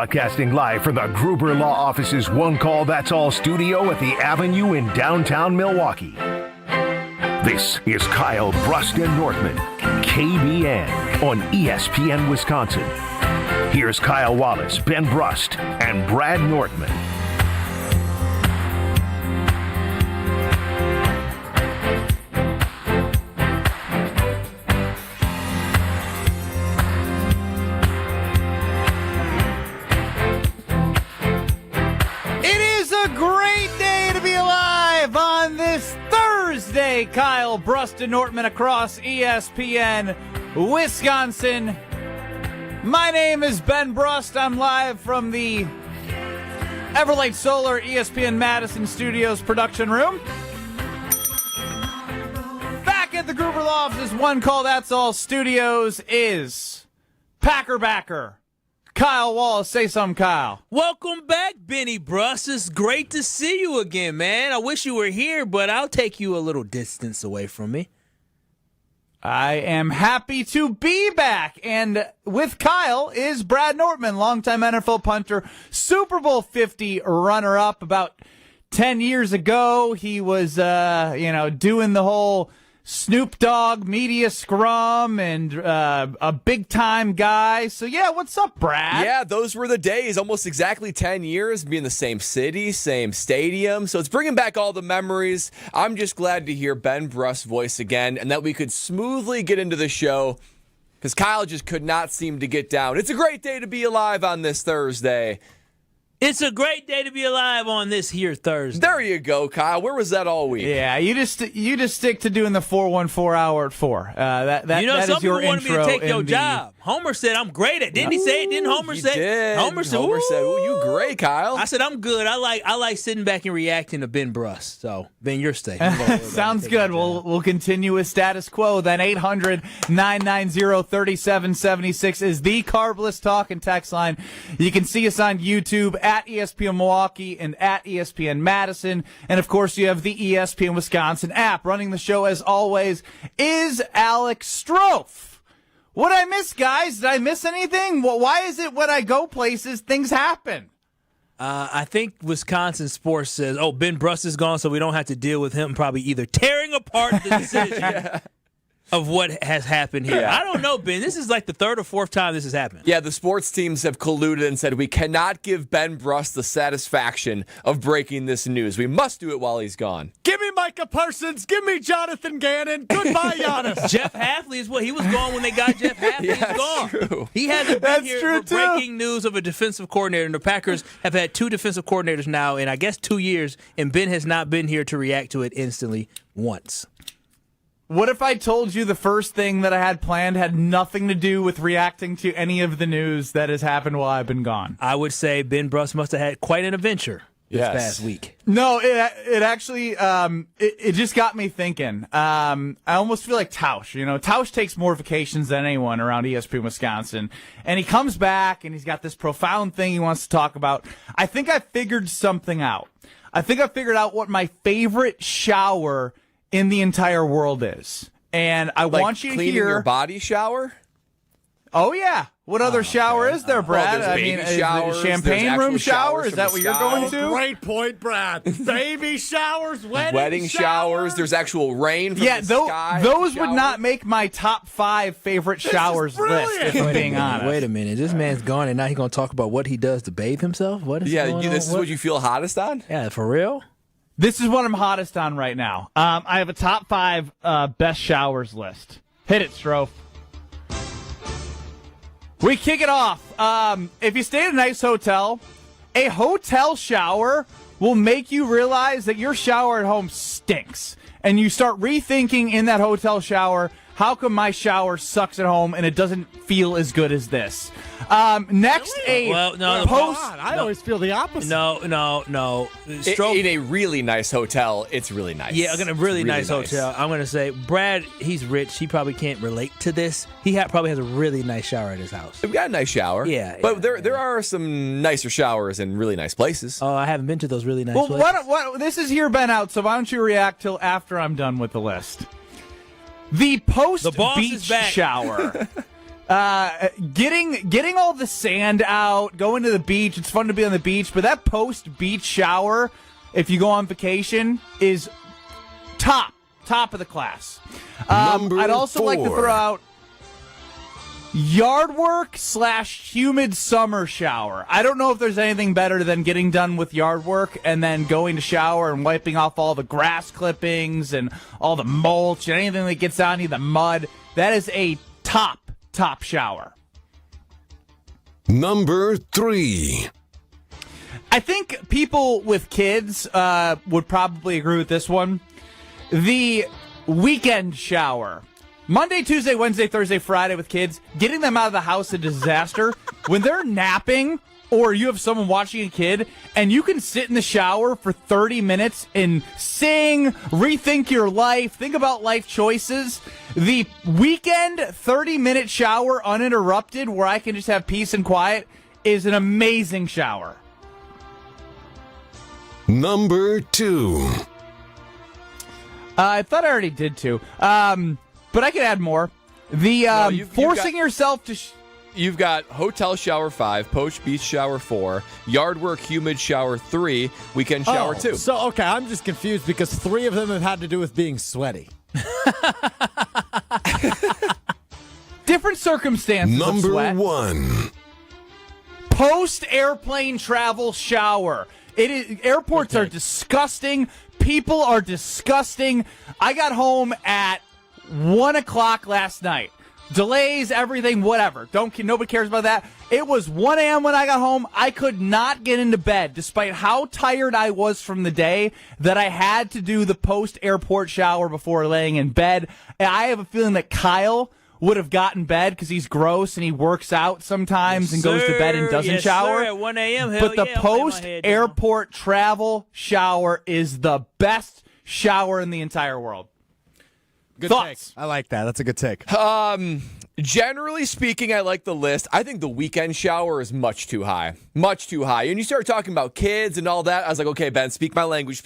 Broadcasting live from the Gruber Law Office's One Call That's All studio at the Avenue in downtown Milwaukee. This is Kyle Brust Nortman, KBN on ESPN Wisconsin. Here's Kyle Wallace, Ben Brust, and Brad Nortman. Kyle Brust Nortman across ESPN Wisconsin. My name is Ben Brust. I'm live from the Everlight Solar ESPN Madison Studios production room. Back at the Gruber Law Office's One Call That's All studios is Packer backer Kyle Wallace. Say something, Kyle. Welcome back, Benny Brust. It's great to see you again, man. I wish you were here, but I'll take you a little distance away from me. I am happy to be back. And with Kyle is Brad Nortman, longtime NFL punter, Super Bowl 50 runner-up. About 10 years ago, he was, doing the whole Snoop Dogg media scrum and a big-time guy. So, yeah, what's up, Brad? Yeah, those were the days. Almost exactly 10 years, being the same city, same stadium. So it's bringing back all the memories. I'm just glad to hear Ben Brust's voice again and that we could smoothly get into the show because Kyle just could not seem to get down. It's a great day to be alive on this Thursday. It's a great day to be alive on this here Thursday. There you go, Kyle. Where was that all week? Yeah, you just stick to doing the 414 hour at 4. That some is your people wanted me to take your job. Homer said I'm great at. Didn't he say it? Didn't Homer say? Did. Homer said, "Ooh, you great, Kyle." I said I'm good. I like sitting back and reacting to Ben Brust. So Ben, your stay. Sounds good. We'll continue with status quo. Then 800-990-3776 is the Carbless Talk and Text line. You can see us on YouTube at ESPN Milwaukee and at ESPN Madison. And, of course, you have the ESPN Wisconsin app. Running the show, as always, is Alex Strofe. What did I miss, guys? Did I miss anything? Well, why is it when I go places, things happen? I think Wisconsin Sports says, Ben Brust is gone, so we don't have to deal with him probably either tearing apart the decision of what has happened here. Yeah. I don't know, Ben. This is like the third or fourth time this has happened. Yeah, the sports teams have colluded and said we cannot give Ben Brust the satisfaction of breaking this news. We must do it while he's gone. Give me Micah Parsons. Give me Jonathan Gannon. Goodbye, Giannis. Jeff Hafley is what he was gone when they got Jeff Hafley. Yeah, He's gone. true. He hasn't been here true, for breaking news of a defensive coordinator. And the Packers have had two defensive coordinators now in, I guess, 2 years, and Ben has not been here to react to it instantly once. What if I told you the first thing that I had planned had nothing to do with reacting to any of the news that has happened while I've been gone? I would say Ben Brust must have had quite an adventure this past week. No, it actually it just got me thinking. I almost feel like Tausch. Tausch takes more vacations than anyone around ESPN Wisconsin, and he comes back and he's got this profound thing he wants to talk about. I think I figured something out. I think I figured out what my favorite shower in the entire world is. And I want you to cleaning hear your body shower? Oh, yeah. What other shower is there, Brad? Well, there's baby showers, is the champagne room shower? Is that what you're going to? Great point, Brad. Baby showers, Wedding showers. There's actual rain from the sky. Those would not make my top 5 favorite showers list, if I'm being honest. Wait a minute. This man's gone, and now he's going to talk about what he does to bathe himself? What is going on? This is what you feel hottest on? Yeah, for real? This is what I'm hottest on right now. I have a top 5 best showers list. Hit it, Strofe. We kick it off. If you stay at a nice hotel, a hotel shower will make you realize that your shower at home stinks. And you start rethinking in that hotel shower, how come my shower sucks at home and it doesn't feel as good as this? Next, Really? post. I always feel the opposite. No. In a really nice hotel, it's really nice. Yeah, in a really nice hotel. I'm going to say, Brad, he's rich. He probably can't relate to this. He probably has a really nice shower at his house. We've got a nice shower. Yeah. But there are some nicer showers in really nice places. Oh, I haven't been to those really nice places. Well, this is here, Ben, out, so why don't you react till after I'm done with the list? The post-beach shower. Getting all the sand out, going to the beach. It's fun to be on the beach, but that post-beach shower, if you go on vacation, is top of the class. I'd also like to throw out yard work / humid summer shower. I don't know if there's anything better than getting done with yard work and then going to shower and wiping off all the grass clippings and all the mulch and anything that gets on you, the mud. That is a top shower. Number 3. I think people with kids would probably agree with this one. The weekend shower. Monday, Tuesday, Wednesday, Thursday, Friday with kids, getting them out of the house is a disaster. When they're napping or you have someone watching a kid and you can sit in the shower for 30 minutes and sing, rethink your life, think about life choices. The weekend 30-minute shower uninterrupted where I can just have peace and quiet is an amazing shower. Number 2. I thought I already did 2. But I could add more. The forcing yourself to... You've got hotel shower 5, post beach shower 4, yard work humid shower 3, weekend shower 2. So, okay, I'm just confused because 3 of them have had to do with being sweaty. Different circumstances of Number sweat. 1. Post-airplane travel shower. Airports are disgusting. People are disgusting. I got home at 1 o'clock last night. Delays, everything, whatever. Nobody cares about that. It was 1 a.m. when I got home. I could not get into bed, despite how tired I was from the day, that I had to do the post-airport shower before laying in bed. And I have a feeling that Kyle would have gotten bed because he's gross and he works out sometimes and goes to bed and doesn't shower. Sir, at 1 a.m. But the post-airport travel shower is the best shower in the entire world. Good Thoughts? take. I like that. That's a good take. Generally speaking, I like the list. I think the weekend shower is much too high. Much too high. And you start talking about kids and all that, I was like, okay, Ben, speak my language.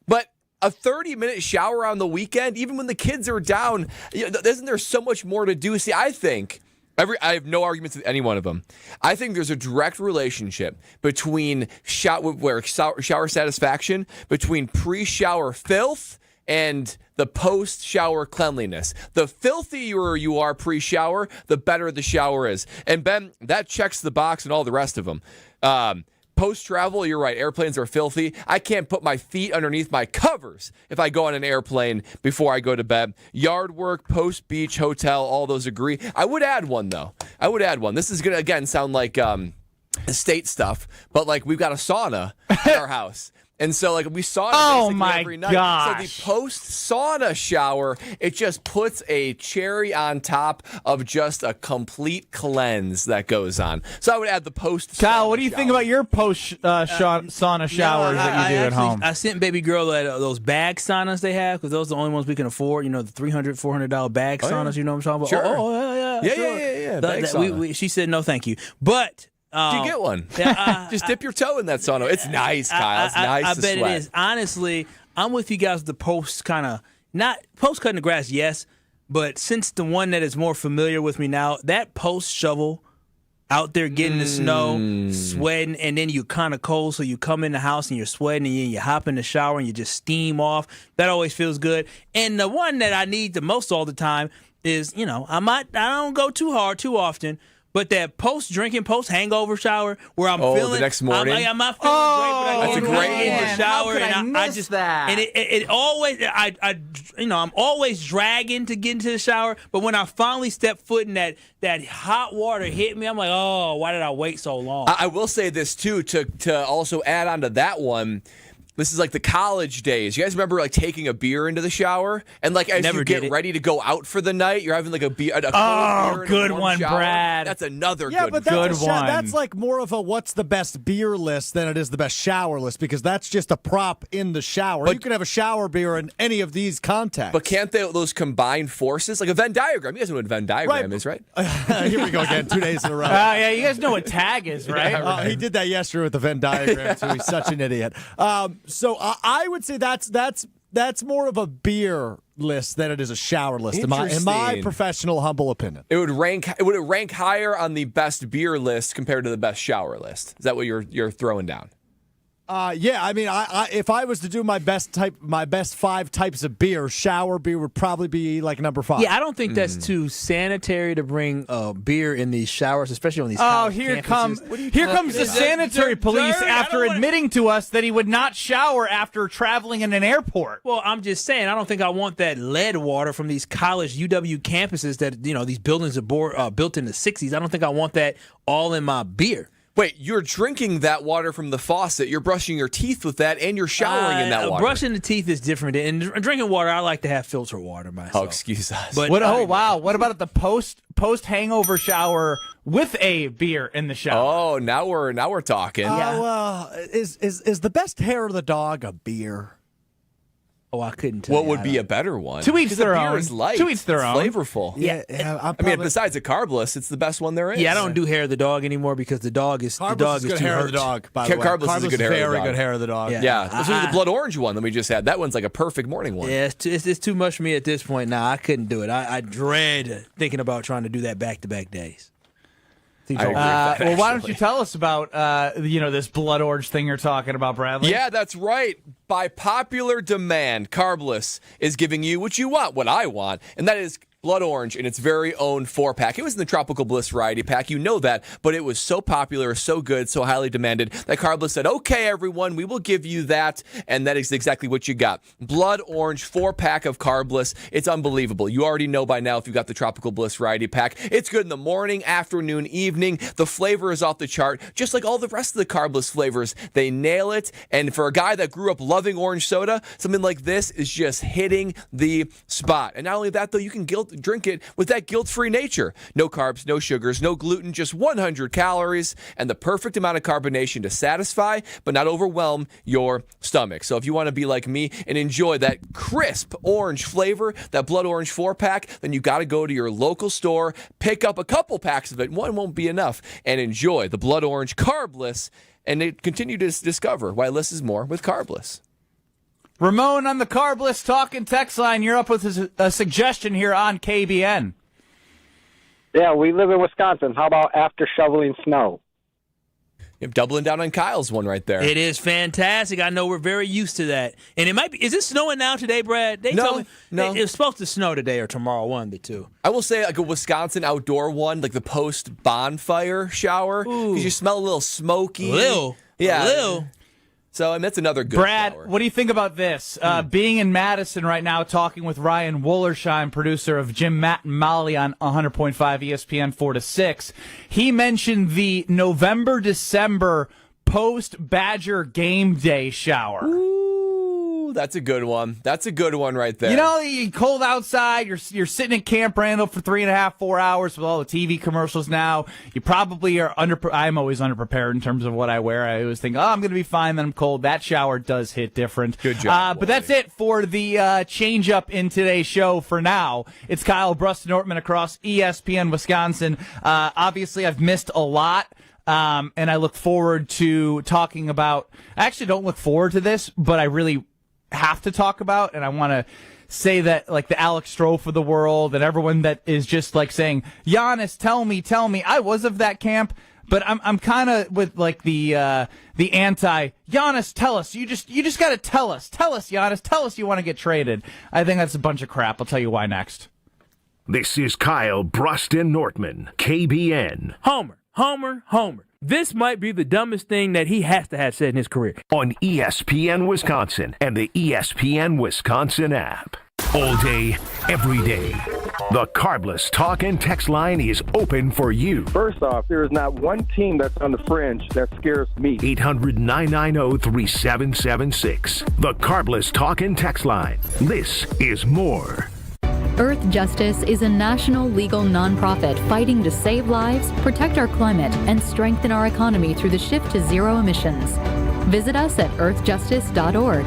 But a 30-minute shower on the weekend, even when the kids are down, isn't there so much more to do? See, I think... I have no arguments with any one of them. I think there's a direct relationship between shower satisfaction, between pre-shower filth, and the post-shower cleanliness. The filthier you are pre-shower, the better the shower is. And Ben, that checks the box and all the rest of them. Post-travel, you're right. Airplanes are filthy. I can't put my feet underneath my covers if I go on an airplane before I go to bed. Yard work, post-beach, hotel, all those agree. I would add one, though. This is going to, again, sound like estate stuff, but, like, we've got a sauna at our house. And so, like, we sauna basically every night. Gosh. So the post-sauna shower, it just puts a cherry on top of just a complete cleanse that goes on. So I would add the post-sauna Kyle, what do you shower. think about your post-sauna showers that you do at home? I sent baby girl those bag saunas they have because those are the only ones we can afford. You know, the $300, $400 bag saunas. You know what I'm talking about? Sure. Yeah. Sure. Bag sauna. She said no, thank you. But Do you get one? Just dip your toe in that sauna. It's nice, Kyle. It's nice I to bet sweat. it is. Honestly, I'm with you guys. The post cutting the grass, yes, but since the one that is more familiar with me now, that post shovel out there getting the snow, sweating, and then you kind of cold, so you come in the house and you're sweating, and then you hop in the shower and you just steam off. That always feels good. And the one that I need the most all the time is, I don't go too hard too often. But that post-drinking, post-hangover shower where I'm feeling... the next morning? I'm not feeling great, but I that's get a great in the one. shower. How could I miss that? And it always... I'm always dragging to get into the shower, but when I finally step foot in that hot water hit me, I'm like, oh, why did I wait so long? I will say this, too, to also add on to that one... This is like the college days. You guys remember like taking a beer into the shower? And like as you get ready to go out for the night, you're having like a beer. Good one, shower. Brad. That's another Yeah, good but Good that's, one. that's like more of a what's the best beer list than it is the best shower list because that's just a prop in the shower. But, you can have a shower beer in any of these contexts. But can't those combine forces? Like a Venn diagram. You guys know what a Venn diagram is, right? Here we go again, 2 days in a row. Yeah, you guys know what tag is, right? He did that yesterday with the Venn diagram, too. He's such an idiot. So I would say that's That's more of a beer list than it is a shower list, in my Interesting. professional, humble opinion. It would rank higher on the best beer list compared to the best shower list. Is that what you're throwing down? Yeah, I mean, if I was to do my best 5 types of beer, shower beer would probably be like number 5. Yeah, I don't think that's too sanitary to bring beer in these showers, especially on these college here campuses. comes the sanitary police after admitting to us that he would not shower after traveling in an airport. Well, I'm just saying, I don't think I want that lead water from these college UW campuses that, these buildings are built in the 60s. I don't think I want that all in my beer. Wait, you're drinking that water from the faucet. You're brushing your teeth with that, and you're showering in that water. Brushing the teeth is different. And drinking water, I like to have filtered water myself. Oh, excuse us. But wow. What about the post hangover shower with a beer in the shower? Oh, now we're talking. Well, is the best hair of the dog a beer? Oh, I couldn't tell What you. would be a better one? To each their The beer own. is light. To each their It's own. flavorful. Yeah, I mean, besides a carbless, it's the best one there is. Yeah, I don't do hair of the dog anymore because the dog is Carbless is good too hair hurt. of the dog, by the way. Carbless is a good hair of the very dog. good hair of the dog. Yeah, especially the blood orange one that we just had. That one's like a perfect morning one. Yeah, it's too much for me at this point now. I couldn't do it. I dread thinking about trying to do that back-to-back days. I agree with that, Well, why don't actually. you tell us about this blood orange thing you're talking about, Bradley? Yeah, that's right. By popular demand, Carbless is giving you what you want, what I want, and that is blood orange in its very own 4-pack. It was in the Tropical Bliss variety pack, you know that, but it was so popular, so good, so highly demanded that Carbless said, okay, everyone, we will give you that, and that is exactly what you got. Blood orange 4-pack of Carbless. It's unbelievable. You already know by now if you got the Tropical Bliss variety pack. It's good in the morning, afternoon, evening. The flavor is off the chart, just like all the rest of the Carbless flavors. They nail it, and for a guy that grew up loving orange soda, something like this is just hitting the spot. And not only that, though, you can drink it with that guilt-free nature. No carbs, no sugars, no gluten, just 100 calories, and the perfect amount of carbonation to satisfy but not overwhelm your stomach. So if you want to be like me and enjoy that crisp orange flavor, that blood orange 4-pack, then you got to go to your local store, pick up a couple packs of it, one won't be enough, and enjoy the blood orange Carbless, and continue to discover why less is more with Carbless. Ramon on the Carbless talking text line. You're up with a suggestion here on KBN. Yeah, we live in Wisconsin. How about after shoveling snow? You're doubling down on Kyle's one right there. It is fantastic. I know we're very used to that. And it might be. Is it snowing now today, Brad? They told me no. It's supposed to snow today or tomorrow, one of the two. I will say like a Wisconsin outdoor one, like the post bonfire shower, because you smell a little smoky. A little. So, and that's another good Brad, shower. what do you think about this? Being in Madison right now, talking with Ryan Wollersheim, producer of Jim, Matt, and Molly on 100.5 ESPN 4 to 6. He mentioned the November-December post-Badger game day shower. Ooh, that's a good one. That's a good one right there. You know, you're cold outside. You're sitting at Camp Randall for 3.5, 4 hours with all the TV commercials now. You probably are I'm always underprepared in terms of what I wear. I always think, I'm going to be fine. Then I'm cold. That shower does hit different. Good job, But that's it for the change up in today's show for now. It's Kyle Brust Nortman across ESPN Wisconsin. Obviously, I've missed a lot. And I look forward to talking about. I actually don't look forward to this, but I really have to talk about, and I want to say that like the Alex Strofe of the world and everyone that is just like saying, Giannis, tell me. I was of that camp, but I'm kind of with like the anti Giannis. Tell us, you just got to tell us, Giannis, tell us you want to get traded. I think that's a bunch of crap. I'll tell you why next. This is Kyle Brust and Nortman, KBN, Homer. This might be the dumbest thing that he has to have said in his career. on ESPN Wisconsin and the ESPN Wisconsin app. All day, every day. The Carbless talk and text line is open for you. First off, there is not one team that's on the fringe that scares me. 800-990-3776. The Carbless talk and text line. This is more. Earth Justice is a national legal nonprofit fighting to save lives, protect our climate, and strengthen our economy through the shift to zero emissions. Visit us at earthjustice.org.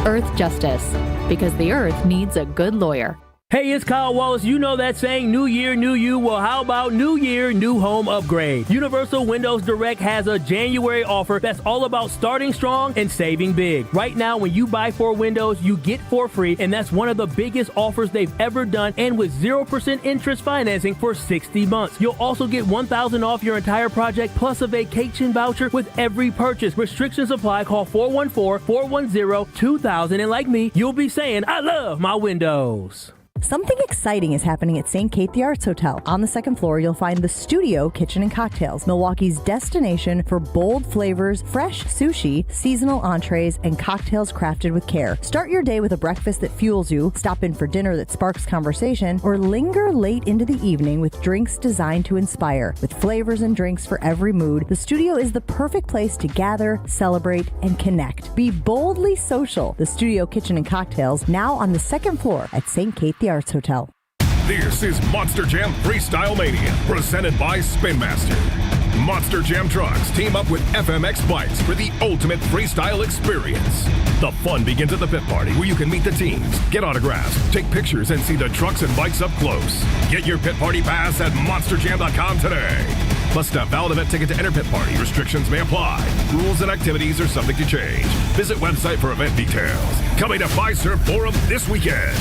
Earth Justice, because the earth needs a good lawyer. Hey, it's Kyle Wallace. You know that saying, new year, new you. Well, how about new year, new home upgrade? Universal Windows Direct has a January offer that's all about starting strong and saving big. Right now, when you buy 4 windows, you get 4 free, and that's one of the biggest offers they've ever done, and with 0% interest financing for 60 months. You'll also get $1,000 off your entire project, plus a vacation voucher with every purchase. Restrictions apply. Call 414-410-2000, and like me, you'll be saying, I love my windows. Something exciting is happening at St. Kate the Arts Hotel. On the second floor, you'll find the Studio Kitchen and Cocktails, Milwaukee's destination for bold flavors, fresh sushi, seasonal entrees, and cocktails crafted with care. Start your day with a breakfast that fuels you, stop in for dinner that sparks conversation, or linger late into the evening with drinks designed to inspire. With flavors and drinks for every mood, the Studio is the perfect place to gather, celebrate, and connect. Be boldly social. The Studio Kitchen and Cocktails, now on the second floor at St. Kate the Arts Hotel. This is Monster Jam Freestyle Mania, presented by Spin Master. Monster Jam trucks team up with FMX bikes for the ultimate freestyle experience. The fun begins at the pit party, where you can meet the teams, get autographs, take pictures, and see the trucks and bikes up close. Get your pit party pass at monsterjam.com today. Must have valid event ticket to enter pit party. Restrictions may apply. Rules and activities are subject to change. Visit website for event details. Coming to Fiserv Forum this weekend.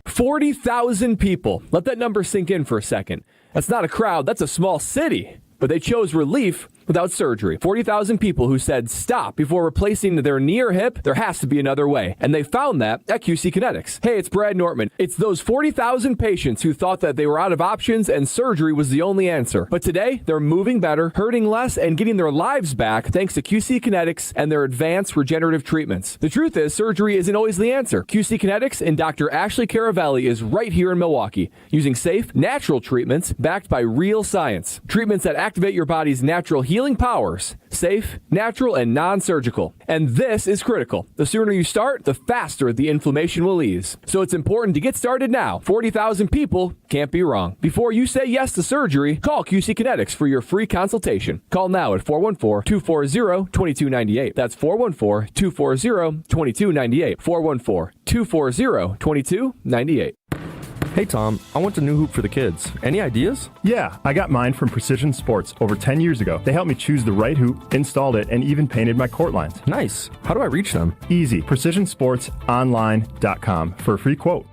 40,000 people. Let that number sink in for a second. That's not a crowd, that's a small city. But they chose relief without surgery. 40,000 people who said stop before replacing their knee or hip. There has to be another way. And they found that at QC Kinetics. Hey, it's Brad Nortman. It's those 40,000 patients who thought that they were out of options and surgery was the only answer. But today, they're moving better, hurting less, and getting their lives back thanks to QC Kinetics and their advanced regenerative treatments. The truth is, surgery isn't always the answer. QC Kinetics and Dr. Ashley Caravelli is right here in Milwaukee, using safe, natural treatments backed by real science. Treatments that activate your body's natural healing powers. Safe, natural, and non-surgical. And this is critical. The sooner you start, the faster the inflammation will ease. So it's important to get started now. 40,000 people can't be wrong. Before you say yes to surgery, call QC Kinetics for your free consultation. Call now at 414-240-2298. That's 414-240-2298. 414-240-2298. Hey Tom, I want a new hoop for the kids. Any ideas? Yeah, I got mine from Precision Sports over 10 years ago. They helped me choose the right hoop, installed it, and even painted my court lines. Nice. How do I reach them? Easy. PrecisionSportsOnline.com for a free quote.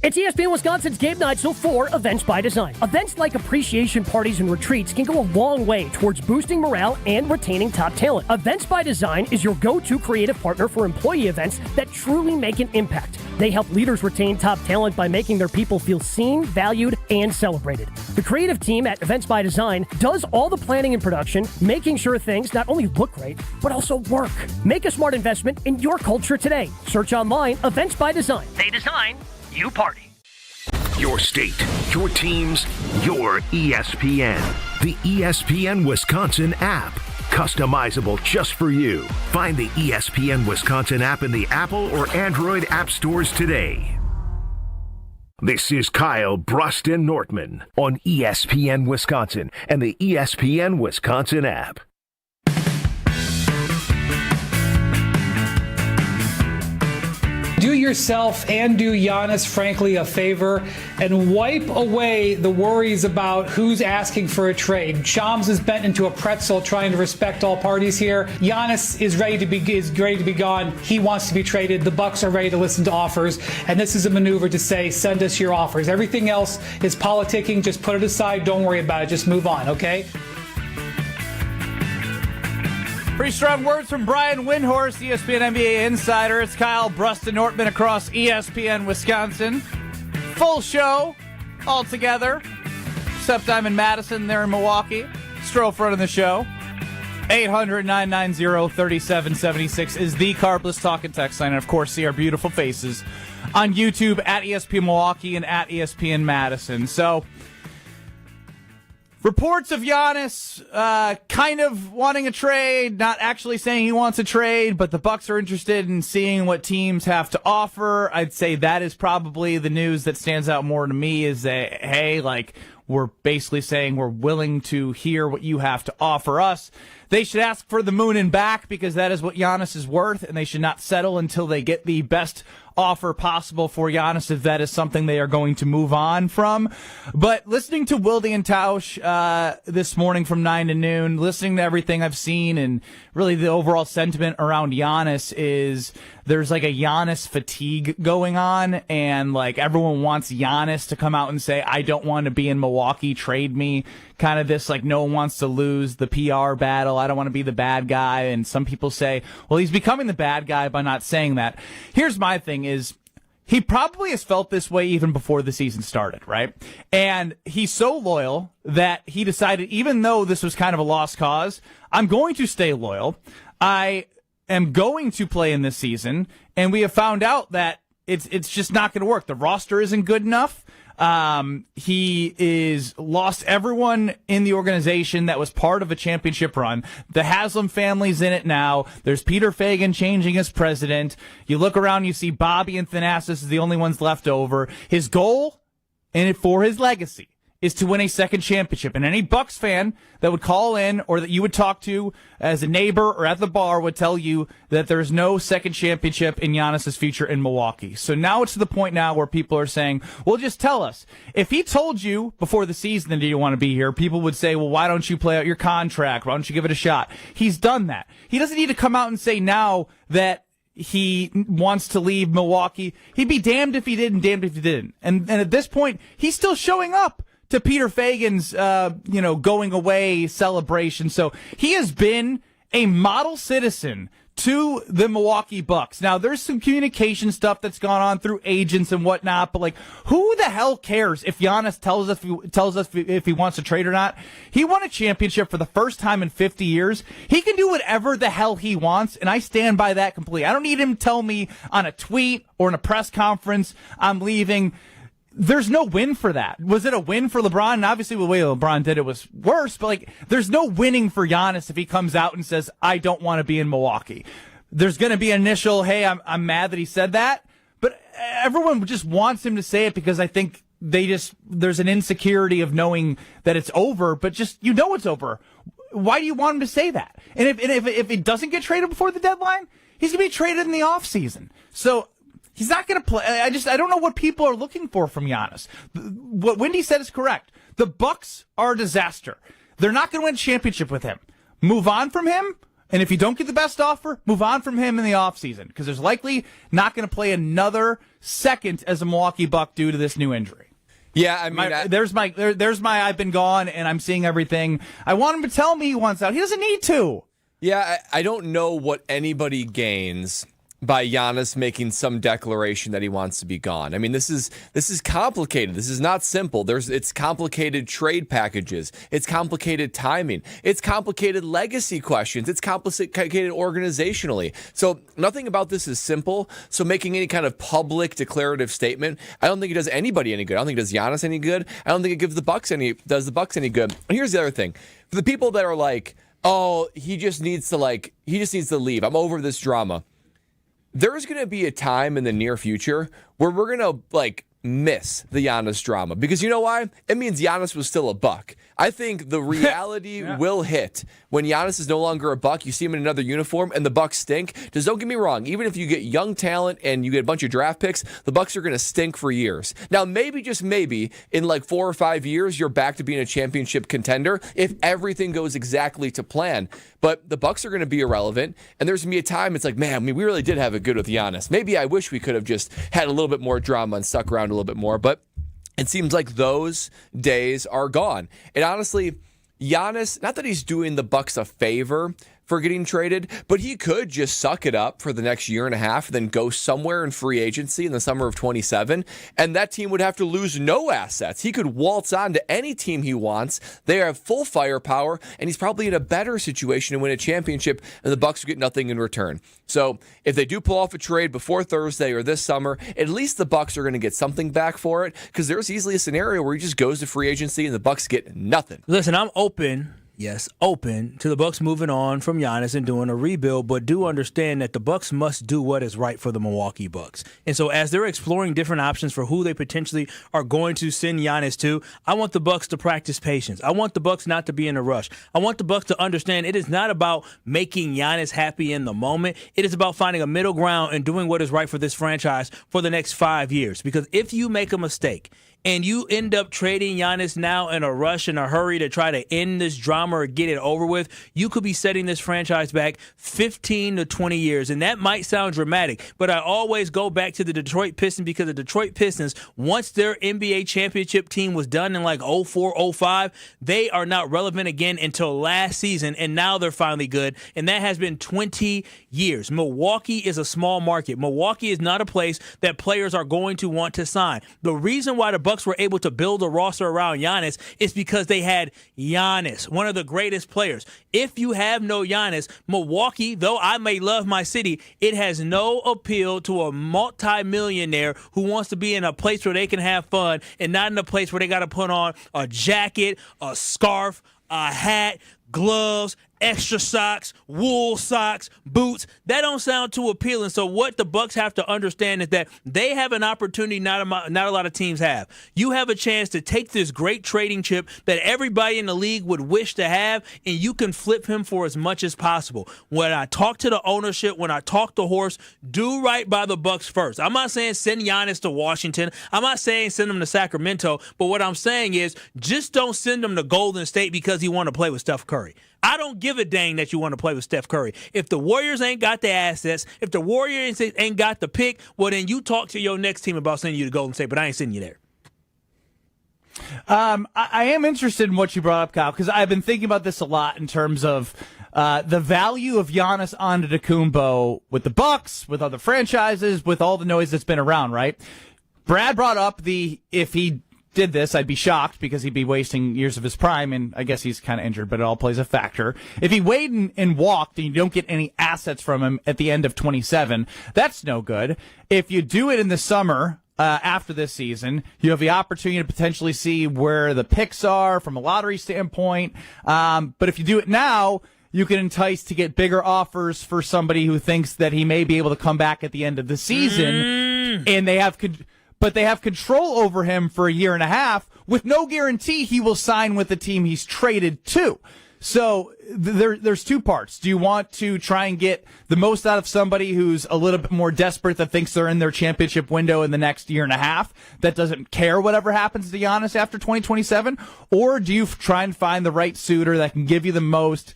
It's ESPN Wisconsin's Game Night, so for Events by Design. Events like appreciation parties and retreats can go a long way towards boosting morale and retaining top talent. Events by Design is your go-to creative partner for employee events that truly make an impact. They help leaders retain top talent by making their people feel seen, valued, and celebrated. The creative team at Events by Design does all the planning and production, making sure things not only look great, but also work. Make a smart investment in your culture today. Search online, Events by Design. They design, you party. Your state, your teams, your ESPN. The ESPN Wisconsin app. Customizable just for you. Find the ESPN Wisconsin app in the Apple or Android app stores today. This is Kyle Brust Nortman on ESPN Wisconsin and the ESPN Wisconsin app. Do yourself and do Giannis, frankly, a favor and wipe away the worries about who's asking for a trade. Shams is bent into a pretzel trying to respect all parties here. Giannis is ready to be gone. He wants to be traded. The Bucks are ready to listen to offers, and this is a maneuver to say, send us your offers. Everything else is politicking. Just put it aside. Don't worry about it. Just move on, okay? Pretty strong words from Bryan Windhorst, ESPN NBA insider. It's Kyle Brust Nortman across ESPN Wisconsin. Full show all together, except I'm in Madison, there in Milwaukee. Strofe running the show. 800-990-3776 is the Carbless Talk and Text line. And, of course, see our beautiful faces on YouTube at ESPN Milwaukee and at ESPN Madison. So, reports of Giannis kind of wanting a trade, not actually saying he wants a trade, but the Bucks are interested in seeing what teams have to offer. I'd say that is probably the news that stands out more to me is that, hey, like, we're basically saying we're willing to hear what you have to offer us. They should ask for the moon and back because that is what Giannis is worth, and they should not settle until they get the best offer possible for Giannis if that is something they are going to move on from. But listening to Wilde and Tausch this morning from 9 to noon, listening to everything I've seen, and really the overall sentiment around Giannis is there's like a Giannis fatigue going on, and like everyone wants Giannis to come out and say, I don't want to be in Milwaukee, trade me. Kind of this like no one wants to lose the PR battle. I don't want to be the bad guy. And some people say, well, he's becoming the bad guy by not saying that. Here's my thing is, he probably has felt this way even before the season started, right? And he's so loyal that he decided, even though this was kind of a lost cause, I'm going to stay loyal. I am going to play in this season. And we have found out that it's just not going to work. The roster isn't good enough. He is lost everyone in the organization that was part of a championship run. The Haslam family's in it now. There's Peter Feigin changing as president. You look around, you see Bobby and Thanasis is the only ones left over. His goal, and for his legacy, is to win a second championship. And any Bucks fan that would call in or that you would talk to as a neighbor or at the bar would tell you that there's no second championship in Giannis's future in Milwaukee. So now it's to the point now where people are saying, well, just tell us. If he told you before the season that you want to be here, people would say, well, why don't you play out your contract? Why don't you give it a shot? He's done that. He doesn't need to come out and say now that he wants to leave Milwaukee. He'd be damned if he did and damned if he didn't. And at this point, he's still showing up to Peter Feigin's, going away celebration. So he has been a model citizen to the Milwaukee Bucks. Now, there's some communication stuff that's gone on through agents and whatnot, but like, who the hell cares if Giannis tells us if he wants to trade or not? He won a championship for the first time in 50 years. He can do whatever the hell he wants, and I stand by that completely. I don't need him to tell me on a tweet or in a press conference, I'm leaving. There's no win for that. Was it a win for LeBron? And obviously, the way LeBron did it was worse, but like, there's no winning for Giannis if he comes out and says, I don't want to be in Milwaukee. There's going to be initial, hey, I'm mad that he said that, but everyone just wants him to say it because I think there's an insecurity of knowing that it's over, but just, it's over. Why do you want him to say that? And if he doesn't get traded before the deadline, he's going to be traded in the offseason. So, he's not going to play. I don't know what people are looking for from Giannis. What Wendy said is correct. The Bucks are a disaster. They're not going to win a championship with him. Move on from him, and if you don't get the best offer, move on from him in the offseason, because there's likely not going to play another second as a Milwaukee Buck due to this new injury. Yeah, I mean, there's my I've been gone and I'm seeing everything. I want him to tell me he wants out. He doesn't need to. Yeah, I don't know what anybody gains by Giannis making some declaration that he wants to be gone. I mean, this is complicated. This is not simple. It's complicated trade packages. It's complicated timing. It's complicated legacy questions. It's complicated organizationally. So nothing about this is simple. So making any kind of public declarative statement, I don't think it does anybody any good. I don't think it does Giannis any good. I don't think it does the Bucks any good. And here's the other thing. For the people that are like, oh, he just needs to leave. I'm over this drama. There's going to be a time in the near future where we're going to miss the Giannis drama, because you know why? It means Giannis was still a Buck. I think the reality will hit when Giannis is no longer a Buck. You see him in another uniform and the Bucks stink. Just don't get me wrong. Even if you get young talent and you get a bunch of draft picks, the Bucks are going to stink for years. Now, maybe, just maybe, in 4 or 5 years, you're back to being a championship contender if everything goes exactly to plan. But the Bucks are going to be irrelevant, and there's going to be a time it's like, man, we really did have it good with Giannis. Maybe I wish we could have just had a little bit more drama and stuck around a little bit more, but it seems like those days are gone. And honestly, Giannis, not that he's doing the Bucks a favor for getting traded, but he could just suck it up for the next year and a half, then go somewhere in free agency in the summer of 27, and that team would have to lose no assets. He could waltz on to any team he wants. They have full firepower, and he's probably in a better situation to win a championship, and the Bucks will get nothing in return. So if they do pull off a trade before Thursday or this summer, at least the Bucks are going to get something back for it, because there's easily a scenario where he just goes to free agency and the Bucks get nothing. Listen, I'm open Yes, open to the Bucks moving on from Giannis and doing a rebuild, but do understand that the Bucks must do what is right for the Milwaukee Bucks. And so as they're exploring different options for who they potentially are going to send Giannis to, I want the Bucks to practice patience. I want the Bucks not to be in a rush. I want the Bucks to understand it is not about making Giannis happy in the moment. It is about finding a middle ground and doing what is right for this franchise for the next 5 years. Because if you make a mistake and you end up trading Giannis now in a rush, in a hurry to try to end this drama or get it over with, you could be setting this franchise back 15 to 20 years. And that might sound dramatic, but I always go back to the Detroit Pistons because the Detroit Pistons, once their NBA championship team was done in like 04, 05, they are not relevant again until last season, and now they're finally good. And that has been 20 years. Milwaukee is a small market. Milwaukee is not a place that players are going to want to sign. The reason why the Bucks were able to build a roster around Giannis is because they had Giannis, one of the greatest players. If you have no Giannis, Milwaukee, though I may love my city, it has no appeal to a multi-millionaire who wants to be in a place where they can have fun and not in a place where they got to put on a jacket, a scarf, a hat, gloves, extra socks, wool socks, boots. That don't sound too appealing. So what the Bucks have to understand is that they have an opportunity not a lot of teams have. You have a chance to take this great trading chip that everybody in the league would wish to have, and you can flip him for as much as possible. When I talk to the ownership, when I talk to Horst, do right by the Bucks first. I'm not saying send Giannis to Washington. I'm not saying send him to Sacramento. But what I'm saying is just don't send him to Golden State because he want to play with Steph Curry. I don't give a dang that you want to play with Steph Curry. If the Warriors ain't got the assets, if the Warriors ain't got the pick, well, then you talk to your next team about sending you to Golden State, but I ain't sending you there. I am interested in what you brought up, Kyle, because I've been thinking about this a lot in terms of the value of Giannis Antetokounmpo with the Bucks, with other franchises, with all the noise that's been around, right? Brad brought up if he did this, I'd be shocked because he'd be wasting years of his prime, and I guess he's kind of injured, but it all plays a factor. If he waited and walked and you don't get any assets from him at the end of 27, that's no good. If you do it in the summer, after this season, you have the opportunity to potentially see where the picks are from a lottery standpoint. But if you do it now, you can entice to get bigger offers for somebody who thinks that he may be able to come back at the end of the season, and they have control over him for a year and a half with no guarantee he will sign with the team he's traded to. So there's two parts. Do you want to try and get the most out of somebody who's a little bit more desperate, that thinks they're in their championship window in the next year and a half, that doesn't care whatever happens to Giannis after 2027? Or do you try and find the right suitor that can give you the most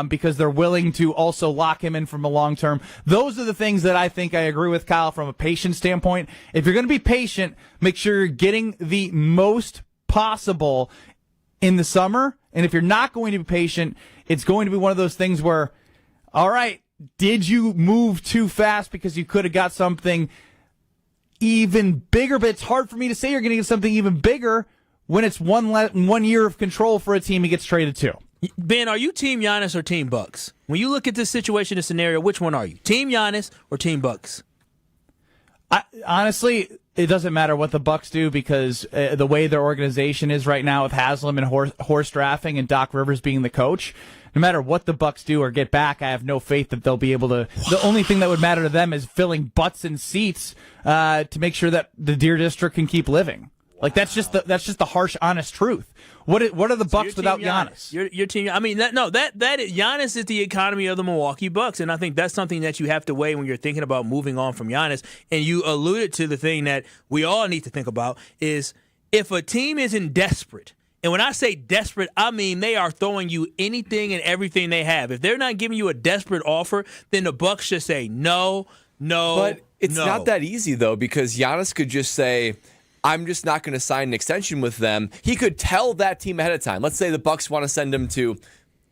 because they're willing to also lock him in from a long term? Those are the things that I think I agree with Kyle from a patient standpoint. If you're going to be patient, make sure you're getting the most possible in the summer. And if you're not going to be patient, it's going to be one of those things where, all right, did you move too fast because you could have got something even bigger? But it's hard for me to say you're going to get something even bigger when it's one year of control for a team he gets traded to. Ben, are you Team Giannis or Team Bucks? When you look at this situation, this scenario, which one are you? Team Giannis or Team Bucks? Honestly, it doesn't matter what the Bucks do because the way their organization is right now with Haslam and horse drafting and Doc Rivers being the coach, no matter what the Bucks do or get back, I have no faith that they'll be able to. The only thing that would matter to them is filling butts and seats to make sure that the Deer District can keep living. Like that's just the harsh, honest truth. What are the Bucks without Giannis? Your team. I mean, Giannis is the economy of the Milwaukee Bucks, and I think that's something that you have to weigh when you're thinking about moving on from Giannis. And you alluded to the thing that we all need to think about is if a team isn't desperate. And when I say desperate, I mean they are throwing you anything and everything they have. If they're not giving you a desperate offer, then the Bucks should say no. But it's not that easy though, because Giannis could just say, I'm just not going to sign an extension with them. He could tell that team ahead of time. Let's say the Bucks want to send him to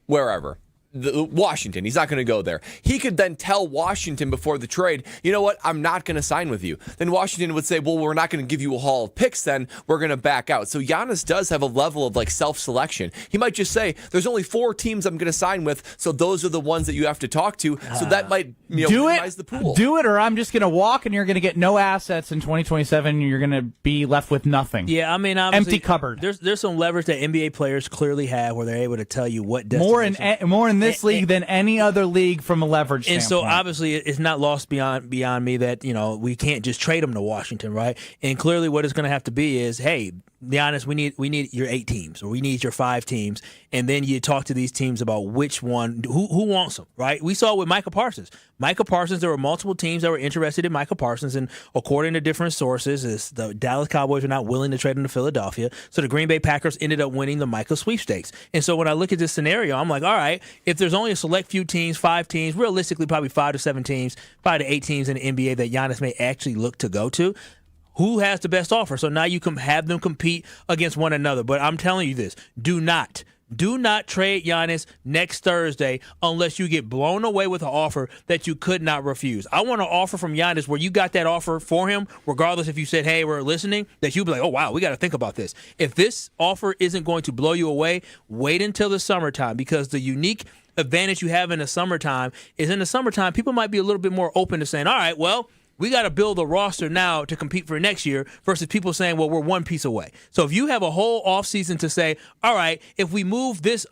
wherever. Washington. He's not going to go there. He could then tell Washington before the trade, you know what, I'm not going to sign with you. Then Washington would say, well, we're not going to give you a haul of picks then. We're going to back out. So Giannis does have a level of self-selection. He might just say, there's only 4 teams I'm going to sign with, so those are the ones that you have to talk to. So that might minimize the pool. Do it, or I'm just going to walk and you're going to get no assets in 2027. You're going to be left with nothing. Yeah, I mean, empty cupboard. There's some leverage that NBA players clearly have where they're able to tell you what more in this league than any other league from a leverage standpoint. And so obviously it's not lost beyond me that we can't just trade them to Washington, right? And clearly what it's going to have to be is, hey, Giannis, we need your 8 teams, or we need your 5 teams, and then you talk to these teams about which one, who wants them, right? We saw with Micah Parsons. There were multiple teams that were interested in Micah Parsons, and according to different sources, the Dallas Cowboys are not willing to trade him to Philadelphia, so the Green Bay Packers ended up winning the Micah sweepstakes. And so when I look at this scenario, I'm like, all right, if there's only a select few teams, 5 teams, realistically probably 5 to 7 teams, 5 to 8 teams in the NBA that Giannis may actually look to go to, who has the best offer? So now you can have them compete against one another. But I'm telling you this, do not trade Giannis next Thursday unless you get blown away with an offer that you could not refuse. I want an offer from Giannis where you got that offer for him, regardless if you said, hey, we're listening, that you'd be like, oh, wow, we got to think about this. If this offer isn't going to blow you away, wait until the summertime, because the unique advantage you have in the summertime is in the summertime, people might be a little bit more open to saying, all right, well, we got to build a roster now to compete for next year versus people saying, well, we're one piece away. So if you have a whole offseason to say, all right, if we move this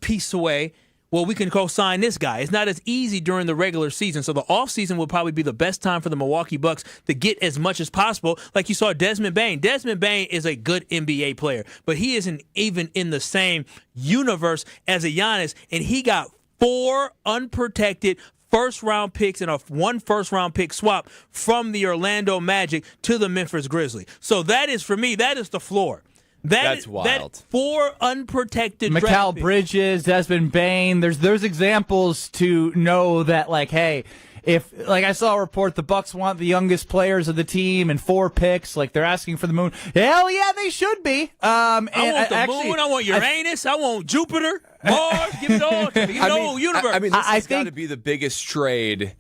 piece away, well, we can go sign this guy. It's not as easy during the regular season. So the offseason will probably be the best time for the Milwaukee Bucks to get as much as possible. Like you saw Desmond Bane. Desmond Bane is a good NBA player, but he isn't even in the same universe as a Giannis, and he got 4 unprotected first-round picks and one first-round pick swap from the Orlando Magic to the Memphis Grizzlies. So that is, for me, that is the floor. That's wild. That 4 unprotected Mikal draft picks. Bridges, Desmond Bane. There's examples to know that, hey, if, I saw a report, the Bucks want the youngest players of the team and 4 picks, they're asking for the moon. Hell yeah, they should be. I want the moon. I want Uranus. I want Jupiter, Mars. Give it all to me. Universe. I mean, this has got to be the biggest trade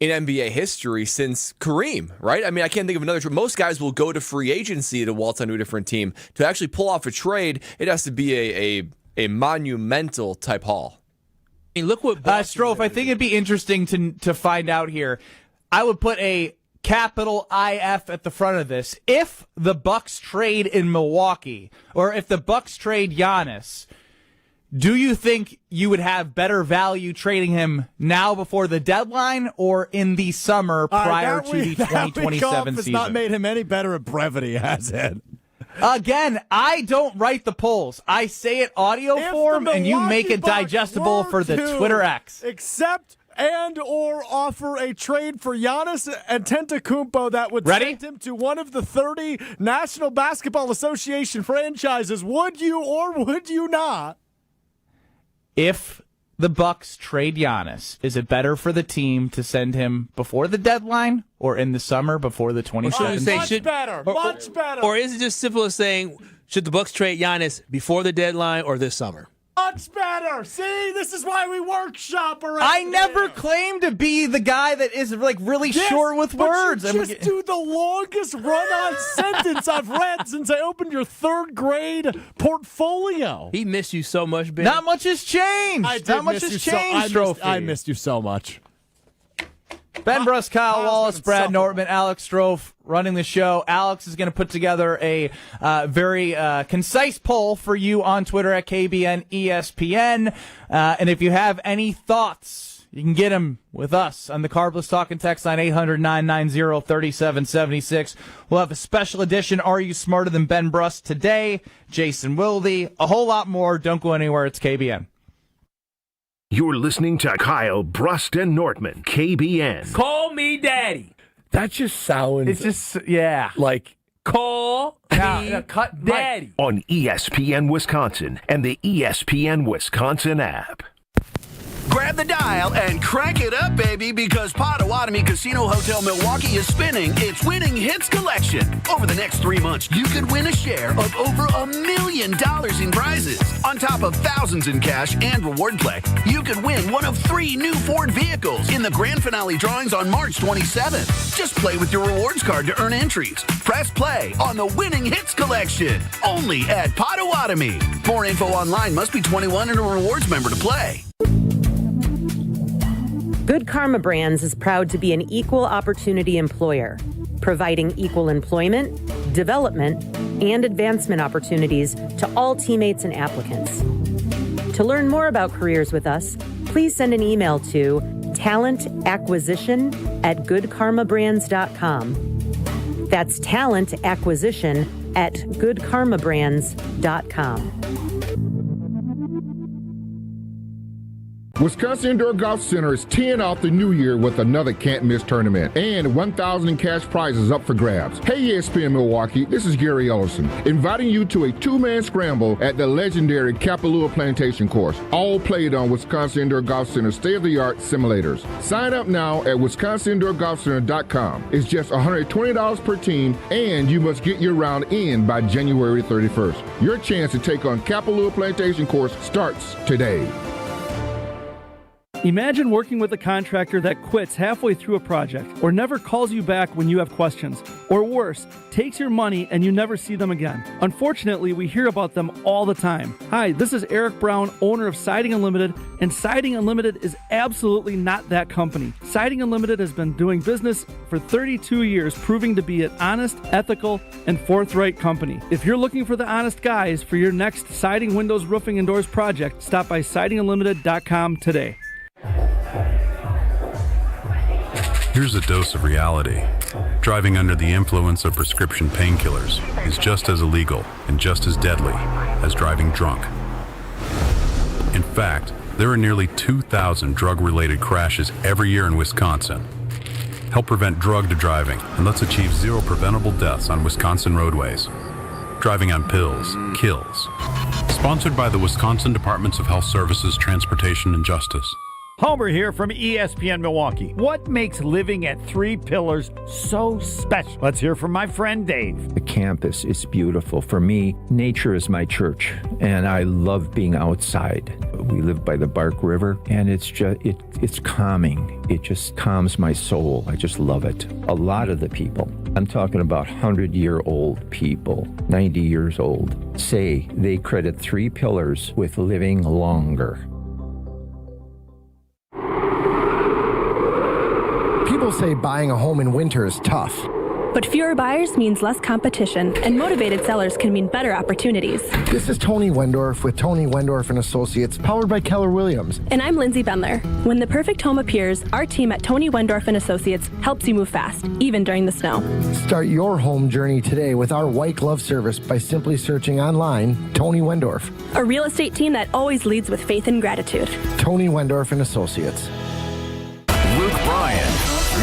in NBA history since Kareem, right? I mean, I can't think of another trade. Most guys will go to free agency to waltz onto a different team. To actually pull off a trade, it has to be a monumental type haul. I mean, look what Strofe, I think it'd be interesting to find out here. I would put a capital IF at the front of this. If the Bucks trade in Milwaukee, or if the Bucks trade Giannis, do you think you would have better value trading him now before the deadline or in the summer prior to the 2027 has season? Not made him any better at brevity, has it? Again, I don't write the polls. I say it audio form, and you make it digestible for the Twitter X. Accept and or offer a trade for Giannis Antetokounmpo that would send him to one of the 30 National Basketball Association franchises. Would you or would you not? If the Bucks trade Giannis, is it better for the team to send him before the deadline or in the summer before the 27th? Much better. Or is it just simple as saying, should the Bucks trade Giannis before the deadline or this summer? Much better. See, this is why we workshop around I never claimed to be the guy that is really short with words. You just do the longest run-on sentence I've read since I opened your 3rd grade portfolio. He missed you so much, Ben. Not much has changed. Not much has changed, Trophy. I missed you so much. Ben Brust, Kyle Wallace, Brad Nortman, Alex Strofe running the show. Alex is going to put together a very concise poll for you on Twitter at KBN ESPN. And if you have any thoughts, you can get them with us on the Carbless Talk and Text line 800-990-3776. We'll have a special edition, Are You Smarter Than Ben Brust today? Jason Wilde, a whole lot more. Don't go anywhere. It's KBN. You're listening to Kyle, Brust, and Nortman, KBN. Call me daddy. That just sounds... It's just, yeah. Like... Call me cut daddy. On ESPN Wisconsin and the ESPN Wisconsin app. Grab the dial and crank it up, baby, because Potawatomi Casino Hotel Milwaukee is spinning its Winning Hits collection. Over the next 3 months, you could win a share of over $1 million in prizes. On top of thousands in cash and reward play, you could win one of 3 new Ford vehicles in the grand finale drawings on March 27th. Just play with your rewards card to earn entries. Press play on the Winning Hits collection, only at Potawatomi. More info online. Must be 21 and a rewards member to play. Good Karma Brands is proud to be an equal opportunity employer, providing equal employment, development, and advancement opportunities to all teammates and applicants. To learn more about careers with us, please send an email to talentacquisition@goodkarmabrands.com. That's talentacquisition@goodkarmabrands.com. Wisconsin Indoor Golf Center is teeing off the new year with another can't-miss tournament and 1,000 in cash prizes up for grabs. Hey, ESPN Milwaukee, this is Gary Ellison, inviting you to a 2-man scramble at the legendary Kapalua Plantation course, all played on Wisconsin Indoor Golf Center state-of-the-art simulators. Sign up now at wisconsinindoorgolfcenter.com. It's just $120 per team, and you must get your round in by January 31st. Your chance to take on Kapalua Plantation course starts today. Imagine working with a contractor that quits halfway through a project or never calls you back when you have questions. Or worse, takes your money and you never see them again. Unfortunately, we hear about them all the time. Hi, this is Eric Brown, owner of Siding Unlimited, and Siding Unlimited is absolutely not that company. Siding Unlimited has been doing business for 32 years, proving to be an honest, ethical, and forthright company. If you're looking for the honest guys for your next siding, windows, roofing, and doors project, stop by sidingunlimited.com today. Here's a dose of reality. Driving under the influence of prescription painkillers is just as illegal and just as deadly as driving drunk. In fact, there are nearly 2,000 drug-related crashes every year in Wisconsin. Help prevent drug driving and let's achieve 0 preventable deaths on Wisconsin roadways. Driving on pills kills. Sponsored by the Wisconsin Departments of Health Services, Transportation, and Justice. Homer here from ESPN Milwaukee. What makes living at 3 Pillars so special? Let's hear from my friend Dave. The campus is beautiful. For me, nature is my church, and I love being outside. We live by the Bark River, and it's calming. It just calms my soul. I just love it. A lot of the people, I'm talking about 100-year-old people, 90 years old, say they credit 3 Pillars with living longer. People say buying a home in winter is tough. But fewer buyers means less competition, and motivated sellers can mean better opportunities. This is Tony Wendorf with Tony Wendorf & Associates, powered by Keller Williams. And I'm Lindsay Bendler. When the perfect home appears, our team at Tony Wendorf & Associates helps you move fast, even during the snow. Start your home journey today with our white glove service by simply searching online, Tony Wendorf. A real estate team that always leads with faith and gratitude. Tony Wendorf & Associates. Luke Bryan,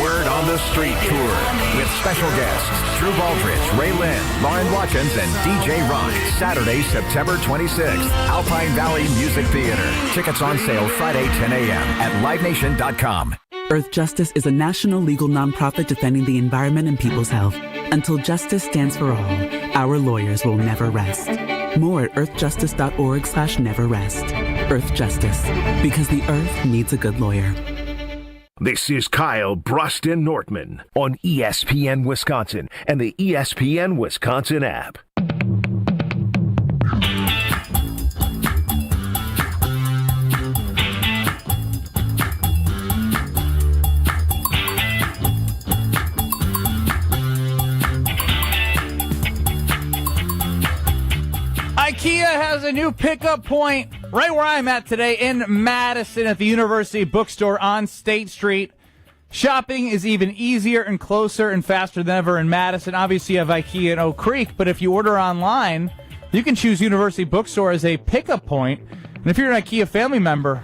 Word on the Street Tour, with special guests Drew Baldridge, Ray Lynn, Lauren Watkins, and DJ Ryan. Saturday, September 26th, Alpine Valley Music Theater. Tickets on sale Friday, 10 a.m. at livenation.com. Earth Justice is a national legal nonprofit defending the environment and people's health. Until justice stands for all, our lawyers will never rest. More at earthjustice.org/neverrest. Earth Justice, because the earth needs a good lawyer. This is Kyle Brust Nortman on ESPN Wisconsin and the ESPN Wisconsin app. IKEA has a new pickup point right where I'm at today in Madison at the University Bookstore on State Street. Shopping is even easier and closer and faster than ever in Madison. Obviously, you have IKEA in Oak Creek, but if you order online, you can choose University Bookstore as a pickup point. And if you're an IKEA family member,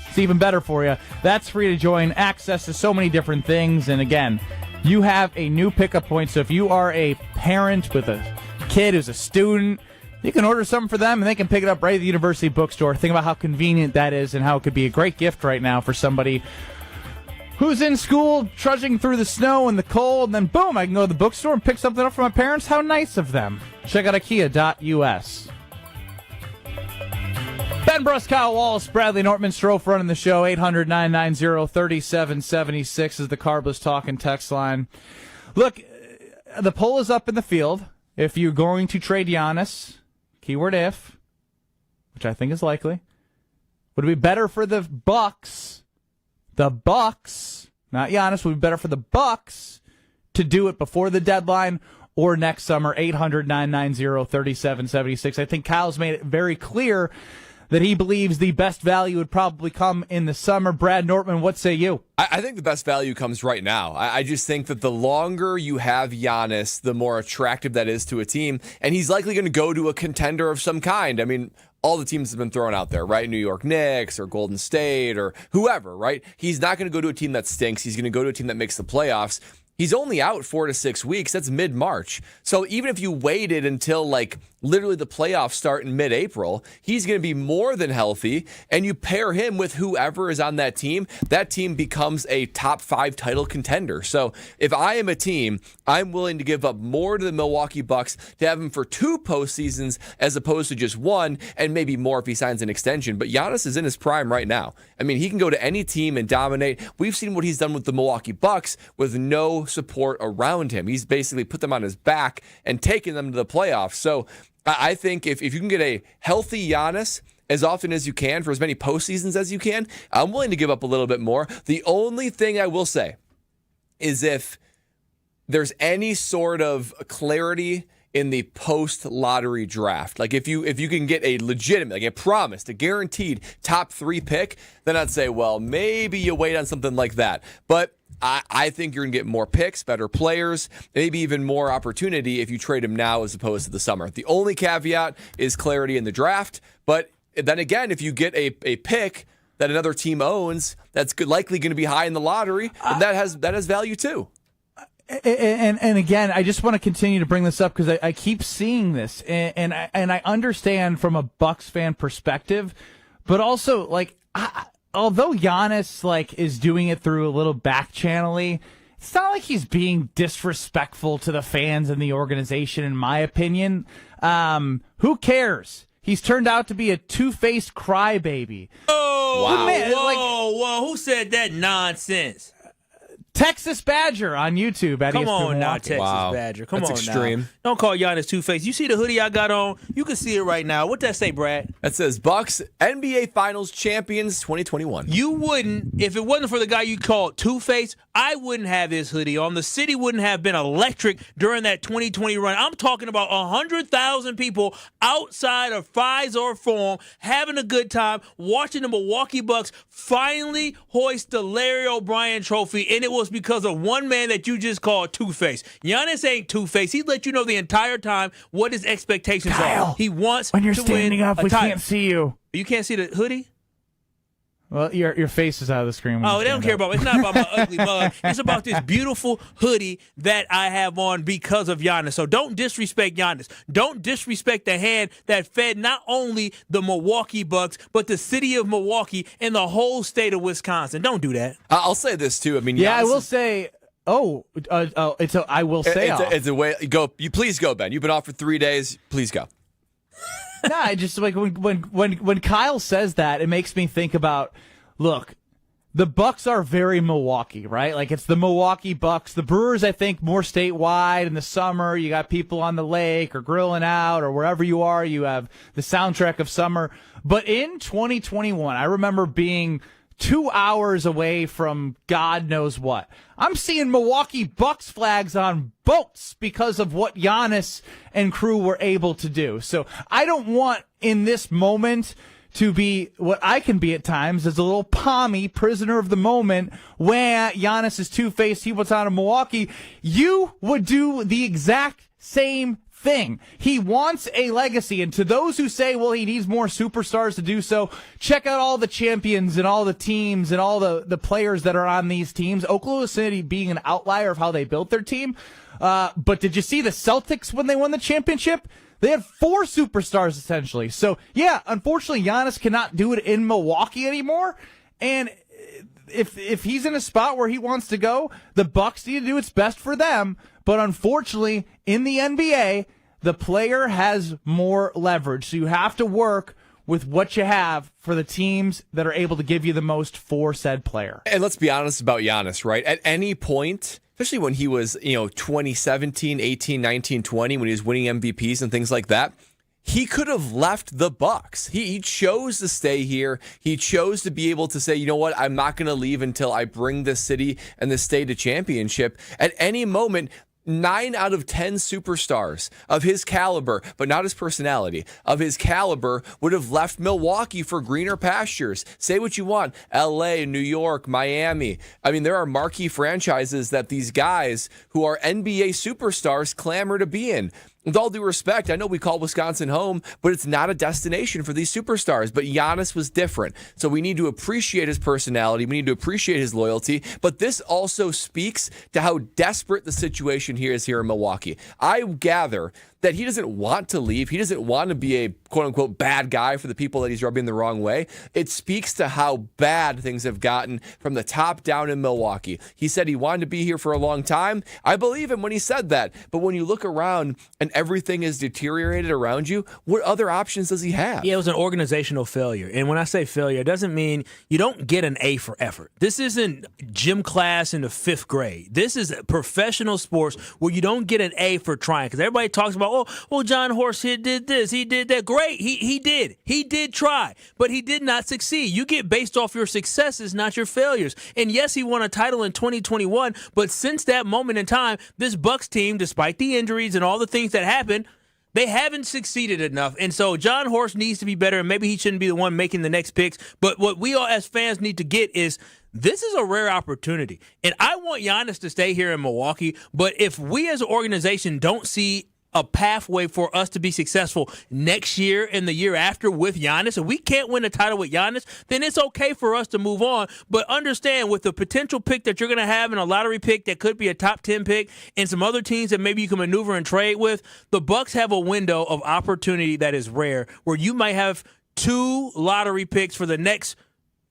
it's even better for you. That's free to join, access to so many different things. And again, you have a new pickup point. So if you are a parent with a kid who's a student, You can order something for them, and they can pick it up right at the university bookstore. Think about how convenient that is and how it could be a great gift right now for somebody who's in school, trudging through the snow and the cold, and then boom, I can go to the bookstore and pick something up for my parents. How nice of them. Check out IKEA.us. Ben Brust, Kyle Wallace, Bradley Nortman, Strofe running the show. 800-990-3776 is the Carbless Talk and text line. Look, the poll is up in the field. If you're going to trade Giannis, keyword if, which I think is likely, would it be better for the Bucks, not Giannis, would it be better for the Bucks to do it before the deadline or next summer? 800-990-3776. I think Kyle's made it very clear that he believes the best value would probably come in the summer. Brad Nortman, what say you? I think the best value comes right now. I just think that the longer you have Giannis, the more attractive that is to a team. And he's likely going to go to a contender of some kind. I mean, all the teams have been thrown out there, right? New York Knicks or Golden State or whoever, right? He's not going to go to a team that stinks. He's going to go to a team that makes the playoffs. He's only out 4 to 6 weeks. That's mid-March. So even if you waited until literally the playoffs start in mid-April, he's going to be more than healthy. And you pair him with whoever is on that team becomes a top 5 title contender. So if I am a team, I'm willing to give up more to the Milwaukee Bucks to have him for 2 postseasons as opposed to just 1, and maybe more if he signs an extension. But Giannis is in his prime right now. I mean, he can go to any team and dominate. We've seen what he's done with the Milwaukee Bucks with no support around him. He's basically put them on his back and taken them to the playoffs. So I think if you can get a healthy Giannis as often as you can for as many postseasons as you can, I'm willing to give up a little bit more. The only thing I will say is if there's any sort of clarity in the post-lottery draft, like if you can get a legitimate, a promised, a guaranteed top 3 pick, then I'd say, well, maybe you wait on something like that. But I think you're going to get more picks, better players, maybe even more opportunity if you trade him now as opposed to the summer. The only caveat is clarity in the draft. But then again, if you get a pick that another team owns, that's likely going to be high in the lottery, and that has value too. And again, I just want to continue to bring this up because I keep seeing this, and I understand from a Bucks fan perspective, but also although Giannis is doing it through a little back channel-y, it's not like he's being disrespectful to the fans and the organization, in my opinion. Who cares? He's turned out to be a two-faced crybaby. Oh, wow. Whoa, who said that nonsense? Texas Badger on YouTube at Come ESPN on now, Milwaukee. Texas Wow. Badger. Come That's on extreme. now. Don't call Giannis two-faced. You see the hoodie I got on? You can see it right now. What that say, Brad? That says Bucks NBA Finals Champions 2021. You wouldn't, if it wasn't for the guy you called two-faced, I wouldn't have this hoodie on. The city wouldn't have been electric during that 2020 run. I'm talking about 100,000 people outside of Fiserv Forum having a good time, watching the Milwaukee Bucks finally hoist the Larry O'Brien trophy, and it was because of one man that you just called two-faced. Giannis ain't two-faced. He let you know the entire time what his expectations are. He wants when you're to standing win up, a we title. can't see you. You can't see the hoodie? Well, your face is out of the screen. Oh, they don't care about me. It's not about my ugly mug. It's about this beautiful hoodie that I have on because of Giannis. So don't disrespect Giannis. Don't disrespect the hand that fed not only the Milwaukee Bucks, but the city of Milwaukee and the whole state of Wisconsin. Don't do that. I'll say this, too. I mean, Yeah, Giannis I will say. I will say. It's a way. Go. You please go, Ben. You've been off for 3 days. Please go. No, I just when Kyle says that, it makes me think about, look, the Bucks are very Milwaukee, right? It's the Milwaukee Bucks. The Brewers, I think, more statewide in the summer. You got people on the lake or grilling out or wherever you are. You have the soundtrack of summer. But in 2021, I remember being 2 hours away from God knows what. I'm seeing Milwaukee Bucks flags on boats because of what Giannis and crew were able to do. So I don't want in this moment to be what I can be at times as a little pommy prisoner of the moment where Giannis is two-faced. He wants out of Milwaukee. You would do the exact same thing. He wants a legacy, and to those who say, well, he needs more superstars to do so, check out all the champions and all the teams and all the players that are on these teams. Oklahoma City being an outlier of how they built their team. But did you see the Celtics when they won the championship? They had 4 superstars, essentially. So, yeah, unfortunately, Giannis cannot do it in Milwaukee anymore. And if he's in a spot where he wants to go, the Bucks need to do what's best for them. But unfortunately, in the NBA, the player has more leverage. So you have to work with what you have for the teams that are able to give you the most for said player. And let's be honest about Giannis, right? At any point, especially when he was, 2017, 18, 19, 20, when he was winning MVPs and things like that, he could have left the Bucks. He chose to stay here. He chose to be able to say, you know what, I'm not going to leave until I bring this city and this state a championship. At any moment, 9 out of 10 superstars of his caliber, but not his personality, of his caliber, would have left Milwaukee for greener pastures. Say what you want, LA, New York, Miami. I mean, there are marquee franchises that these guys who are NBA superstars clamor to be in. With all due respect, I know we call Wisconsin home, but it's not a destination for these superstars. But Giannis was different. So we need to appreciate his personality. We need to appreciate his loyalty. But this also speaks to how desperate the situation here is here in Milwaukee. I gather that he doesn't want to leave. He doesn't want to be a quote-unquote bad guy for the people that he's rubbing the wrong way. It speaks to how bad things have gotten from the top down in Milwaukee. He said he wanted to be here for a long time. I believe him when he said that. But when you look around and everything is deteriorated around you, what other options does he have? Yeah, it was an organizational failure. And when I say failure, it doesn't mean you don't get an A for effort. This isn't gym class in the 5th grade. This is professional sports where you don't get an A for trying. Because everybody talks about, John Horst did this, he did that. Great, he did try, but he did not succeed. You get based off your successes, not your failures. And yes, he won a title in 2021, but since that moment in time, this Bucks team, despite the injuries and all the things that happened, they haven't succeeded enough. And so John Horst needs to be better, and maybe he shouldn't be the one making the next picks. But what we all as fans need to get is this is a rare opportunity. And I want Giannis to stay here in Milwaukee, but if we as an organization don't see a pathway for us to be successful next year and the year after with Giannis, and we can't win a title with Giannis, then it's okay for us to move on. But understand, with the potential pick that you're going to have in a lottery pick that could be a top 10 pick and some other teams that maybe you can maneuver and trade with, the Bucks have a window of opportunity that is rare where you might have 2 lottery picks for the next,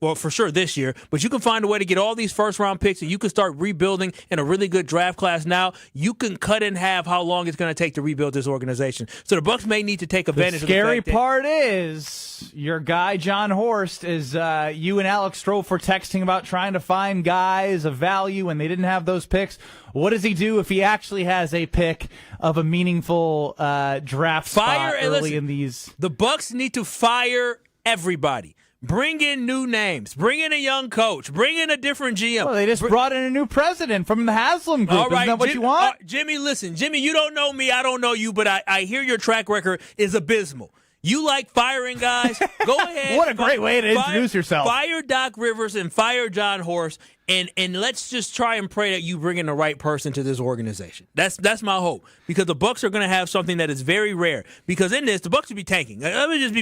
well, for sure this year, but you can find a way to get all these first-round picks, and you can start rebuilding in a really good draft class now. You can cut in half how long it's going to take to rebuild this organization. So the Bucks may need to take advantage of the scary part is your guy, John Horst, is you and Alex Strofe were texting about trying to find guys of value, and they didn't have those picks. What does he do if he actually has a pick of a meaningful draft spot early in these? The Bucks need to fire everybody. Bring in new names. Bring in a young coach. Bring in a different GM. Well, they just brought in a new president from the Haslam Group. All right, Isn't that what you want? Jimmy, listen. Jimmy, you don't know me. I don't know you, but I hear your track record is abysmal. You like firing guys? Go ahead. What a great way to introduce yourself. Fire Doc Rivers and fire John Horst, and let's just try and pray that you bring in the right person to this organization. That's my hope, because the Bucks are going to have something that is very rare. Because in this, the Bucks should be tanking. We should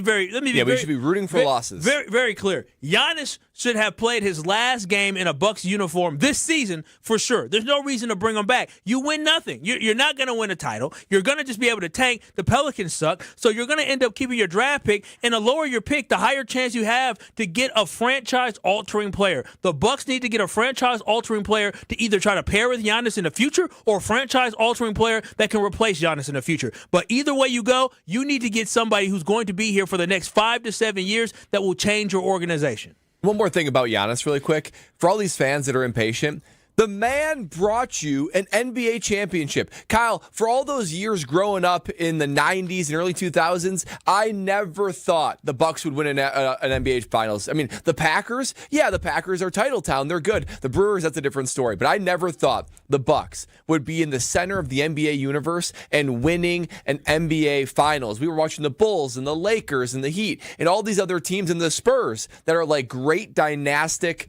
be rooting for losses. Very, very clear. Giannis should have played his last game in a Bucks uniform this season for sure. There's no reason to bring him back. You win nothing. You're not going to win a title. You're going to just be able to tank. The Pelicans suck, so you're going to end up keeping your draft pick, and the lower your pick, the higher chance you have to get a franchise-altering player. The Bucks need to get a franchise-altering player to either try to pair with Giannis in the future or a franchise-altering player that can replace Giannis in the future. But either way you go, you need to get somebody who's going to be here for the next 5 to 7 years that will change your organization. One more thing about Giannis really quick. For all these fans that are impatient, the man brought you an NBA championship. Kyle, for all those years growing up in the 90s and early 2000s, I never thought the Bucks would win an NBA Finals. I mean, the Packers, the Packers are title town. They're good. The Brewers, that's a different story. But I never thought the Bucks would be in the center of the NBA universe and winning an NBA Finals. We were watching the Bulls and the Lakers and the Heat and all these other teams and the Spurs that are like great dynastic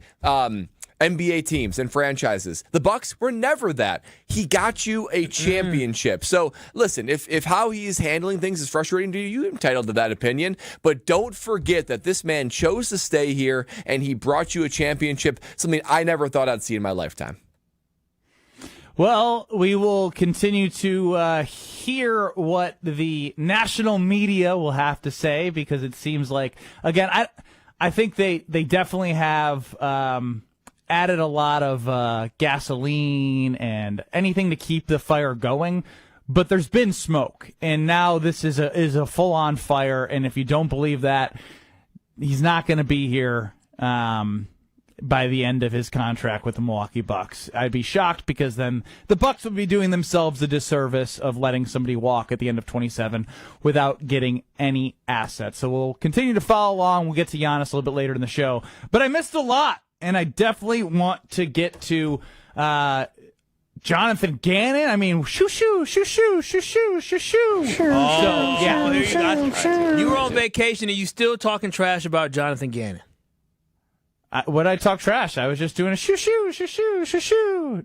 NBA teams and franchises. The Bucks were never that. He got you a championship. So listen, if how he's handling things is frustrating to you, you're entitled to that opinion. But don't forget that this man chose to stay here and he brought you a championship, something I never thought I'd see in my lifetime. Well, we will continue to hear what the national media will have to say, because it seems like, again, I think they definitely have added a lot of gasoline and anything to keep the fire going. But there's been smoke, and now this is a full-on fire. And if you don't believe that, he's not going to be here by the end of his contract with the Milwaukee Bucks. I'd be shocked, because then the Bucks would be doing themselves a disservice of letting somebody walk at the end of 27 without getting any assets. So we'll continue to follow along. We'll get to Giannis a little bit later in the show. But I missed a lot, and I definitely want to get to Jonathan Gannon. I mean, shoo. So, yeah. You were on vacation and you still talking trash about Jonathan Gannon. When I talk trash, I was just doing a shoo.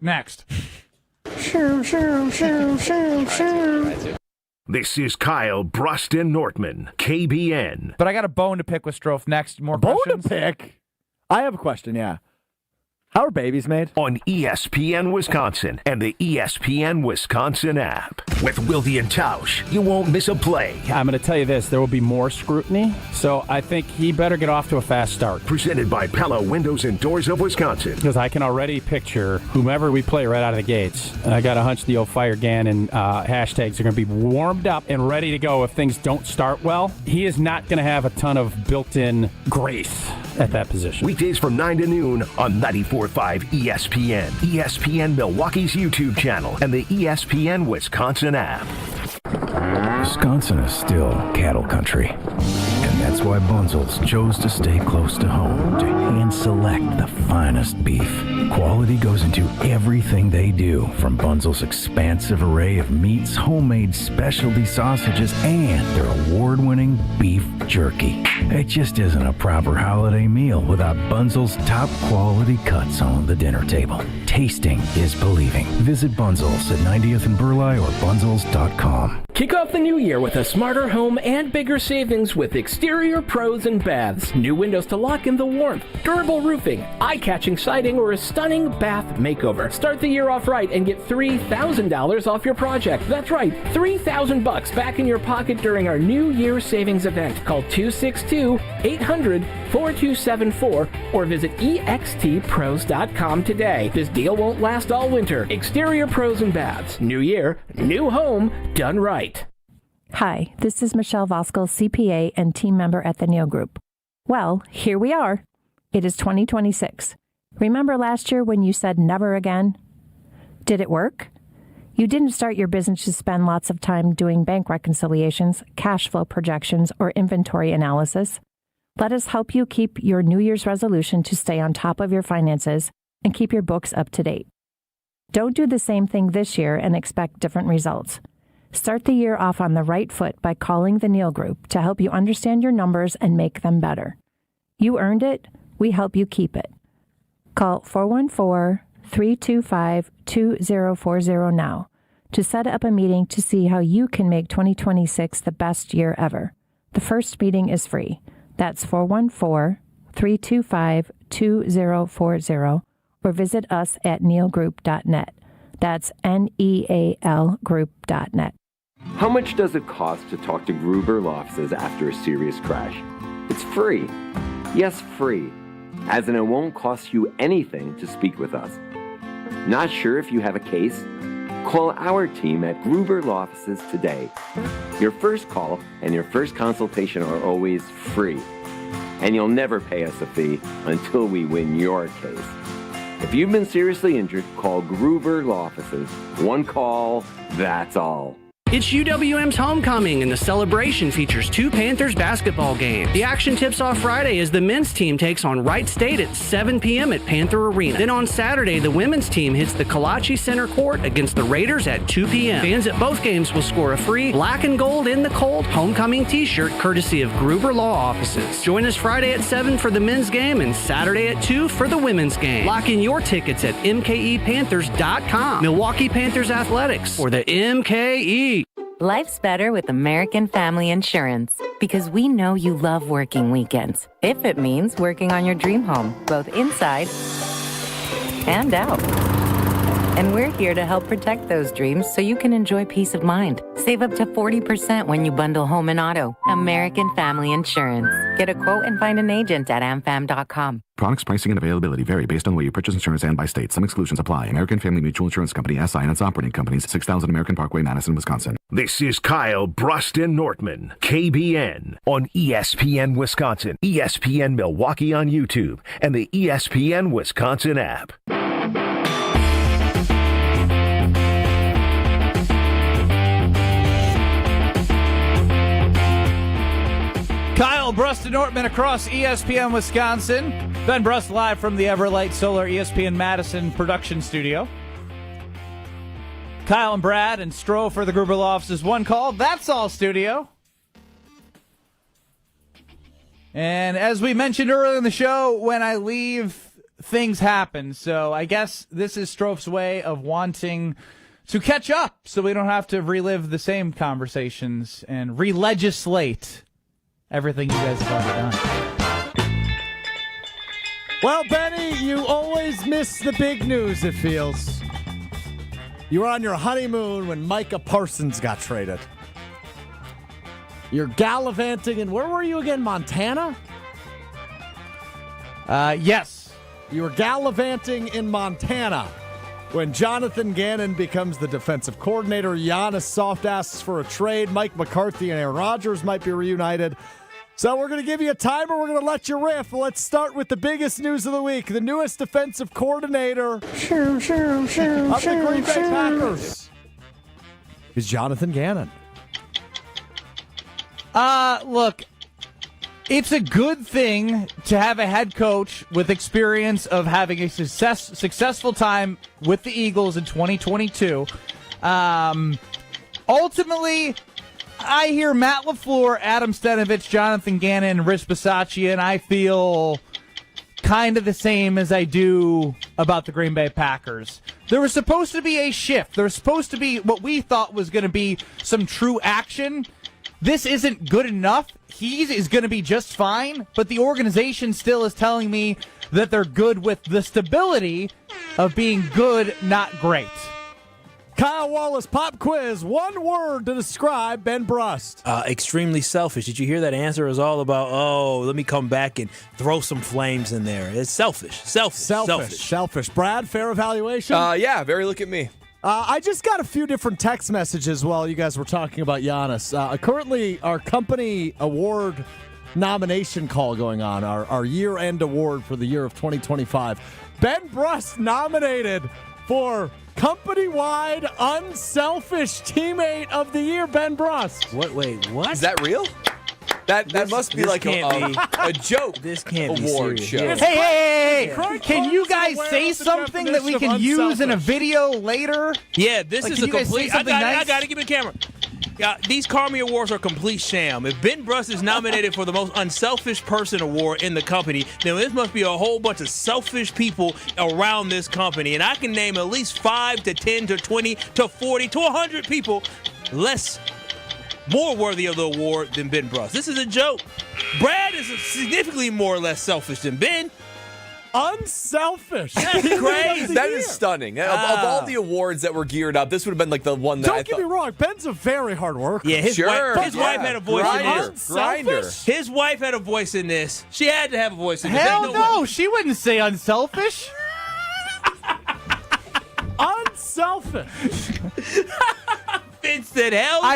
Next. This is Kyle Brust Nortman, KBN. But I got a bone to pick with Strofe next. More questions? Bone to pick? I have a question, yeah. How are babies made? On ESPN Wisconsin and the ESPN Wisconsin app. With Wilde and Tausch, you won't miss a play. I'm going to tell you this, there will be more scrutiny, so I think he better get off to a fast start. Presented by Pella Windows and Doors of Wisconsin. Because I can already picture whomever we play right out of the gates. And I got a hunch the old Fire Gannon hashtags are going to be warmed up and ready to go if things don't start well. He is not going to have a ton of built-in grace at that position. Weekdays from 9 to noon on 94.5 ESPN, ESPN Milwaukee's YouTube channel, and the ESPN Wisconsin app. Wisconsin is still cattle country, and that's why Bunzel's chose to stay close to home to hand select the finest beef. Quality goes into everything they do, from Bunzel's expansive array of meats, homemade specialty sausages, and their award-winning beef jerky. It just isn't a proper holiday meal without Bunzel's top quality cuts on the dinner table. Tasting is believing. Visit Bunzel's at 90th and Burleigh or bunzels.com. Kick off the new year with a smarter home and bigger savings with Exterior Pros and Baths. New windows to lock in the warmth, durable roofing, eye-catching siding, or a stunning bath makeover. Start the year off right and get $3,000 off your project. That's right, $3,000 back in your pocket during our New Year savings event. Call 262-800-4274 or visit extpros.com today. This deal won't last all winter. Exterior Pros and Baths. New year, new home, done right. Hi, this is Michelle Voskel, CPA and team member at the Neal Group. Well, here we are. It is 2026. Remember last year when you said never again? Did it work? You didn't start your business to spend lots of time doing bank reconciliations, cash flow projections, or inventory analysis. Let us help you keep your New Year's resolution to stay on top of your finances and keep your books up to date. Don't do the same thing this year and expect different results. Start the year off on the right foot by calling the Neal Group to help you understand your numbers and make them better. You earned it. We help you keep it. Call 414-325-2040 now to set up a meeting to see how you can make 2026 the best year ever. The first meeting is free. That's 414-325-2040 or visit us at nealgroup.net. That's NEAL group.net. How much does it cost to talk to Gruber Law Offices after a serious crash? It's free. Yes, free. As in, it won't cost you anything to speak with us. Not sure if you have a case? Call our team at Gruber Law Offices today. Your first call and your first consultation are always free. And you'll never pay us a fee until we win your case. If you've been seriously injured, call Gruber Law Offices. One call, that's all. It's UWM's homecoming, and the celebration features 2 Panthers basketball games. The action tips off Friday as the men's team takes on Wright State at 7 p.m. at Panther Arena. Then on Saturday, the women's team hits the Kalachi Center Court against the Raiders at 2 p.m. Fans at both games will score a free black and gold in the cold homecoming t-shirt courtesy of Gruber Law Offices. Join us Friday at 7 for the men's game and Saturday at 2 for the women's game. Lock in your tickets at mkepanthers.com. Milwaukee Panthers Athletics for the MKE. Life's better with American Family Insurance because we know you love working weekends. If it means working on your dream home, both inside and out. And we're here to help protect those dreams so you can enjoy peace of mind. Save up to 40% when you bundle home and auto. American Family Insurance. Get a quote and find an agent at amfam.com. Products, pricing, and availability vary based on where you purchase insurance and by state. Some exclusions apply. American Family Mutual Insurance Company, SI, and its operating companies, 6000 American Parkway, Madison, Wisconsin. This is Kyle Brust Nortman, KBN, on ESPN Wisconsin, ESPN Milwaukee on YouTube, and the ESPN Wisconsin app. Kyle Brust Nortman across ESPN Wisconsin. Ben Brust live from the Everlight Solar ESPN Madison production studio. Kyle and Brad and Stroh for the Gruber Law Office's One Call. That's all studio. And as we mentioned earlier in the show, when I leave, things happen. So I guess this is Stroh's way of wanting to catch up so we don't have to relive the same conversations and re-legislate everything you guys have already done. Well, Benny, you always miss the big news, it feels. You were on your honeymoon when Micah Parsons got traded. You're gallivanting in, where were you again, Montana? Yes. You were gallivanting in Montana when Jonathan Gannon becomes the defensive coordinator. Giannis soft asks for a trade. Mike McCarthy and Aaron Rodgers might be reunited. So we're going to give you a timer. We're going to let you riff. Let's start with the biggest news of the week. The newest defensive coordinator of the Green Bay Packers is Jonathan Gannon. Look, it's a good thing to have a head coach with experience of having a successful time with the Eagles in 2022. Ultimately, I hear Matt LaFleur, Adam Stenavich, Jonathan Gannon, and Rich Bisaccia, and I feel kind of the same as I do about the Green Bay Packers. There was supposed to be a shift. There was supposed to be what we thought was going to be some true action. This isn't good enough. He is going to be just fine, but the organization still is telling me that they're good with the stability of being good, not great. Kyle Wallace, pop quiz. One word to describe Ben Brust. Extremely selfish. Did you hear that answer? It was all about, let me come back and throw some flames in there. It's selfish. Selfish. Brad, fair evaluation? Yeah, very look at me. I just got a few different text messages while you guys were talking about Giannis. Currently, our company award nomination call going on, our year-end award for the year of 2025. Ben Brust nominated for company-wide unselfish teammate of the year, Ben Brust. Wait, what? Is that real? That must be like a joke. This can't award be show. Hey! Can you guys say something that we can use in a video later? Yeah, this is a complete. I got to give it a camera. Yeah, these Carmi Awards are a complete sham. If Ben Brust is nominated for the most unselfish person award in the company, then this must be a whole bunch of selfish people around this company. And I can name at least 5 to 10 to 20 to 40 to 100 people more worthy of the award than Ben Brust. This is a joke. Brad is significantly more or less selfish than Ben. Unselfish. That's crazy. That is stunning. Of all the awards that were geared up, this would have been like the one that Don't get me wrong. Ben's a very hard worker. Yeah, his wife had a voice in this. Grinder. His wife had a voice in this. She had to have a voice in this. Hell no, she wouldn't say unselfish. Unselfish. Ben said, hell no.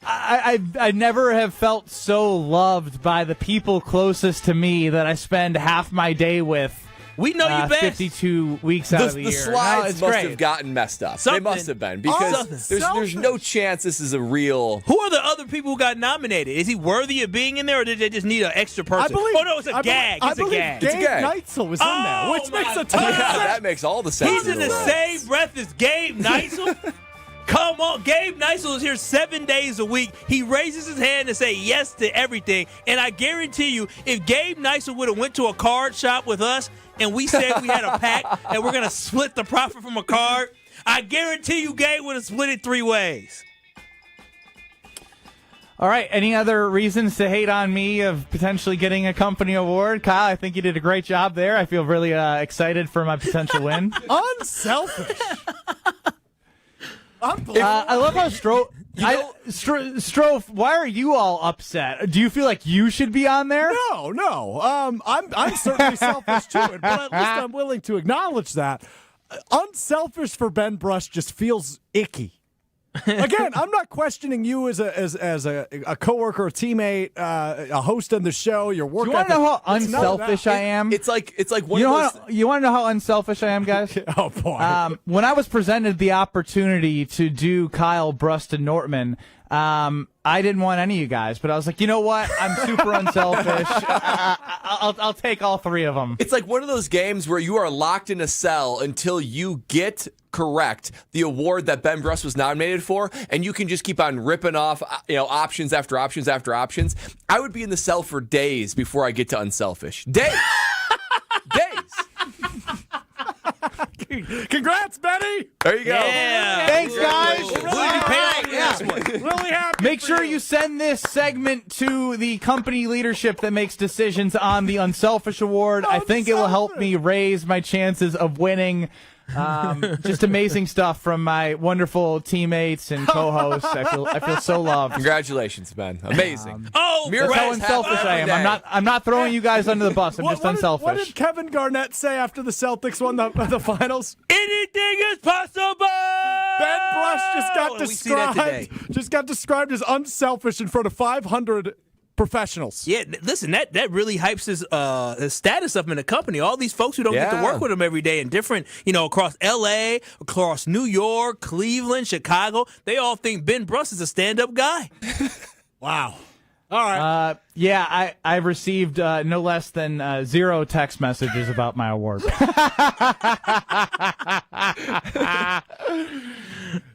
I never have felt so loved by the people closest to me that I spend half my day with. We know you best. 52 weeks out of the year. The slides must great. have gotten messed up. They must have been, because there's no chance this is a real. Who are the other people who got nominated? Is he worthy of being in there, or did they just need an extra person? It's a gag. I believe Gabe Neitzel was in there, which makes a ton of sense. That makes all the sense. He's in the same breath as Gabe Neitzel. Come on, Gabe Neitzel is here 7 days a week. He raises his hand and say yes to everything. And I guarantee you, if Gabe Neitzel would have went to a card shop with us and we said we had a pack and we're going to split the profit from a card, I guarantee you Gabe would have split it 3 ways. All right. Any other reasons to hate on me of potentially getting a company award? Kyle, I think you did a great job there. I feel really excited for my potential win. Unselfish. I love how Strofe, why are you all upset? Do you feel like you should be on there? No. I'm certainly selfish too, but at least I'm willing to acknowledge that. Unselfish for Ben Brust just feels icky. Again, I'm not questioning you as a coworker, a teammate, a host on the show. Your work. Do you want to know how unselfish I am? It's like one you of those. You want to know how unselfish I am, guys? Oh boy! When I was presented the opportunity to do Kyle, Brust, and Nortman, I didn't want any of you guys, but I was like, you know what? I'm super unselfish. I'll take all three of them. It's like one of those games where you are locked in a cell until you get correct the award that Ben Brust was nominated for, and you can just keep on ripping off, options after options after options. I would be in the cell for days before I get to unselfish. Days. Congrats, Benny! There you go. Yeah. Thanks, guys. Really happy. Make sure you send this segment to the company leadership that makes decisions on the Unselfish Award. I think it will help me raise my chances of winning. Just amazing stuff from my wonderful teammates and co-hosts. I feel so loved. Congratulations, Ben. Amazing. That's how unselfish I am. I'm not throwing you guys under the bus. I'm just unselfish. What did Kevin Garnett say after the Celtics won the finals? Anything is possible. Ben Brust just got described as unselfish in front of 500 professionals. Yeah, listen, that really hypes his status up in the company. All these folks who don't get to work with him every day and different, across L.A., across New York, Cleveland, Chicago, they all think Ben Brust is a stand-up guy. Wow. All right. I received no less than 0 text messages about my award.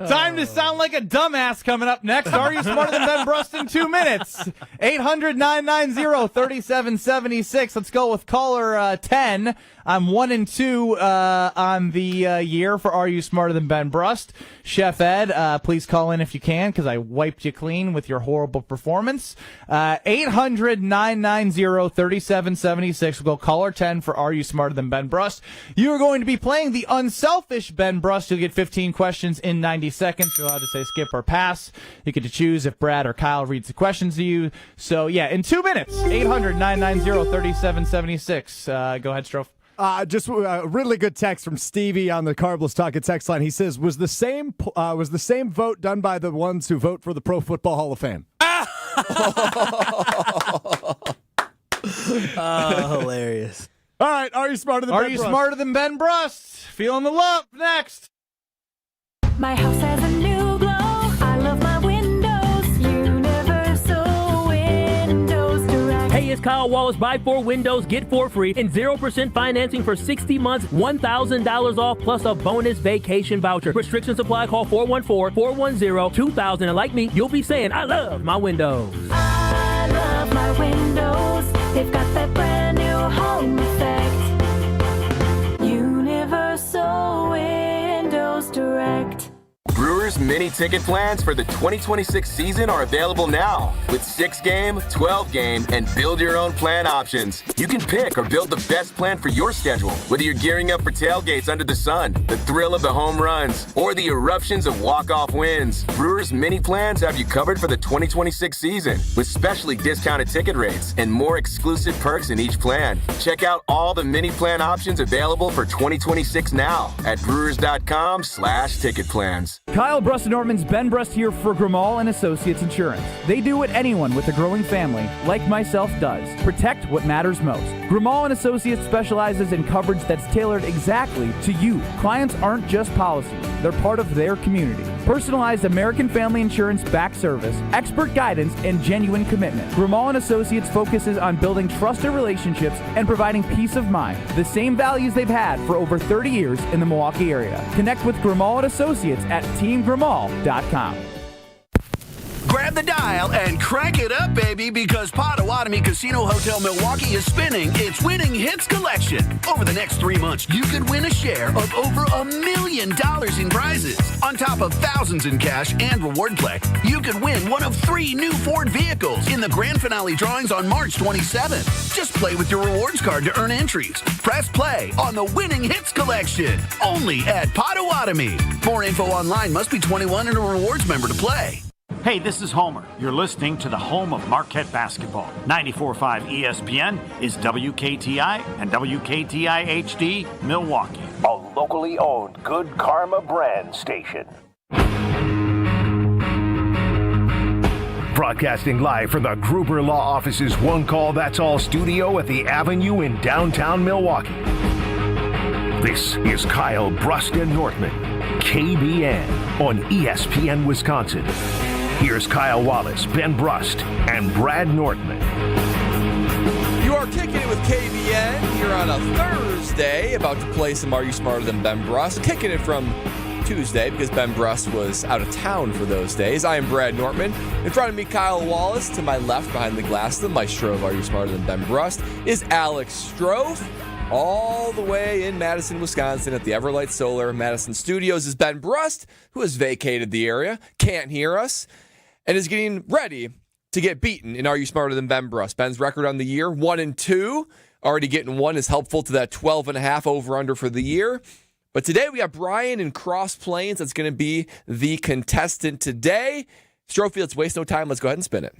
Time to sound like a dumbass coming up next. Are you smarter than Ben Brust in 2 minutes? 800-990-3776. Let's go with caller 10. I'm 1-2 on the year for Are You Smarter Than Ben Brust? Chef Ed, please call in if you can, because I wiped you clean with your horrible performance. 800-990-3776. We'll go caller 10 for Are You Smarter Than Ben Brust? You are going to be playing the unselfish Ben Brust. You'll get 15 questions in 90 seconds. You're allowed to say skip or pass. You get to choose if Brad or Kyle reads the questions to you. So, in 2 minutes, 800-990-3776. Go ahead, Strofe. Just a really good text from Stevie on the Carbless Talking text line. He says, was the same vote done by the ones who vote for the Pro Football Hall of Fame? Hilarious. All right, Are You Smarter Than Ben Brust? Are you smarter than Ben Brust? Feeling the love. Next. My house has a new glow. I love my windows. Universal Windows Direct. Hey, it's Kyle Wallace. Buy 4 windows, get 4 free, and 0% financing for 60 months, $1,000 off, plus a bonus vacation voucher. Restrictions apply. Call 414-410-2000. And like me, you'll be saying, I love my windows. I love my windows. They've got that brand new home effect. Universal Windows Direct. Brewers mini ticket plans for the 2026 season are available now with 6-game, 12-game, and build-your-own plan options. You can pick or build the best plan for your schedule, whether you're gearing up for tailgates under the sun, the thrill of the home runs, or the eruptions of walk-off wins. Brewers mini plans have you covered for the 2026 season with specially discounted ticket rates and more exclusive perks in each plan. Check out all the mini plan options available for 2026 now at brewers.com/ticket plans. Kyle, Brust Nortman's Ben Brust here for Grimal & Associates Insurance. They do what anyone with a growing family, like myself, does. Protect what matters most. Grimal & Associates specializes in coverage that's tailored exactly to you. Clients aren't just policies. They're part of their community. Personalized American Family Insurance back service, expert guidance, and genuine commitment. Grimal & Associates focuses on building trusted relationships and providing peace of mind. The same values they've had for over 30 years in the Milwaukee area. Connect with Grimal & Associates at teamgrimal.com. Grab the dial and crank it up, baby, because Potawatomi Casino Hotel Milwaukee is spinning its Winning Hits collection. Over the next 3 months, you could win a share of over $1 million in prizes. On top of thousands in cash and reward play, you could win one of 3 new Ford vehicles in the grand finale drawings on March 27th. Just play with your rewards card to earn entries. Press play on the Winning Hits collection, only at Potawatomi. More info online. Must be 21 and a rewards member to play. Hey, this is Homer. You're listening to the home of Marquette basketball. 94.5 ESPN is WKTI and WKTI HD Milwaukee. A locally owned Good Karma brand station. Broadcasting live from the Gruber Law Office's One Call That's All studio at the Avenue in downtown Milwaukee. This is Kyle Brust Nortman, KBN on ESPN Wisconsin. Here's Kyle Wallace, Ben Brust, and Brad Nortman. You are kicking it with KBN here on a Thursday, about to play some Are You Smarter Than Ben Brust? Kicking it from Tuesday because Ben Brust was out of town for those days. I am Brad Nortman. In front of me, Kyle Wallace. To my left, behind the glass, the maestro of Are You Smarter Than Ben Brust, is Alex Strofe. All the way in Madison, Wisconsin at the Everlight Solar Madison Studios is Ben Brust, who has vacated the area, can't hear us, and is getting ready to get beaten in Are You Smarter Than Ben Brust? Ben's record on the year, 1-2. Already getting 1 is helpful to that 12.5 over-under for the year. But today we have Bryan in Cross Plains. That's going to be the contestant today. Strophe, let's waste no time. Let's go ahead and spin it.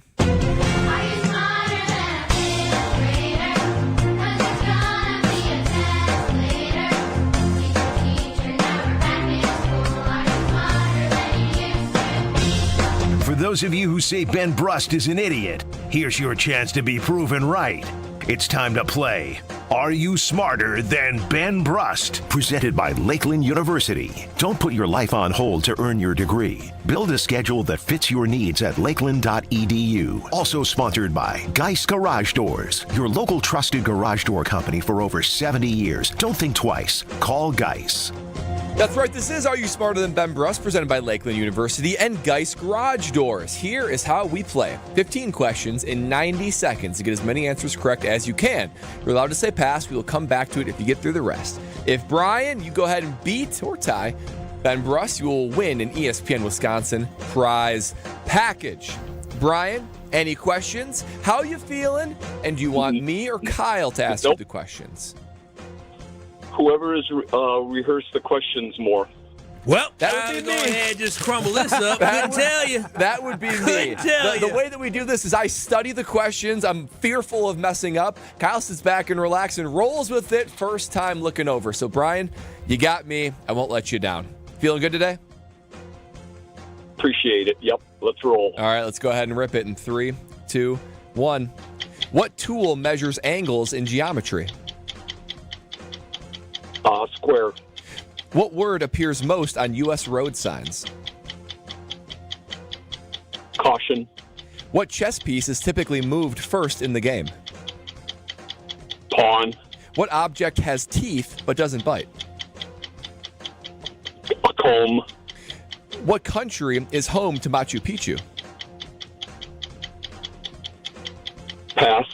For those of you who say Ben Brust is an idiot, here's your chance to be proven right. It's time to play Are You Smarter Than Ben Brust? Presented by Lakeland University. Don't put your life on hold to earn your degree. Build a schedule that fits your needs at lakeland.edu. Also sponsored by Geist Garage Doors, your local trusted garage door company for over 70 years. Don't think twice. Call Geist. That's right, this is Are You Smarter Than Ben Brust, presented by Lakeland University and Geist Garage Doors. Here is how we play. 15 questions in 90 seconds to get as many answers correct as you can. You're allowed to say pass. We will come back to it if you get through the rest. If Bryan, you go ahead and beat or tie Ben Brust, you will win an ESPN Wisconsin prize package. Bryan, any questions? How you feeling? And do you want me or Kyle to ask you the questions? Whoever has rehearsed the questions more. Well, that would be me. Go ahead, just crumble this up. Couldn't tell you. That would be me. The way that we do this is I study the questions. I'm fearful of messing up. Kyle sits back and relaxes and rolls with it. First time looking over. So, Bryan, you got me. I won't let you down. Feeling good today? Appreciate it. Yep. Let's roll. All right, let's go ahead and rip it in 3, 2, 1. What tool measures angles in geometry? Square. What word appears most on U.S. road signs? Caution. What chess piece is typically moved first in the game? Pawn. What object has teeth but doesn't bite? A comb. What country is home to Machu Picchu? Pass.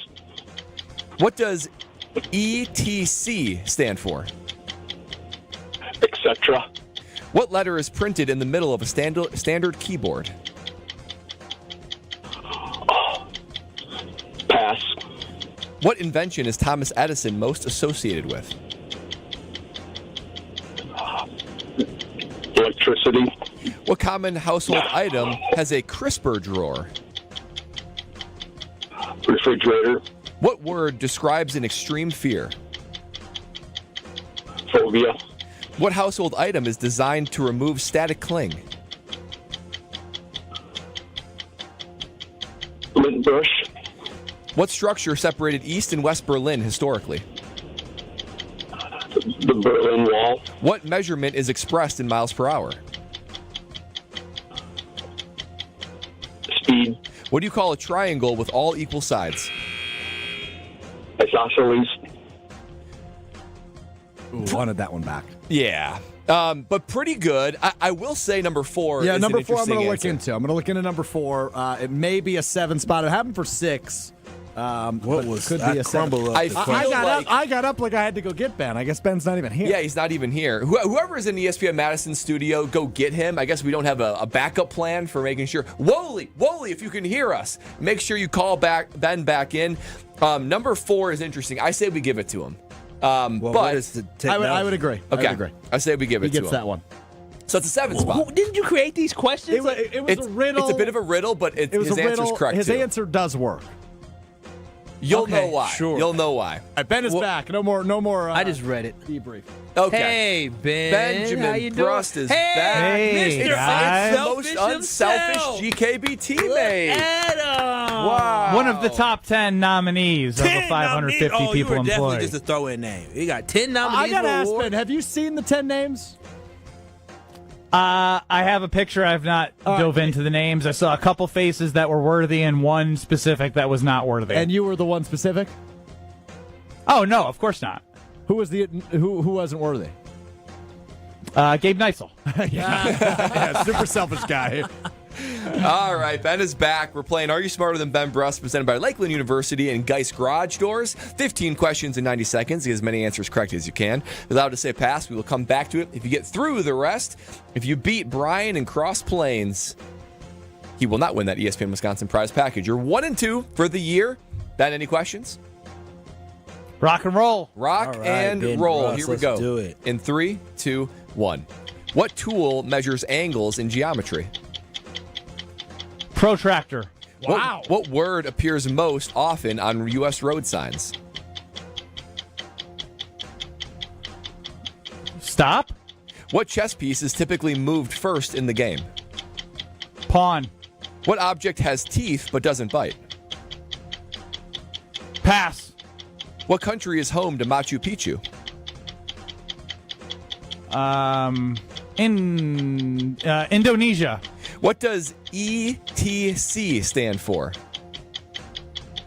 What does ETC stand for? Etc. What letter is printed in the middle of a standard keyboard? Pass. What invention is Thomas Edison most associated with? Electricity. What common household item has a crisper drawer? Refrigerator. What word describes an extreme fear? Phobia. What household item is designed to remove static cling? Lint brush. What structure separated East and West Berlin historically? The Berlin Wall. What measurement is expressed in miles per hour? Speed. What do you call a triangle with all equal sides? Isosceles. Ooh, wanted that one back. Yeah. But pretty good. I will say number 4 Yeah, is number an 4 I'm interesting going to look answer. into. I'm going to look into number 4. It may be a 7 spot. It happened for 6. What was could that be a 7. crumble up? I feel I got up like I had to go get Ben. I guess Ben's not even here. Yeah, he's not even here. Whoever is in the ESPN Madison studio, go get him. I guess we don't have a backup plan for making sure. Wooly, if you can hear us, make sure you call Ben back in. Number 4 is interesting. I say we give it to him. But what is the I would agree. Okay, I would agree. I say we give it He to him. gets that one. So it's a 7 spot. Didn't you create these questions? It was a riddle. It's a bit of a riddle, but It was his a answer riddle. is correct His too. answer does work. You'll know why. sure. You'll know why. Ben is back. No more. I just read it. Debrief. Okay. Hey, Ben. Benjamin how you doing? Brust is hey, back. Hey, Mr. guys. The most unselfish GKB teammate. Adam. Wow. One of the top 10 nominees of the 550 you people were definitely employed. just a throw-in name. You got 10 nominees. I got to for ask award. Ben, have you seen the 10 names? I have a picture. I've not dove into the names. I saw a couple faces that were worthy and one specific that was not worthy. And you were the one specific? Oh, no, of course not. Who wasn't worthy? Gabe Neisel. Yeah, super selfish guy. All right, Ben is back. We're playing Are You Smarter Than Ben Brust, presented by Lakeland University and Geist Garage Doors. 15 questions in 90 seconds. Get as many answers correct as you can. Allowed to say pass. We will come back to it if you get through the rest. If you beat Bryan and Cross Plains, he will not win that ESPN Wisconsin prize package. You're 1-2 for the year. Ben, any questions? Rock and roll. Rock All right, and Ben roll. Brust, Here we let's go. do it. In 3, 2, 1. What tool measures angles in geometry? Protractor. Wow. What word appears most often on U.S. road signs? Stop. What chess piece is typically moved first in the game? Pawn. What object has teeth but doesn't bite? Pass. What country is home to Machu Picchu? Indonesia. What does ETC stand for?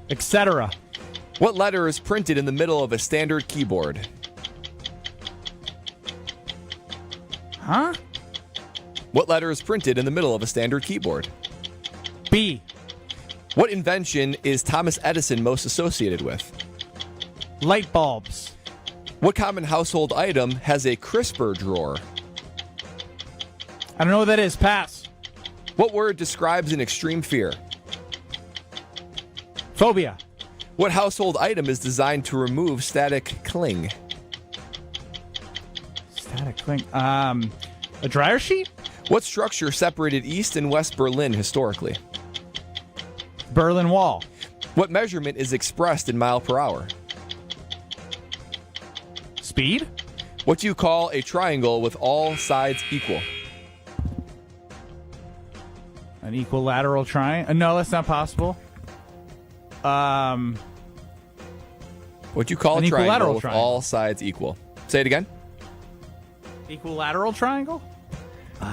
Etc. What letter is printed in the middle of a standard keyboard? Huh? What letter is printed in the middle of a standard keyboard? B. What invention is Thomas Edison most associated with? Light bulbs. What common household item has a crisper drawer? I don't know what that is. Pass. What word describes an extreme fear? Phobia. What household item is designed to remove static cling? Static cling. A dryer sheet? What structure separated East and West Berlin historically? Berlin Wall. What measurement is expressed in mile per hour? Speed? What do you call a triangle with all sides equal? An equilateral triangle? No, that's not possible. What do you call An a triangle equilateral with triangle. all sides equal? Say it again. Equilateral triangle?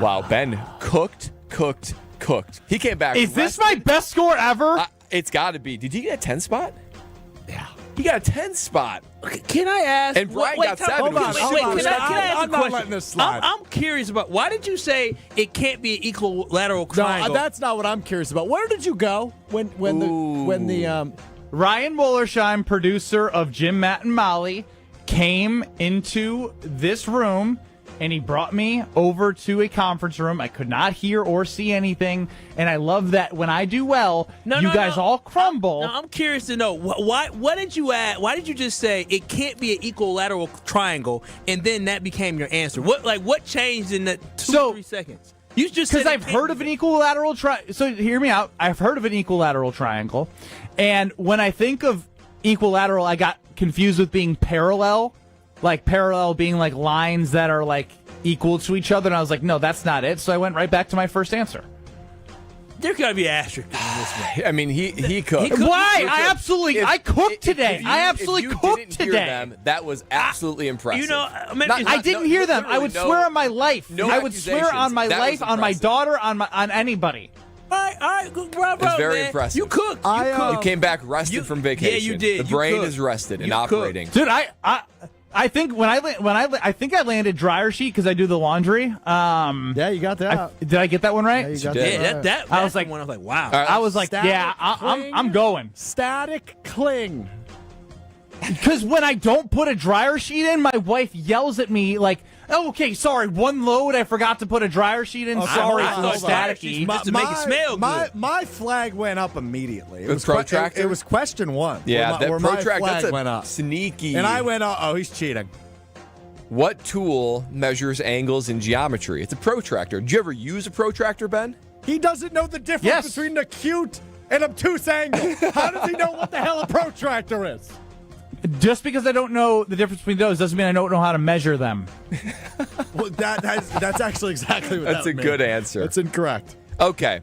Wow, Ben cooked. He came back. Is this my best score ever? It's got to be. Did he get a 10 spot? Yeah. He got a 10 spot. Can I ask? And Bryan got 7. Hold on, Wait, hold on. can I ask I'm a not question? letting this slide. I'm curious about why did you say it can't be an equilateral triangle? No, that's not what I'm curious about. Where did you go when the Ryan Wollersheim, producer of Jim, Matt, and Molly, came into this room and he brought me over to a conference room. I could not hear or see anything, and I love that when I do well, you guys all crumble. I'm curious to know why. What did you add? Why did you just say it can't be an equilateral triangle, and then that became your answer? What changed in the 2-3 seconds? You just because said I've heard of an equilateral triangle. So hear me out. I've heard of an equilateral triangle, and when I think of equilateral, I got confused with being parallel. Like parallel being like lines that are like equal to each other, and I was like, no, that's not it. So I went right back to my first answer. There gotta be an asterisk in this one. I mean, he cooked. Why? I cooked today. I absolutely cooked Hear today. them, that was absolutely impressive. You know, I mean, I didn't hear them. I would swear on my life. no I would swear on my accusations. That life, was on my impressive. daughter, on anybody. All right, bravo, It's very man. impressive. You cooked. You came back rested from vacation. Yeah, you did. The You brain cooked. is rested and You operating. Dude, I think I think I landed dryer sheet because I do the laundry. Yeah, you got that. Did I get that one right? Yeah, you got that right. I was like, wow. I was like, yeah, I'm going. Static cling. Because when I don't put a dryer sheet in, my wife yells at me like, "Oh, okay, sorry, one load, I forgot to put a dryer sheet in. Sorry for the staticky." Just to make it smell good. My flag went up immediately. It was protractor? It was question one. Yeah, where that my protractor, flag that's a went up. sneaky. And I went, oh, he's cheating. What tool measures angles in geometry? It's a protractor. Did you ever use a protractor, Ben? He doesn't know the difference between an acute and obtuse angle. How does he know what the hell a protractor is? Just because I don't know the difference between those doesn't mean I don't know how to measure them. Well, that's actually exactly what That's that a would good mean. answer. That's incorrect. Okay.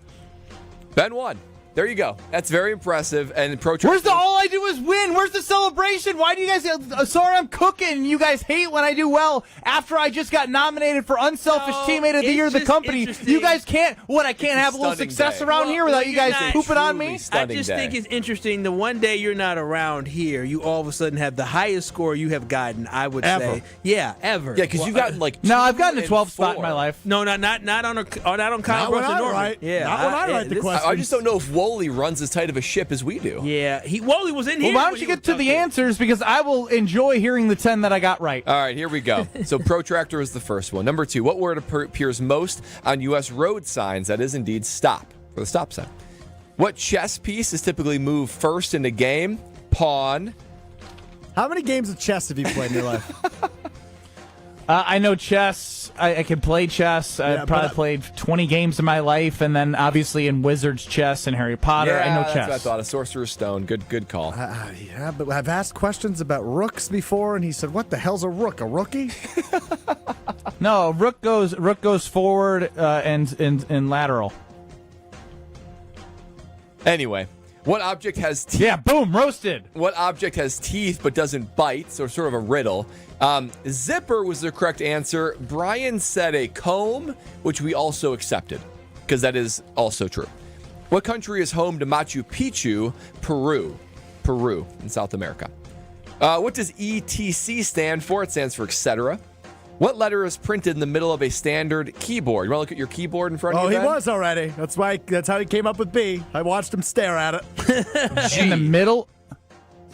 Ben won. There you go. That's very impressive. And protractor. Where's the all I do is win? Where's the celebration? Why do you guys... sorry, I'm cooking. You guys hate when I do well after I just got nominated for Unselfish Teammate of the Year of the company. You guys can't... What, I can't have a little success around here without you guys pooping on me? I just think it's interesting. The one day you're not around here, you all of a sudden have the highest score you have gotten, I would say. Yeah, ever. Yeah, because you've gotten like No, I've gotten a 12 spot in my life. No, not on Kyle Brust Nortman. Right. Yeah, not when I write the questions. I just don't know if Wooly runs as tight of a ship as we do. Yeah, Wooly was in here. Well, why don't you get to the answers, because I will enjoy hearing the 10 that I got right. All right, here we go. So protractor is the first one. Number 2, what word appears most on U.S. road signs that is indeed stop, for the stop sign? What chess piece is typically moved first in a game? Pawn. How many games of chess have you played in your life? I know chess. I can play chess. I've probably played 20 games in my life, and then obviously in Wizard's Chess and Harry Potter. Yeah, I know that's chess. what I thought. A Sorcerer's Stone. Good call. Yeah, but I've asked questions about rooks before, and he said, "What the hell's a rook? A rookie?" No, rook goes forward and lateral. Anyway, what object has teeth? Yeah, boom, roasted. What object has teeth but doesn't bite? So sort of a riddle. Zipper was the correct answer. Bryan said a comb, which we also accepted, because that is also true. What country is home to Machu Picchu? Peru in South America. What does ETC stand for? It stands for etc. What letter is printed in the middle of a standard keyboard? You want to look at your keyboard in front of you? Oh, he Ben? was already. That's how he came up with B. I watched him stare at it. G. In the middle?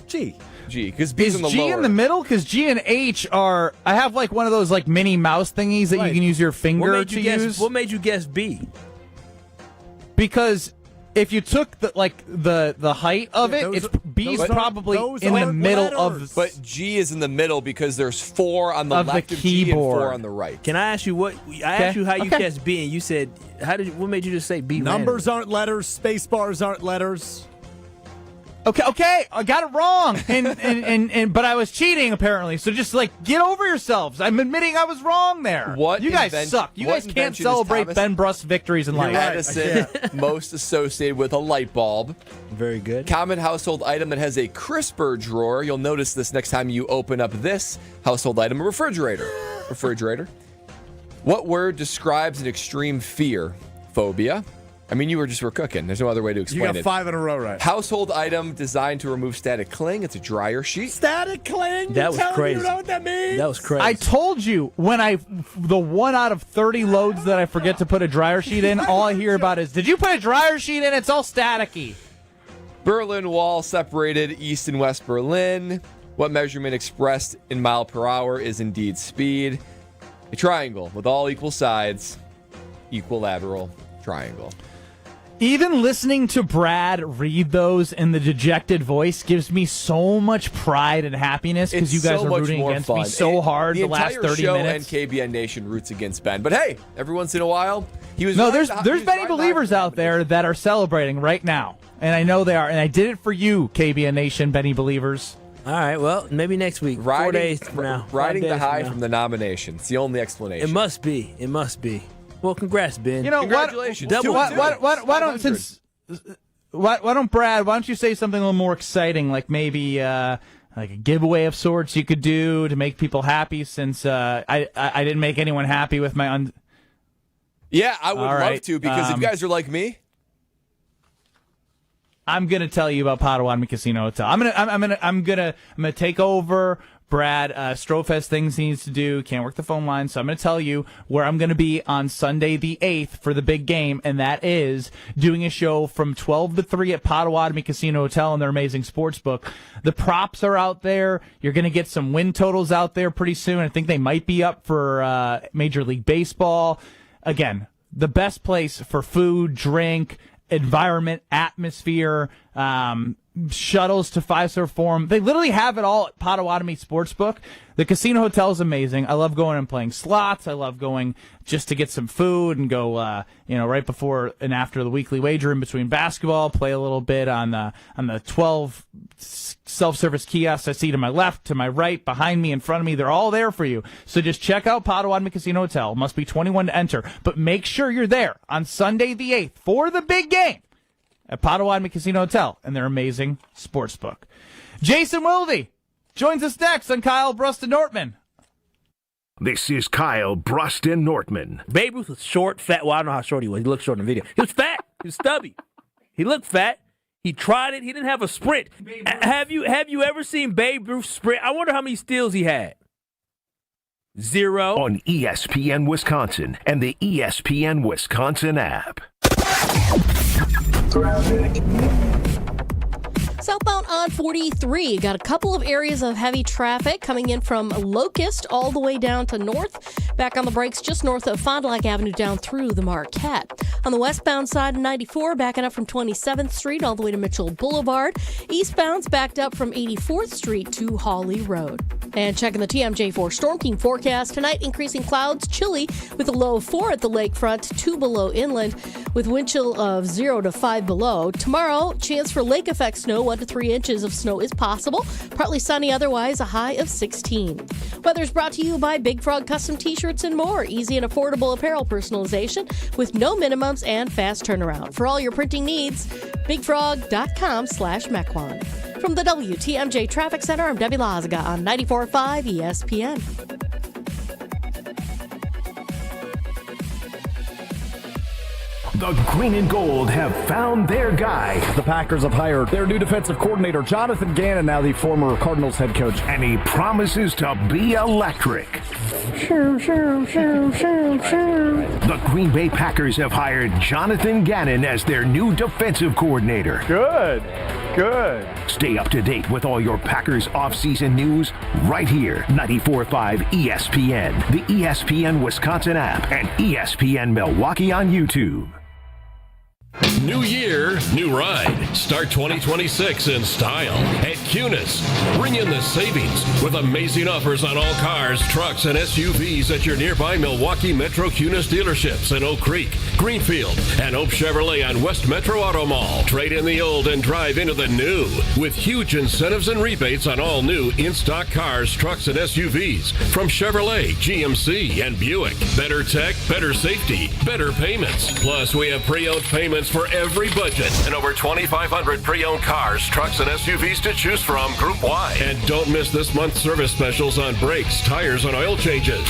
G. Because B's Is in the G lower. in the middle? Because G and H are... I have like one of those like mini mouse thingies that you can use your finger to use. What made you guess B? Because if you took the height of it, B's probably in the middle of... But G is in the middle because there's 4 on the Of the left of G and 4 keyboard. on the right. Can I ask you what? I asked you how you guessed B, and you said, what made you just say B? Numbers aren't letters. Space bars aren't letters. Okay, I got it wrong, but I was cheating apparently. So just get over yourselves. I'm admitting I was wrong there. You guys suck. You guys can't celebrate Ben Brust's victories in life. Edison most associated with a light bulb. Very good. Common household item that has a crisper drawer. You'll notice this next time you open up this household item, a refrigerator. What word describes an extreme fear? Phobia. I mean, you were cooking. There's no other way to explain it. You got 5 in a row right. Household item designed to remove static cling. It's a dryer sheet. Static cling? That was crazy. You know what that means? That was crazy. I told you the 1 out of 30 loads that I forget to put a dryer sheet in, all I hear about is, did you put a dryer sheet in? It's all staticky. Berlin Wall separated East and West Berlin. What measurement expressed in mile per hour is indeed speed? A triangle with all equal sides, equilateral triangle. Even listening to Brad read those in the dejected voice gives me so much pride and happiness because you guys are rooting against me so hard the last 30 minutes. The entire show and KBN Nation roots against Ben. But hey, every once in a while, he was... No, there's Benny believers out there that are celebrating right now. And I know they are. And I did it for you, KBN Nation, Benny believers. All right, well, maybe next week. 4 days from now. Riding the high from the nomination. It's the only explanation. It must be. It must be. Well, congrats, Ben. Congratulations. Why don't Brad? Why don't you say something a little more exciting, like maybe like a giveaway of sorts you could do to make people happy? Since I didn't make anyone happy with my Yeah, I would love to because if you guys are like me, I'm gonna tell you about Potawatomi Casino Hotel. I'm gonna take over Brad, Strofe has things he needs to do, can't work the phone line, so I'm going to tell you where I'm going to be on Sunday the 8th for the big game, and that is doing a show from 12 to 3 at Potawatomi Casino Hotel and their amazing sports book. The props are out there. You're going to get some win totals out there pretty soon. I think they might be up for Major League Baseball. Again, the best place for food, drink, environment, atmosphere, shuttles to Fiserv Forum. They literally have it all at Potawatomi Sportsbook. The casino hotel is amazing. I love going and playing slots. I love going just to get some food and go, right before and after the weekly wager in between basketball, play a little bit on the 12 self-service kiosks I see to my left, to my right, behind me, in front of me. They're all there for you. So just check out Potawatomi Casino Hotel. Must be 21 to enter. But make sure you're there on Sunday the 8th for the big game at Potawatomi Casino Hotel and their amazing sports book. Jason Wilde joins us next on Kyle, Brust, and Nortman. This is Kyle, Brust, and Nortman. Babe Ruth was short, fat. Well, I don't know how short he was. He looked short in the video. He was fat. He was stubby. He looked fat. He tried it. He didn't have a sprint. Have you ever seen Babe Ruth sprint? I wonder how many steals he had. 0. On ESPN Wisconsin and the ESPN Wisconsin app. Southbound on 43, got a couple of areas of heavy traffic coming in from Locust all the way down to North. Back on the brakes just north of Fond du Lac Avenue down through the Marquette. On the westbound side of 94, backing up from 27th Street all the way to Mitchell Boulevard. Eastbound's backed up from 84th Street to Hawley Road. And checking the TMJ4 Storm King forecast, tonight increasing clouds, chilly with a low of 4 at the lakefront, 2 below inland, with wind chill of 0 to 5 below. Tomorrow, chance for lake effect snow, 1 to 3 inches of snow is possible. Partly sunny otherwise, a high of 16. Weather's brought to you by Big Frog Custom T-shirts and more. Easy and affordable apparel personalization with no minimums and fast turnaround. For all your printing needs, bigfrog.com/Mequon. From the WTMJ Traffic Center, I'm Debbie Lazaga on 94.5 ESPN. The Green and Gold have found their guy. The Packers have hired their new defensive coordinator, Jonathan Gannon, now the former Cardinals head coach. And he promises to be electric. The Green Bay Packers have hired Jonathan Gannon as their new defensive coordinator. Good. Stay up to date with all your Packers offseason news right here. 94.5 ESPN, the ESPN Wisconsin app, and ESPN Milwaukee on YouTube. New year, new ride. Start 2026 in style at Cunis. Bring in the savings with amazing offers on all cars, trucks, and SUVs at your nearby Milwaukee Metro Cunis dealerships in Oak Creek, Greenfield, and Oak Chevrolet on West Metro Auto Mall. Trade in the old and drive into the new with huge incentives and rebates on all new in-stock cars, trucks, and SUVs from Chevrolet, GMC, and Buick. Better tech, better safety, better payments. Plus, we have pre-owned payments for every budget and over 2,500 pre-owned cars, trucks, and SUVs to choose from group-wide. And don't miss this month's service specials on brakes, tires, and oil changes.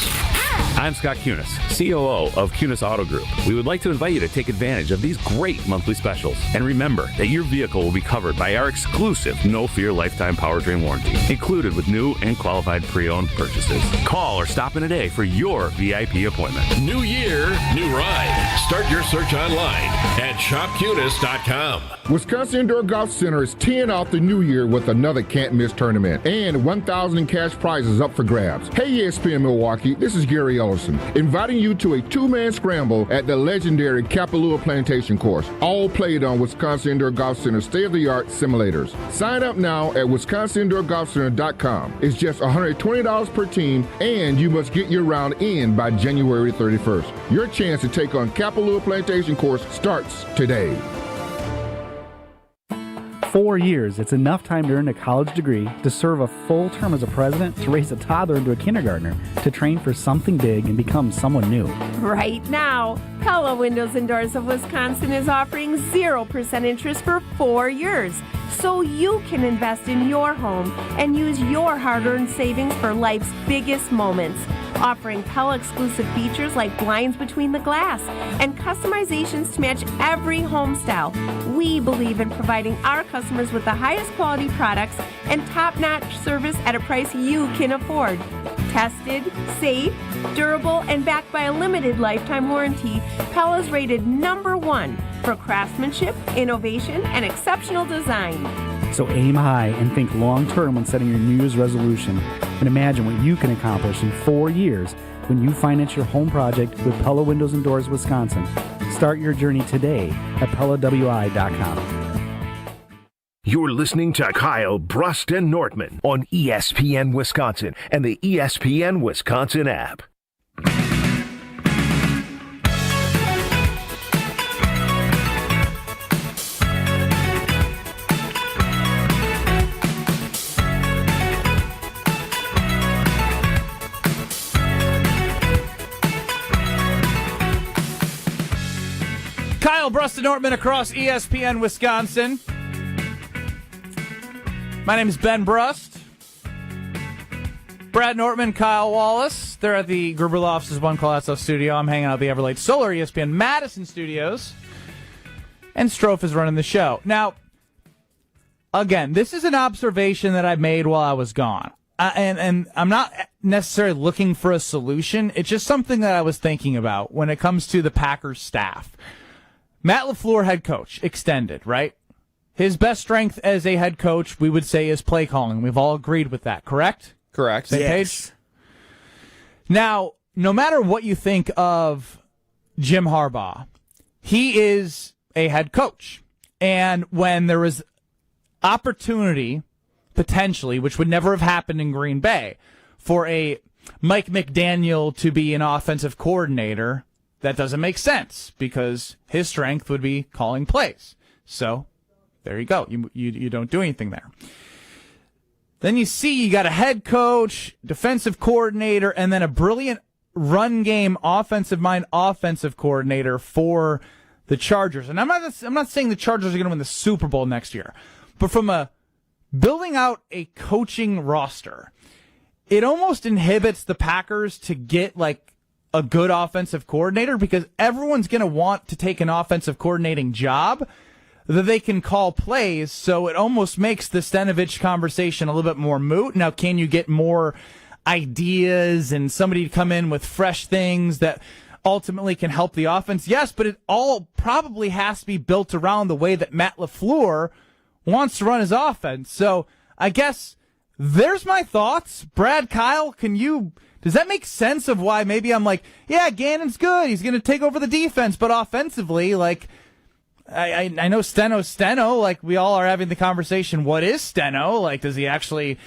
I'm Scott Kunis, COO of Kunis Auto Group. We would like to invite you to take advantage of these great monthly specials. And remember that your vehicle will be covered by our exclusive No Fear Lifetime Powertrain Warranty, included with new and qualified pre-owned purchases. Call or stop in today for your VIP appointment. New year, new ride. Start your search online at shopkunis.com. Wisconsin Indoor Golf Center is teeing off the new year with another can't-miss tournament and 1,000 in cash prizes up for grabs. Hey, ESPN Milwaukee, this is Gary Ellison, inviting you to a two-man scramble at the legendary Kapalua Plantation Course, all played on Wisconsin Indoor Golf Center state-of-the-art simulators. Sign up now at wisconsindoorgolfcenter.com. It's just $120 per team, and you must get your round in by January 31st. Your chance to take on Kapalua Plantation Course starts today. 4 years, it's enough time to earn a college degree, to serve a full term as a president, to raise a toddler into a kindergartner, to train for something big and become someone new. Right now, Pella Windows and Doors of Wisconsin is offering 0% interest for 4 years. so you can invest in your home and use your hard-earned savings for life's biggest moments. Offering Pella exclusive features like blinds between the glass and customizations to match every home style. We believe in providing our customers with the highest quality products and top-notch service at a price you can afford. Tested, safe, durable, and backed by a limited lifetime warranty, Pella's rated #1 for craftsmanship, innovation, and exceptional design. So aim high and think long-term when setting your New Year's resolution. And imagine what you can accomplish in 4 years when you finance your home project with Pella Windows and Doors Wisconsin. Start your journey today at PellaWI.com. You're listening to Kyle, Brust, and Nortman on ESPN Wisconsin and the ESPN Wisconsin app. Kyle, Brust, and Nortman across ESPN Wisconsin. My name is Ben Brust. Brad Nortman, Kyle Wallace. They're at the Gruber Law Offices One Call Out Studio. I'm hanging out at the Everlake Solar ESPN Madison Studios. And Strofe is running the show. Now, again, this is an observation that I made while I was gone. And I'm not necessarily looking for a solution. It's just something that I was thinking about when it comes to the Packers staff. Matt LaFleur, head coach, extended, right? His best strength as a head coach, we would say, is play calling. We've all agreed with that, correct? Correct. Same page? Now, no matter what you think of Jim Harbaugh, he is a head coach. And when there was opportunity, potentially, which would never have happened in Green Bay, for a Mike McDaniel to be an offensive coordinator, that doesn't make sense because his strength would be calling plays. So there you go. You don't do anything there. Then you see you got a head coach, defensive coordinator, and then a brilliant run game offensive mind offensive coordinator for the Chargers. And I'm not saying the Chargers are going to win the Super Bowl next year, but from a building out a coaching roster, it almost inhibits the Packers to get like a good offensive coordinator because everyone's going to want to take an offensive coordinating job that they can call plays, so it almost makes the Stenovich conversation a little bit more moot. Now, can you get more ideas and somebody to come in with fresh things that ultimately can help the offense? Yes, but it all probably has to be built around the way that Matt LaFleur wants to run his offense. So I guess there's my thoughts. Brad, Kyle, does that make sense of why maybe I'm like, yeah, Gannon's good. He's going to take over the defense. But offensively, like, I know Steno. Like, we all are having the conversation, what is Steno? Like, does he actually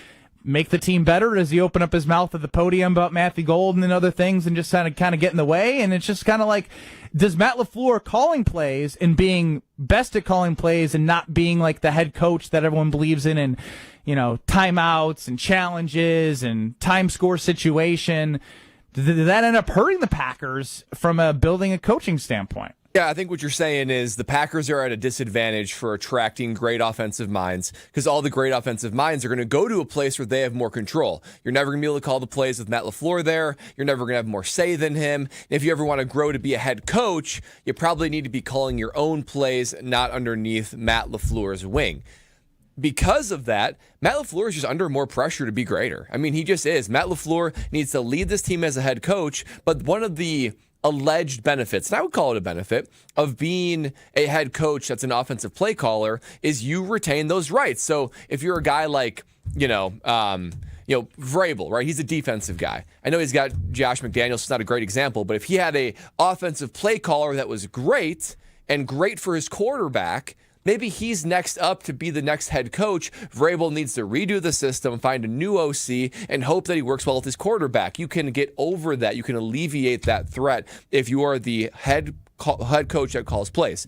make the team better? Does he open up his mouth at the podium about Matthew Golden and other things and just kind of get in the way? And it's just kind of like, does Matt LaFleur calling plays and being best at calling plays and not being like the head coach that everyone believes in and, you know, timeouts and challenges and time score situation, did that end up hurting the Packers from a building a coaching standpoint? Yeah, I think what you're saying is the Packers are at a disadvantage for attracting great offensive minds because all the great offensive minds are going to go to a place where they have more control. You're never going to be able to call the plays with Matt LaFleur there. You're never going to have more say than him. If you ever want to grow to be a head coach, you probably need to be calling your own plays, not underneath Matt LaFleur's wing. Because of that, Matt LaFleur is just under more pressure to be greater. I mean, he just is. Matt LaFleur needs to lead this team as a head coach, but one of the alleged benefits, and I would call it a benefit, of being a head coach that's an offensive play caller is you retain those rights. So if you're a guy like, Vrabel, right? He's a defensive guy. I know he's got Josh McDaniels, it's not a great example, but if he had a offensive play caller that was great and great for his quarterback, maybe he's next up to be the next head coach. Vrabel needs to redo the system, find a new OC, and hope that he works well with his quarterback. You can get over that. You can alleviate that threat if you are the head coach that calls plays.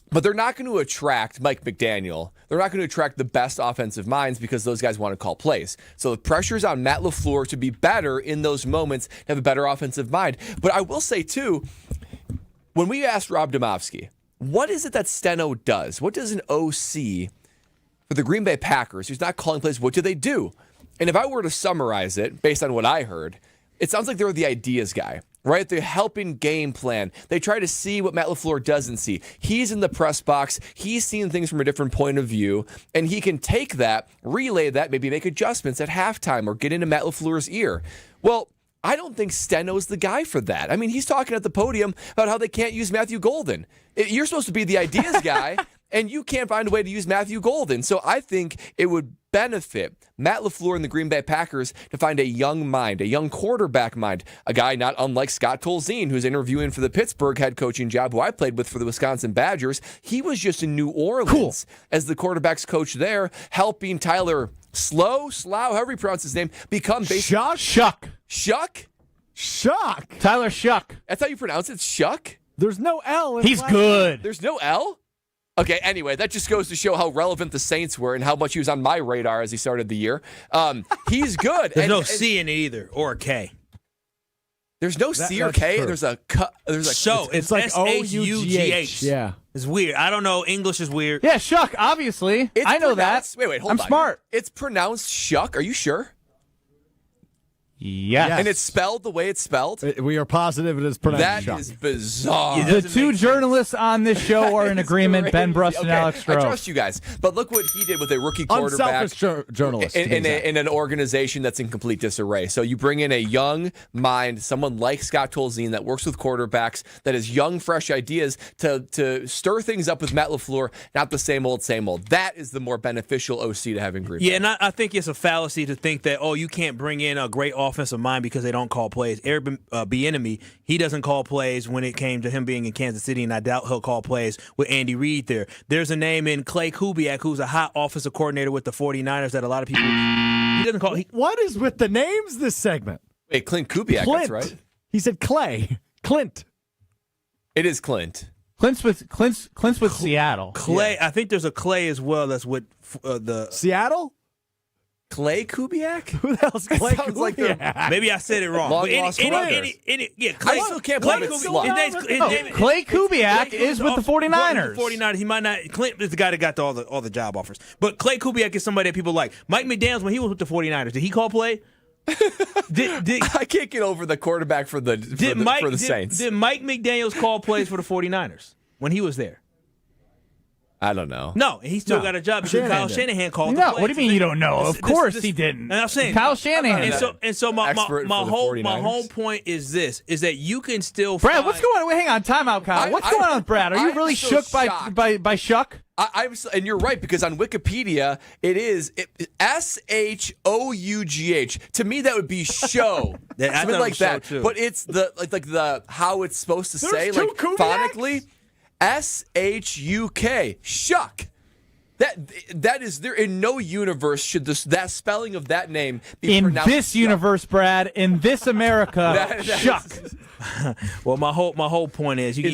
But they're not going to attract Mike McDaniel. They're not going to attract the best offensive minds because those guys want to call plays. So the pressure's on Matt LaFleur to be better in those moments, to have a better offensive mind. But I will say, too, when we asked Rob Domofsky, what is it that Steno does? What does an OC for the Green Bay Packers, who's not calling plays, what do they do? And if I were to summarize it based on what I heard, it sounds like they're the ideas guy, right? They're helping game plan. They try to see what Matt LaFleur doesn't see. He's in the press box. He's seeing things from a different point of view, and he can take that, relay that, maybe make adjustments at halftime or get into Matt LaFleur's ear. Well, I don't think Steno's the guy for that. I mean, he's talking at the podium about how they can't use Matthew Golden. You're supposed to be the ideas guy, and you can't find a way to use Matthew Golden. So I think it would benefit Matt LaFleur and the Green Bay Packers to find a young mind, a young quarterback mind, a guy not unlike Scott Tolzien, who's interviewing for the Pittsburgh head coaching job, who I played with for the Wisconsin Badgers. He was just in New Orleans as the quarterback's coach there, helping Tyler Slough, however you pronounce his name, become basically... Shuck. Tyler Shuck. That's how you pronounce it? Shuck? There's no L. He's good. There's no L? Okay, anyway, that just goes to show how relevant the Saints were and how much he was on my radar as he started the year. He's good. There's no C in it either, or a K. There's no C or K. True. There's a so it's like S-H-U-G-H. Yeah. It's weird. I don't know. English is weird. Yeah, Shuck, obviously. I know that. Wait, hold on. I'm smart. It's pronounced Shuck. Are you sure? Yes. And it's spelled the way it's spelled? We are positive it is pronounced Shuck. That is bizarre. The two journalists on this show are in agreement, Ben Brust and Alex Stroh. I trust you guys. But look what he did with a rookie quarterback. Unselfish journalist. In an organization that's in complete disarray. So you bring in a young mind, someone like Scott Tolzien that works with quarterbacks, that has young, fresh ideas to stir things up with Matt LaFleur, not the same old, same old. That is the more beneficial OC to have in Green Bay. Yeah, and I think it's a fallacy to think that, you can't bring in a great offensive mind because they don't call plays. Eric Bieniemy, he doesn't call plays when it came to him being in Kansas City, and I doubt he'll call plays with Andy Reid there. There's a name in Clay Kubiak, who's a hot offensive coordinator with the 49ers that a lot of people, he doesn't call. What is with the names this segment? Wait, Clint Kubiak, that's right. He said Clay. Clint. It is Clint. Clint's with Seattle. Clay, yeah. I think there's a Clay as well that's with the Seattle? Clay Kubiak? Who the hell's Clay Kubiak? Maybe I said it wrong. Long lost brothers. Clay, I still can't believe it's Clay Kubiak is with the 49ers. The 49ers. He might not. Clint is the guy that got all the job offers. But Clay Kubiak is somebody that people like. Mike McDaniels, when he was with the 49ers, did he call play? I can't get over the quarterback for the Saints. Did Mike McDaniels call plays for the 49ers when he was there? I don't know. No, he still got a job because Kyle Shanahan called the plays. What do you mean you don't know? Of course he didn't. And I'm saying Kyle Shanahan. And so my whole point is this: is that you can still. Brad, what's going on? Wait, hang on, timeout, Kyle. What's going on with Brad? Are you really shook by Shuck? And you're right, because on Wikipedia it is S-H-O-U-G-H. To me, that would be show. Something like that. Too. But it's the how it's supposed to say, like phonically. S-H-U-K. Shuck. That is there in no universe should that spelling of that name be pronounced. In this universe, Brad, in this America, Shuck. Well, my whole point is you can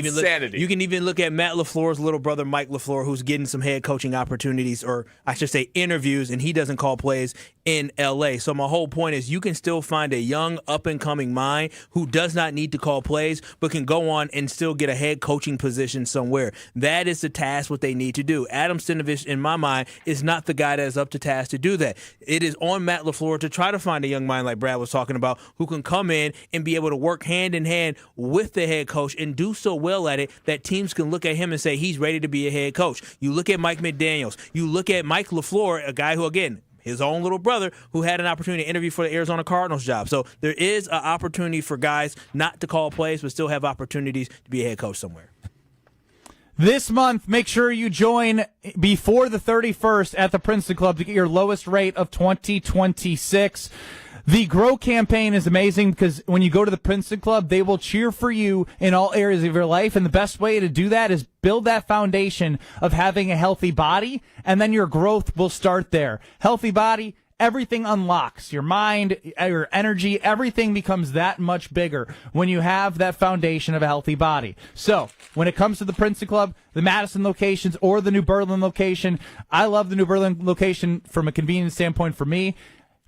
even look at Matt LaFleur's little brother Mike LaFleur, who's getting some head coaching opportunities, or I should say interviews, and he doesn't call plays in LA. So my whole point is you can still find a young up and coming mind who does not need to call plays but can go on and still get a head coaching position somewhere. That is the task what they need to do. Adam Stenavich, in my mind, is not the guy that is up to task to do that. It is on Matt LaFleur to try to find a young mind like Brad was talking about who can come in and be able to work hand in hand with the head coach and do so well at it that teams can look at him and say he's ready to be a head coach. You look at Mike McDaniels. You look at Mike LaFleur, a guy who, again, his own little brother who had an opportunity to interview for the Arizona Cardinals job. So there is an opportunity for guys not to call plays but still have opportunities to be a head coach somewhere. This month, make sure you join before the 31st at the Princeton Club to get your lowest rate of 2026. The Grow campaign is amazing because when you go to the Princeton Club, they will cheer for you in all areas of your life. And the best way to do that is build that foundation of having a healthy body, and then your growth will start there. Healthy body, everything unlocks. Your mind, your energy, everything becomes that much bigger when you have that foundation of a healthy body. So when it comes to the Princeton Club, the Madison locations or the New Berlin location, I love the New Berlin location from a convenience standpoint for me.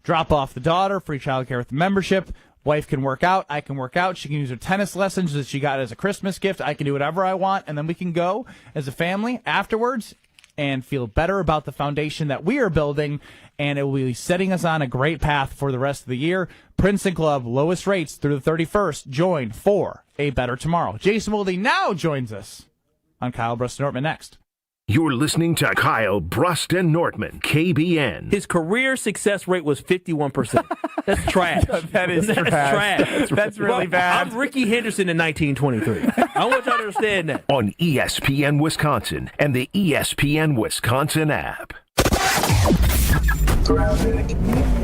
Drop off the daughter, free childcare with the membership. Wife can work out. I can work out. She can use her tennis lessons that she got as a Christmas gift. I can do whatever I want, and then we can go as a family afterwards. and feel better about the foundation that we are building, and it will be setting us on a great path for the rest of the year. Princeton Club, lowest rates through the 31st. Join for a better tomorrow. Jason Wilde now joins us on Kyle Brust Nortman next. You're listening to Kyle Brust and Nortman, KBN. His career success rate was 51%. That's trash. That is trash. That's really bad. I'm Ricky Henderson in 1923. I want y'all to understand that. On ESPN Wisconsin and the ESPN Wisconsin app.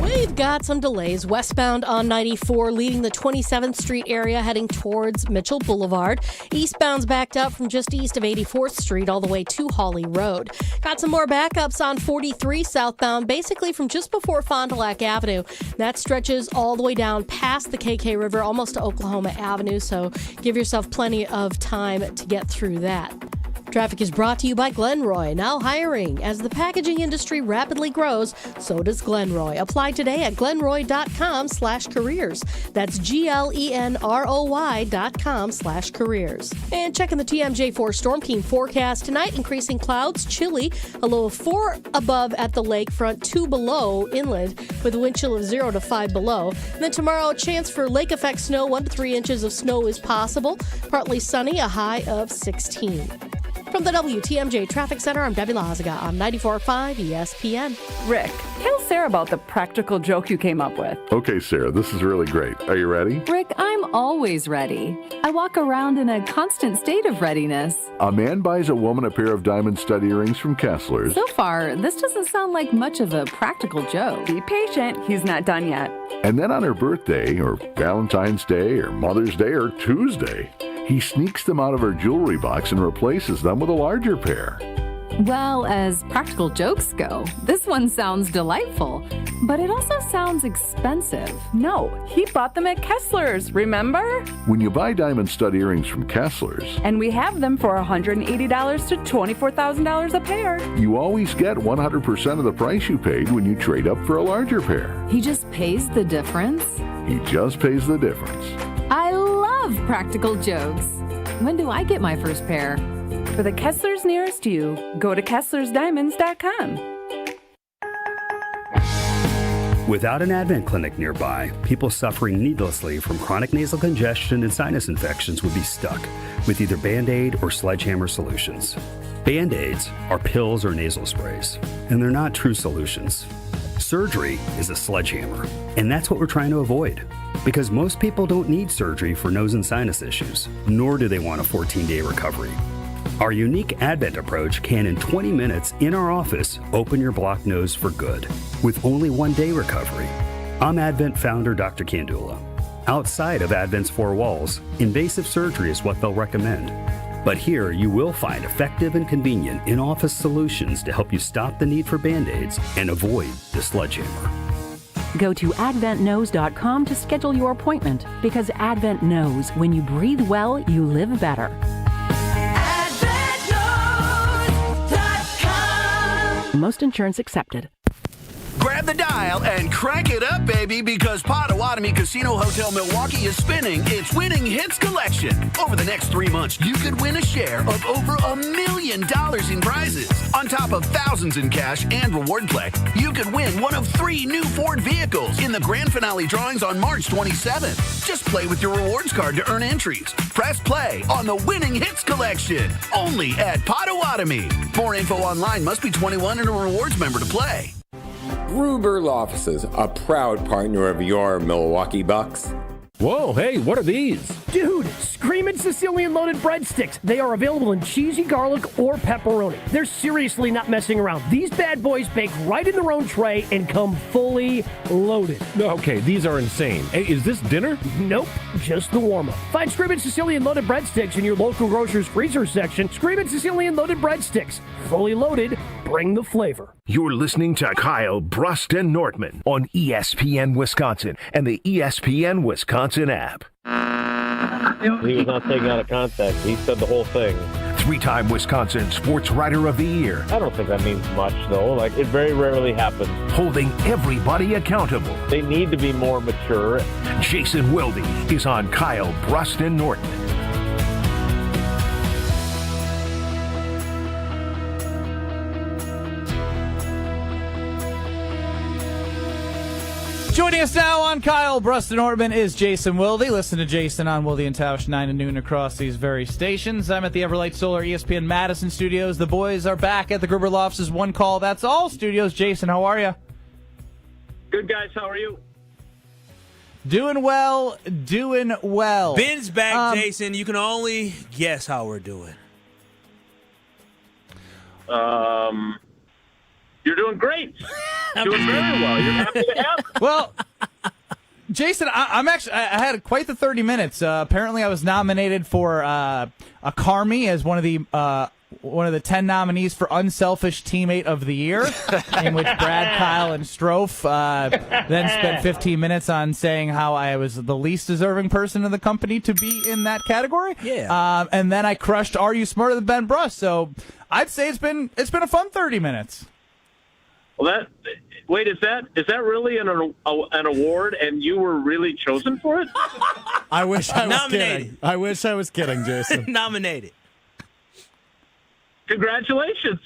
We've got some delays westbound on 94, leaving the 27th Street area heading towards Mitchell Boulevard. Eastbound's backed up from just east of 84th Street all the way to Hawley Road. Got some more backups on 43 southbound, basically from just before Fond du Lac Avenue. That stretches all the way down past the KK River, almost to Oklahoma Avenue, so give yourself plenty of time to get through that. Traffic is brought to you by Glenroy, now hiring. As the packaging industry rapidly grows, so does Glenroy. Apply today at glenroy.com/careers. That's GLENROY.com/careers. And checking the TMJ4 Storm King forecast tonight, increasing clouds, chilly, a low of 4 above at the lakefront, 2 below inland, with a wind chill of 0 to 5 below. And then tomorrow, a chance for lake effect snow, 1 to 3 inches of snow is possible. Partly sunny, a high of 16. From the WTMJ Traffic Center, I'm Debbie Lazaga on 94.5 ESPN. Rick, tell Sarah about the practical joke you came up with. Okay, Sarah, this is really great. Are you ready? Rick, I'm always ready. I walk around in a constant state of readiness. A man buys a woman a pair of diamond stud earrings from Kessler's. So far, this doesn't sound like much of a practical joke. Be patient. He's not done yet. And then on her birthday, or Valentine's Day, or Mother's Day, or Tuesday, he sneaks them out of her jewelry box and replaces them with a larger pair. Well, as practical jokes go, this one sounds delightful, but it also sounds expensive. No, he bought them at Kessler's, remember? When you buy diamond stud earrings from Kessler's, and we have them for $180 to $24,000 a pair, you always get 100% of the price you paid when you trade up for a larger pair. He just pays the difference? He just pays the difference. I love practical jokes. When do I get my first pair? For the Kessler's nearest you, go to KesslersDiamonds.com. Without an Advent clinic nearby, people suffering needlessly from chronic nasal congestion and sinus infections would be stuck with either Band-Aid or Sledgehammer solutions. Band-Aids are pills or nasal sprays, and they're not true solutions. Surgery is a sledgehammer, and that's what we're trying to avoid. Because most people don't need surgery for nose and sinus issues, nor do they want a 14-day recovery. Our unique Advent approach can, in 20 minutes in our office, open your blocked nose for good, with only 1-day recovery. I'm Advent founder Dr. Kandula. Outside of Advent's 4 walls, invasive surgery is what they'll recommend. But here you will find effective and convenient in-office solutions to help you stop the need for Band-Aids and avoid the sledgehammer. Go to adventknows.com to schedule your appointment, because Advent knows when you breathe well, you live better. Most insurance accepted. Grab the dial and crank it up, baby, because Potawatomi Casino Hotel Milwaukee is spinning its Winning Hits collection. Over the next 3 months, you could win a share of over $1 million in prizes. On top of thousands in cash and reward play, you could win one of 3 new Ford vehicles in the grand finale drawings on March 27th. Just play with your rewards card to earn entries. Press play on the Winning Hits collection, only at Potawatomi. More info online. Must be 21 and a rewards member to play. Gruber Law Offices, a proud partner of your Milwaukee Bucks. Whoa, hey, what are these? Dude, Screamin' Sicilian Loaded Breadsticks. They are available in cheesy garlic or pepperoni. They're seriously not messing around. These bad boys bake right in their own tray and come fully loaded. Okay, these are insane. Hey, is this dinner? Nope, just the warm-up. Find Screamin' Sicilian Loaded Breadsticks in your local grocer's freezer section. Screamin' Sicilian Loaded Breadsticks. Fully loaded, bring the flavor. You're listening to Kyle Brust and Nortman on ESPN Wisconsin and the ESPN Wisconsin app. He was not taken out of context. He said the whole thing. 3-time Wisconsin Sports Writer of the Year. I don't think that means much, though. Like, it very rarely happens. Holding everybody accountable. They need to be more mature. Jason Wilde is on Kyle Brust and Nortman. Joining us now on Kyle Brust Nortman is Jason Wilde. Listen to Jason on Wilde and Tausch 9 to noon across these very stations. I'm at the Everlight Solar ESPN Madison studios. The boys are back at the Gruber Lofts' One Call That's All studios. Jason, how are you? Good, guys. How are you? Doing well, doing well. Ben's back, Jason. You can only guess how we're doing. You're doing great. Doing very well. You're happy to have me. Well, Jason, I had quite the 30 minutes. Apparently, I was nominated for a Carmi as one of the 10 nominees for Unselfish Teammate of the Year, in which Brad, Kyle, and Strofe then spent 15 minutes on saying how I was the least deserving person in the company to be in that category. Yeah. And then I crushed Are You Smarter Than Ben Brust? So I'd say it's been a fun 30 minutes. Well, is that really an award, and you were really chosen for it? I wish I was Nominated. kidding. I wish I was kidding, Jason. Nominated. Congratulations.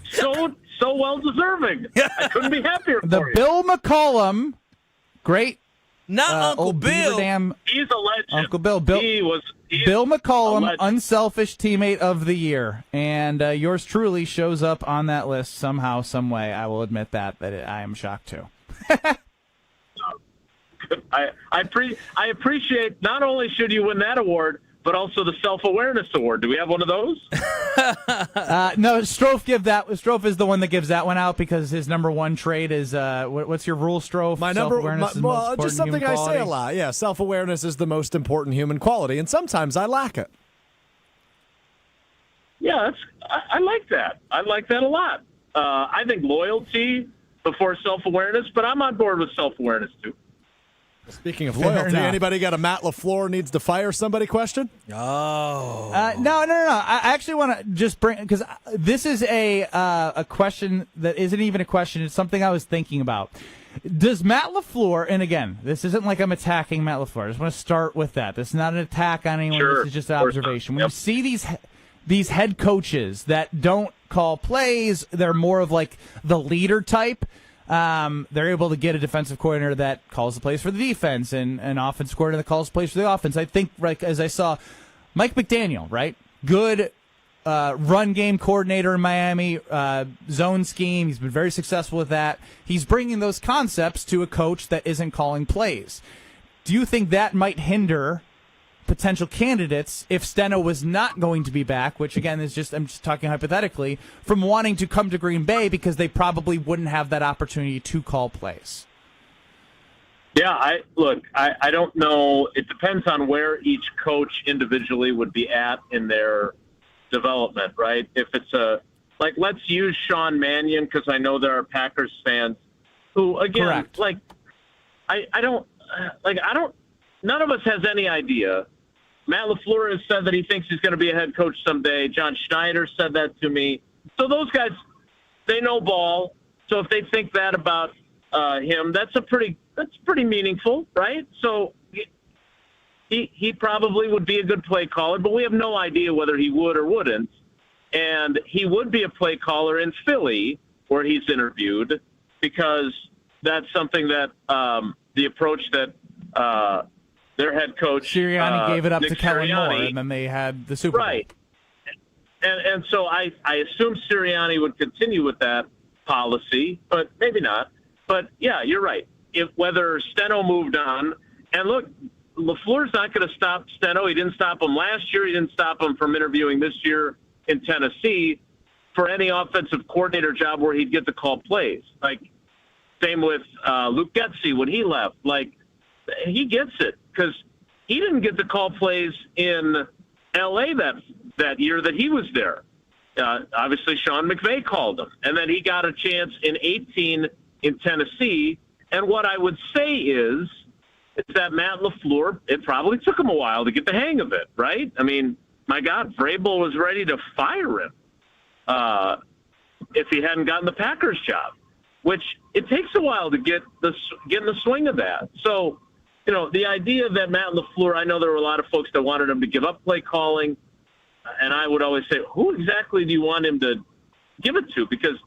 So well deserving. I couldn't be happier for you. Bill McCollum, great. Not Uncle old Bill. Beaver Dam, He's a legend. Uncle Bill. Bill McCollum, Unselfish Teammate of the Year. And yours truly shows up on that list somehow, some way. I will admit that I am shocked too. I appreciate, not only should you win that award, but also the Self-Awareness Award. Do we have one of those? No, Strofe is the one that gives that one out because his number one trait is what's your rule, Strofe? Self-awareness is the most important just something human I quality. say a lot. Yeah, self-awareness is the most important human quality, and sometimes I lack it. Yeah, I like that. I like that a lot. I think loyalty before self-awareness, but I'm on board with self-awareness too. Speaking of loyalty, anybody got a Matt LaFleur needs to fire somebody question? Oh. No. I actually want to just bring, because this is a question that isn't even a question. It's something I was thinking about. Does Matt LaFleur, and again, this isn't like I'm attacking Matt LaFleur. I just want to start with that. This is not an attack on anyone. Sure. This is just an observation. When you see these head coaches that don't call plays, they're more of like the leader type. They're able to get a defensive coordinator that calls the plays for the defense and an offensive coordinator that calls plays for the offense. I think, like as I saw, Mike McDaniel, right? Good run game coordinator in Miami, zone scheme. He's been very successful with that. He's bringing those concepts to a coach that isn't calling plays. Do you think that might hinder potential candidates if Steno was not going to be back, which again is I'm just talking hypothetically, from wanting to come to Green Bay because they probably wouldn't have that opportunity to call plays? Yeah, I don't know. It depends on where each coach individually would be at in their development, right? If it's let's use Sean Mannion, because I know there are Packers fans who, again, correct. None of us has any idea. Matt LaFleur has said that he thinks he's going to be a head coach someday. John Schneider said that to me. So those guys, they know ball. So if they think that about him, that's pretty meaningful, right? So he probably would be a good play caller, but we have no idea whether he would or wouldn't. And he would be a play caller in Philly, where he's interviewed, because that's something that the approach that their head coach Sirianni gave it up Nick to Kellen Sirianni, Moore, and then they had the Super Bowl. Right. And so I assume Sirianni would continue with that policy, but maybe not. But yeah, you're right. Whether Steno moved on, and look, LaFleur's not going to stop Steno. He didn't stop him last year. He didn't stop him from interviewing this year in Tennessee for any offensive coordinator job where he'd get to call plays. Like, same with Luke Getsy when he left. Like, he gets it because he didn't get to call plays in L.A. that year that he was there. Obviously, Sean McVay called him, and then he got a chance in 2018 in Tennessee. And what I would say is that Matt LaFleur, it probably took him a while to get the hang of it, right? I mean, my God, Vrabel was ready to fire him if he hadn't gotten the Packers job, which it takes a while to get in the swing of that. So, the idea that Matt LaFleur, I know there were a lot of folks that wanted him to give up play calling, and I would always say, who exactly do you want him to give it to? Because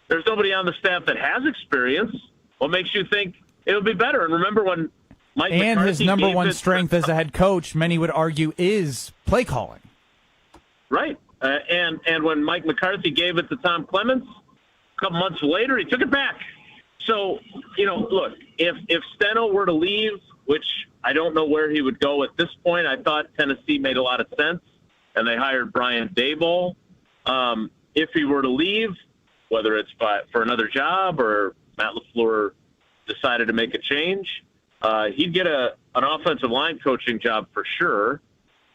there's nobody on the staff that has experience. What makes you think it would be better. And remember when Mike and McCarthy his number gave one it strength as a head coach, many would argue, is play calling. Right. And when Mike McCarthy gave it to Tom Clements, a couple months later, he took it back. So, look, if Steno were to leave, which I don't know where he would go at this point, I thought Tennessee made a lot of sense, and they hired Brian Daboll. If he were to leave, whether it's for another job or Matt LaFleur decided to make a change, he'd get an offensive line coaching job for sure.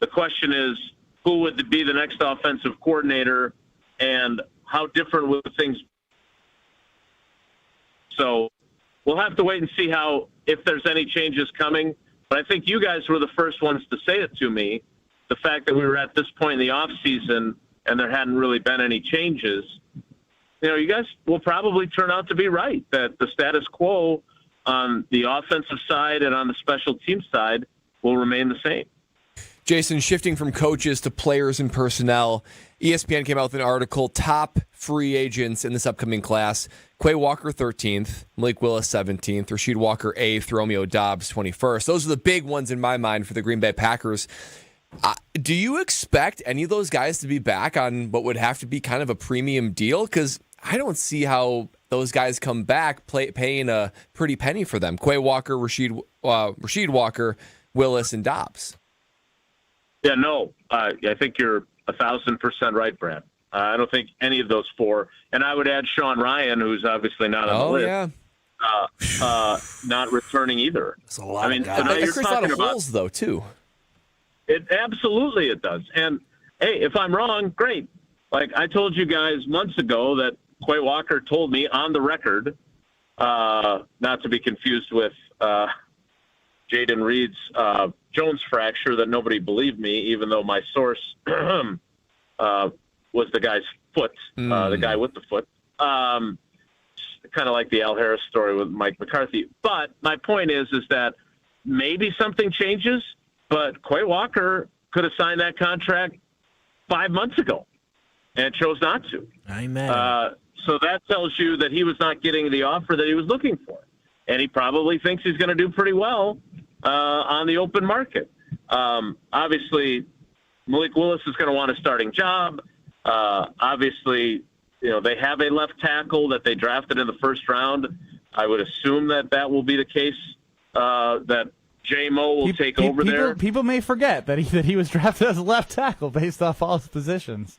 The question is, who would be the next offensive coordinator, and how different would things be? So we'll have to wait and see if there's any changes coming. But I think you guys were the first ones to say it to me, the fact that we were at this point in the offseason and there hadn't really been any changes. You guys will probably turn out to be right, that the status quo on the offensive side and on the special team side will remain the same. Jason, shifting from coaches to players and personnel, ESPN came out with an article, top free agents in this upcoming class. Quay Walker, 13th, Malik Willis, 17th, Rasheed Walker, 8th, Romeo Doubs, 21st. Those are the big ones in my mind for the Green Bay Packers. Do you expect any of those guys to be back on what would have to be kind of a premium deal? Because I don't see how those guys come back paying a pretty penny for them. Quay Walker, Rasheed Walker, Willis, and Doubs. Yeah, no, I think you're 1,000% right, Brad. I don't think any of those four, and I would add Sean Ryan, who's obviously not on the list, not returning either. That's a lot of guys. It creates a lot of holes, though, too. Absolutely it does. And, hey, if I'm wrong, great. Like I told you guys months ago that Quay Walker told me on the record, not to be confused with Jaden Reed's Jones fracture, that nobody believed me, even though my source was the guy's foot, the guy with the foot. Kind of like the Al Harris story with Mike McCarthy. But my point is that maybe something changes, but Quay Walker could have signed that contract 5 months ago and chose not to. Amen. So that tells you that he was not getting the offer that he was looking for. And he probably thinks he's going to do pretty well on the open market. Obviously, Malik Willis is going to want a starting job. Obviously, they have a left tackle that they drafted in the first round. I would assume that will be the case, that J-Mo will take over there. People may forget that he was drafted as a left tackle based off all his positions.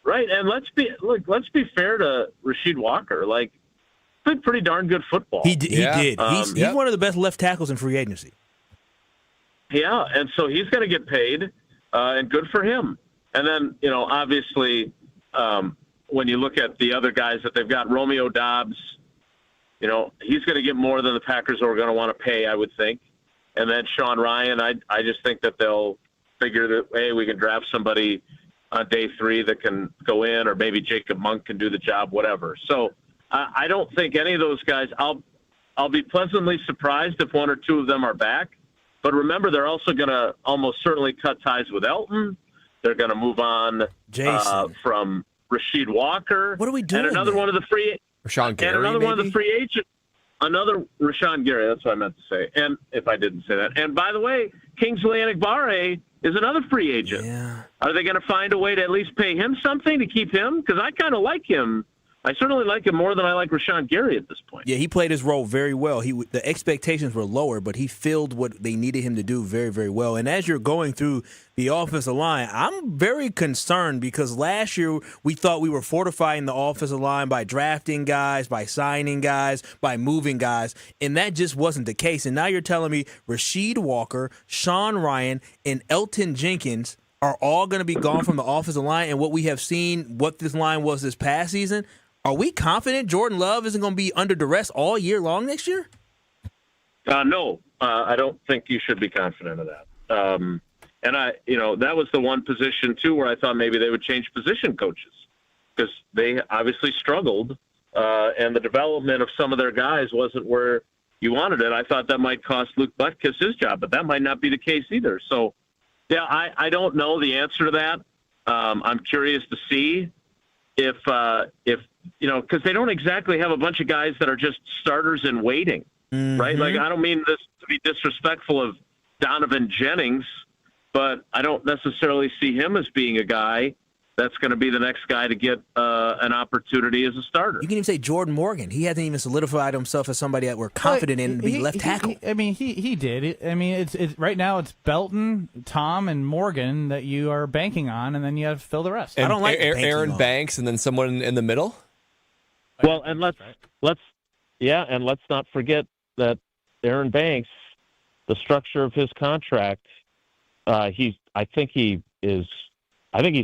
Right, and let's be fair to Rasheed Walker. Like, played pretty darn good football. He did. He's one of the best left tackles in free agency. Yeah, and so he's going to get paid, and good for him. And then, obviously, when you look at the other guys that they've got, Romeo Doubs, he's going to get more than the Packers are going to want to pay, I would think. And then Sean Ryan, I just think that they'll figure that, hey, we can draft somebody on day 3 that can go in, or maybe Jacob Monk can do the job, whatever. So I don't think any of those guys, I'll be pleasantly surprised if 1 or 2 of them are back. But remember, they're also going to almost certainly cut ties with Elton. They're going to move on from Rasheed Walker. What are we doing? And another one of the free Rashawn Gary, and another maybe? one of the free agents. Another Rashawn Gary, that's what I meant to say. And if I didn't say that. And by the way, Kingsley Enagbare is another free agent. Yeah. Are they going to find a way to at least pay him something to keep him? Because I kind of like him. I certainly like him more than I like Rashawn Gary at this point. Yeah, he played his role very well. The expectations were lower, but he filled what they needed him to do very, very well. And as you're going through the offensive line, I'm very concerned because last year we thought we were fortifying the offensive line by drafting guys, by signing guys, by moving guys, and that just wasn't the case. And now you're telling me Rasheed Walker, Sean Ryan, and Elton Jenkins are all going to be gone from the offensive line, and what we have seen, what this line was this past season. Are we confident Jordan Love isn't going to be under duress all year long next year? No, I don't think you should be confident of that. And that was the one position too where I thought maybe they would change position coaches because they obviously struggled, and the development of some of their guys wasn't where you wanted it. I thought that might cost Luke Butkus his job, but that might not be the case either. So, yeah, I don't know the answer to that. I'm curious to see if because they don't exactly have a bunch of guys that are just starters in waiting. right? Like, I don't mean this to be disrespectful of Donovan Jennings, but I don't necessarily see him as being a guy that's going to be the next guy to get an opportunity as a starter. You can even say Jordan Morgan. He hasn't even solidified himself as somebody that we're confident in to be left tackle. He did. It's right now it's Belton, Tom, and Morgan that you are banking on, and then you have to fill the rest. And I don't like Aaron Banks, and then someone in the middle. Well, and let's not forget that Aaron Banks, the structure of his contract, I think he's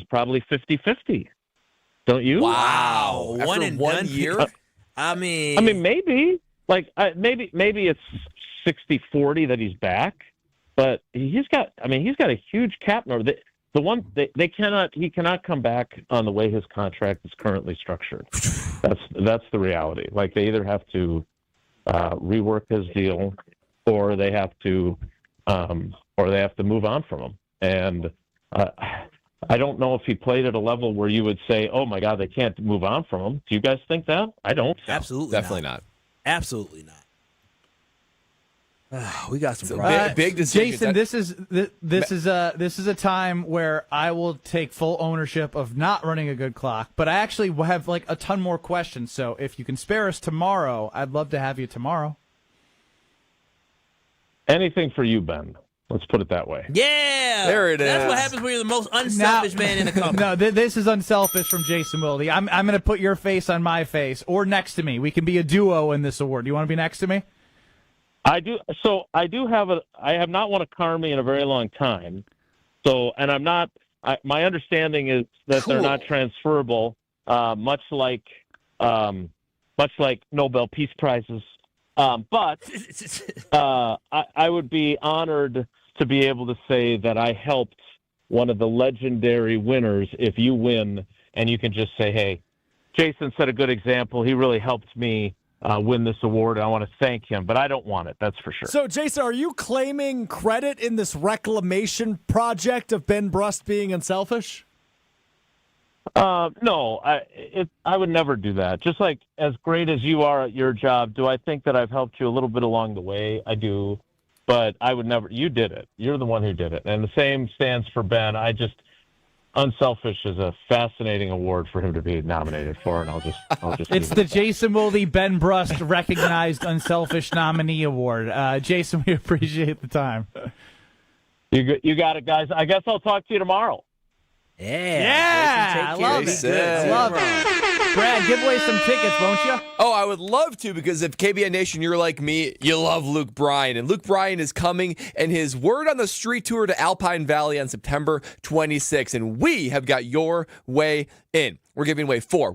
probably 50-50. Don't you? Wow. After one and one done year? I mean, maybe. Maybe it's 60-40 that he's back, but he's got a huge cap number. He cannot come back on the way his contract is currently structured. That's the reality. Like, they either have to rework his deal, or they have to move on from him. And I don't know if he played at a level where you would say, "Oh my God, they can't move on from him." Do you guys think that? I don't. Absolutely, definitely not. Absolutely not. We got some big decisions. Jason, this is a time where I will take full ownership of not running a good clock, but I actually have like a ton more questions. So if you can spare us tomorrow, I'd love to have you tomorrow. Anything for you, Ben. Let's put it that way. Yeah, there it is. That's what happens when you're the most unselfish man in the company. No, this is unselfish from Jason Wilde. I'm going to put your face on my face or next to me. We can be a duo in this award. Do you want to be next to me? I do. So I have not won a Carmi in a very long time. So, and I'm not. My understanding is that they're not transferable, much like Nobel Peace Prizes. But I would be honored to be able to say that I helped one of the legendary winners. If you win, and you can just say, "Hey, Jason set a good example. He really helped me win this award. I want to thank him," but I don't want it. That's for sure. So, Jason, are you claiming credit in this reclamation project of Ben Brust being unselfish? No, I would never do that. Just like as great as you are at your job, do I think that I've helped you a little bit along the way? I do, but I would never. You did it. You're the one who did it, and the same stands for Ben. Unselfish is a fascinating award for him to be nominated for, and I'll just. It's the Jason Wilde Ben Brust Recognized Unselfish Nominee Award. Jason, we appreciate the time. You got it, guys. I guess I'll talk to you tomorrow. Yeah, I love it. I love it. Brad, give away some tickets, won't you? Oh, I would love to, because if KBN Nation, you're like me, you love Luke Bryan. And Luke Bryan is coming, and his Word on the Street tour to Alpine Valley on September 26th. And we have got your way in. We're giving away four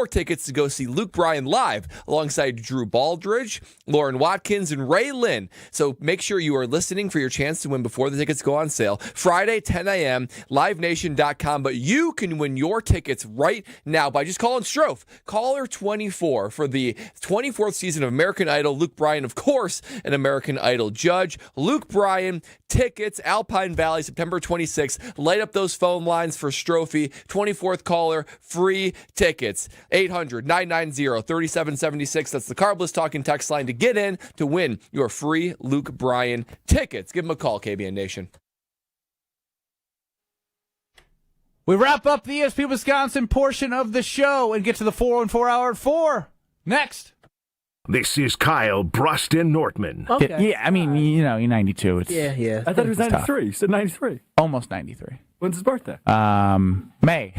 tickets to go see Luke Bryan live alongside Drew Baldridge, Lauren Watkins, and Ray Lynn. So make sure you are listening for your chance to win before the tickets go on sale. Friday, 10 a.m., livenation.com. But you can win your tickets right now by just calling Strofe. Caller 24 for the 24th season of American Idol. Luke Bryan, of course, an American Idol judge. Luke Bryan, tickets, Alpine Valley, September 26th. Light up those phone lines for Strophe. 24th caller, free tickets. 800-990-3776. That's the Carbless Talking text line to get in to win your free Luke Bryan tickets. Give him a call, KBN Nation. We wrap up the ESPN Wisconsin portion of the show and get to the 414 Hour at 4. Next. This is Kyle Brust Nortman. Okay. Yeah, I mean, you're 92. Yeah. I thought it was 93. You said 93. Almost 93. When's his birthday? May.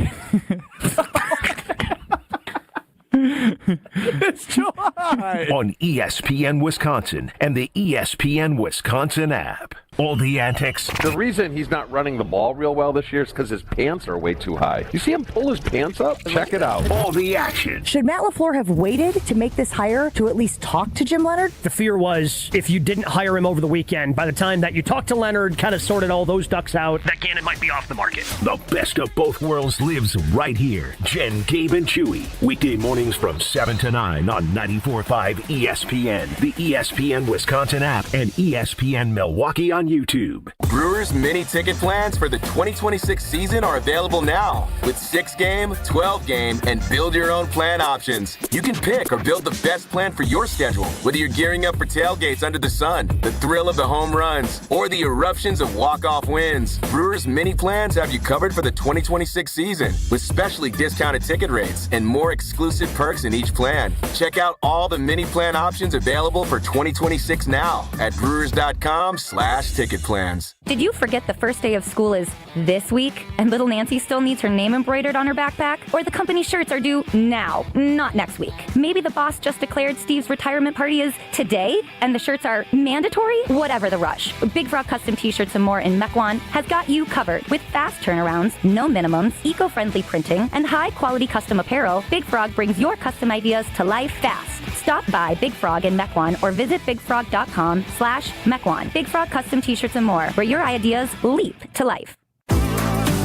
It's July. On ESPN Wisconsin and the ESPN Wisconsin app. All the antics. The reason he's not running the ball real well this year is because his pants are way too high. You see him pull his pants up? Check it out. All the action. Should Matt LaFleur have waited to make this hire to at least talk to Jim Leonhard? The fear was if you didn't hire him over the weekend, by the time that you talked to Leonhard, kind of sorted all those ducks out, that Gannon might be off the market. The best of both worlds lives right here. Jen, Gabe, and Chewy. Weekday mornings from 7 to 9 on 94.5 ESPN, the ESPN Wisconsin app, and ESPN Milwaukee on on YouTube. Brewers mini ticket plans for the 2026 season are available now with 6-game, 12-game, and build-your-own plan options. You can pick or build the best plan for your schedule, whether you're gearing up for tailgates under the sun, the thrill of the home runs, or the eruptions of walk-off wins. Brewers mini plans have you covered for the 2026 season with specially discounted ticket rates and more exclusive perks in each plan. Check out all the mini plan options available for 2026 now at brewers.com/ticket plans. Did you forget the first day of school is this week and little Nancy still needs her name embroidered on her backpack? Or the company shirts are due now, not next week? Maybe the boss just declared Steve's retirement party is today and the shirts are mandatory? Whatever the rush, Big Frog Custom T-shirts and more in Mequon has got you covered with fast turnarounds, no minimums, eco-friendly printing, and high-quality custom apparel. Big Frog brings your custom ideas to life fast. Stop by Big Frog in Mequon or visit bigfrog.com/Mequon. Big Frog Custom T-shirts and more, where your ideas leap to life.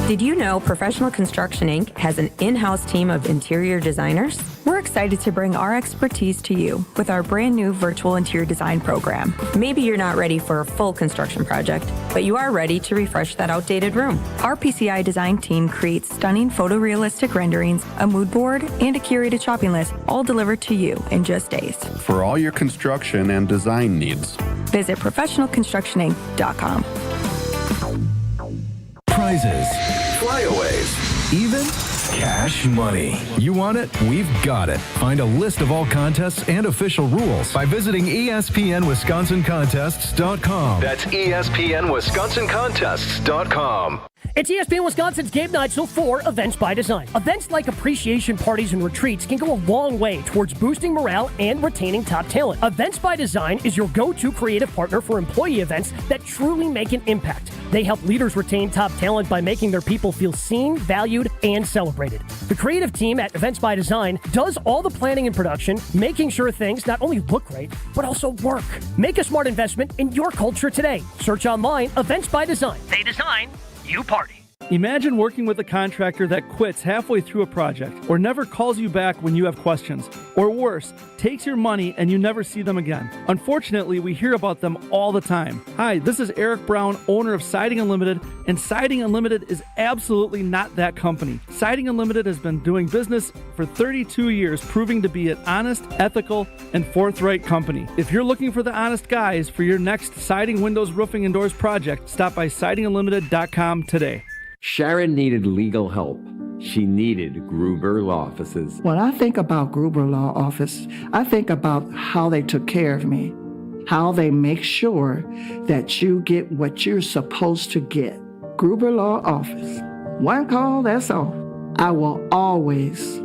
Did you know Professional Construction Inc. has an in-house team of interior designers? We're excited to bring our expertise to you with our brand new virtual interior design program. Maybe you're not ready for a full construction project, but you are ready to refresh that outdated room. Our PCI design team creates stunning photorealistic renderings, a mood board, and a curated shopping list, all delivered to you in just days. For all your construction and design needs, visit professionalconstructioninc.com. Prizes, flyaways, even cash money. You want it? We've got it. Find a list of all contests and official rules by visiting ESPNWisconsinContests.com. That's ESPNWisconsinContests.com. It's ESPN Wisconsin's Game Night, so for Events by Design. Events like appreciation parties and retreats can go a long way towards boosting morale and retaining top talent. Events by Design is your go-to creative partner for employee events that truly make an impact. They help leaders retain top talent by making their people feel seen, valued, and celebrated. The creative team at Events by Design does all the planning and production, making sure things not only look great, but also work. Make a smart investment in your culture today. Search online, Events by Design. They design, you party. Imagine working with a contractor that quits halfway through a project or never calls you back when you have questions. Or worse, takes your money and you never see them again. Unfortunately, we hear about them all the time. Hi, this is Eric Brown, owner of Siding Unlimited, and Siding Unlimited is absolutely not that company. Siding Unlimited has been doing business for 32 years, proving to be an honest, ethical, and forthright company. If you're looking for the honest guys for your next siding, windows, roofing, and doors project, stop by sidingunlimited.com today. Sharon needed legal help. She needed Gruber Law Offices. When I think about Gruber Law Office, I think about how they took care of me, how they make sure that you get what you're supposed to get. Gruber Law Office. One call, that's all. I will always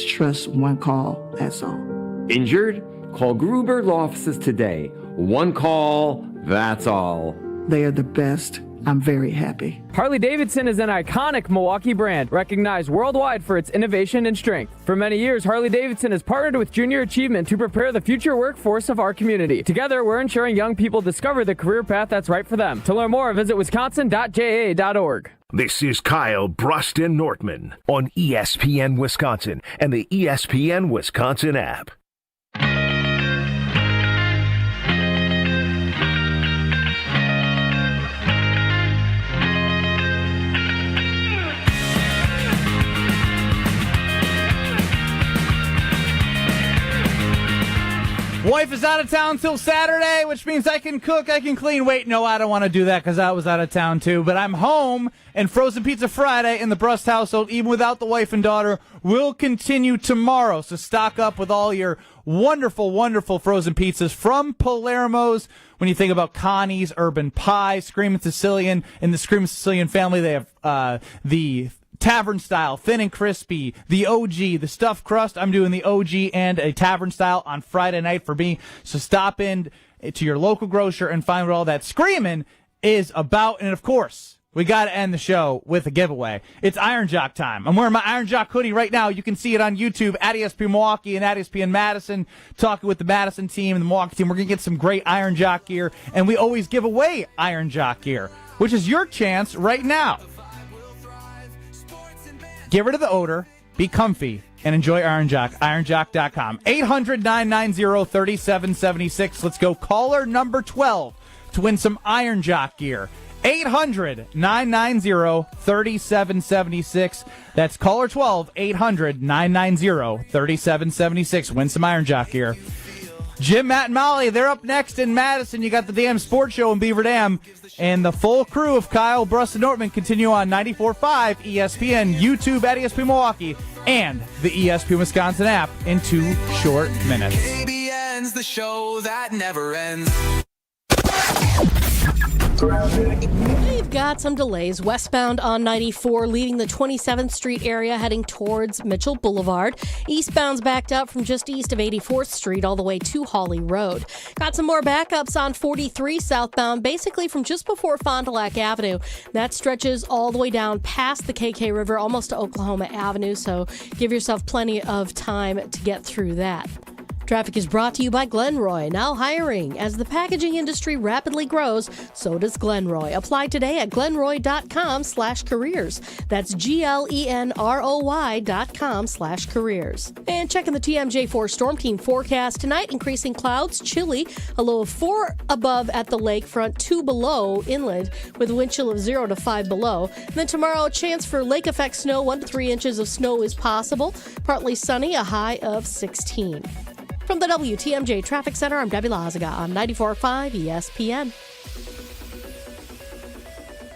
trust one call, that's all. Injured? Call Gruber Law Offices today. One call, that's all. They are the best. I'm very happy. Harley-Davidson is an iconic Milwaukee brand, recognized worldwide for its innovation and strength. For many years, Harley-Davidson has partnered with Junior Achievement to prepare the future workforce of our community. Together, we're ensuring young people discover the career path that's right for them. To learn more, visit wisconsin.ja.org. This is Kyle Brust Nortman on ESPN Wisconsin and the ESPN Wisconsin app. Wife is out of town till Saturday, which means I can cook, I can clean. Wait, no, I don't want to do that because I was out of town too. But I'm home, and Frozen Pizza Friday in the Brust household, even without the wife and daughter, will continue tomorrow. So stock up with all your wonderful, wonderful frozen pizzas from Palermo's. When you think about Connie's, Urban Pie, Screamin' Sicilian, in the Screamin' Sicilian family, they have the tavern style, thin and crispy, the OG, the stuffed crust. I'm doing the OG and a tavern style on Friday night for me. So stop in to your local grocer and find what all that screaming is about. And of course, we got to end the show with a giveaway. It's Iron Jock time. I'm wearing my Iron Jock hoodie right now. You can see it on YouTube at ESPN Milwaukee and at ESPN Madison, talking with the Madison team and the Milwaukee team. We're going to get some great Iron Jock gear, and we always give away Iron Jock gear, which is your chance right now. Get rid of the odor, be comfy, and enjoy Iron Jock. IronJock.com. 800-990-3776. Let's go. Caller number 12 to win some Iron Jock gear. 800-990-3776. That's caller 12, 800-990-3776. Win some Iron Jock gear. Jim, Matt, and Molly, they're up next in Madison. You got the Damn Sports Show in Beaver Dam. And the full crew of Kyle, Brust, and Nortman continue on 94.5 ESPN, YouTube at ESPN Milwaukee, and the ESPN Wisconsin app in 2 short minutes. KBN's the show that never ends. We've got some delays westbound on 94, leaving the 27th Street area heading towards Mitchell Boulevard. Eastbound's backed up from just east of 84th Street all the way to Hawley Road. Got some more backups on 43 southbound, basically from just before Fond du Lac Avenue. That stretches all the way down past the KK River, almost to Oklahoma Avenue, so give yourself plenty of time to get through that. Traffic is brought to you by Glenroy, now hiring. As the packaging industry rapidly grows, so does Glenroy. Apply today at glenroy.com/careers. That's GLENROY.com/careers. And checking the TMJ4 Storm Team forecast tonight, increasing clouds, chilly, a low of 4 above at the lakefront, 2 below inland, with a wind chill of 0 to 5 below. And then tomorrow, a chance for lake effect snow, 1 to 3 inches of snow is possible. Partly sunny, a high of 16. From the WTMJ Traffic Center, I'm Debbie Lazaga on 94.5 ESPN.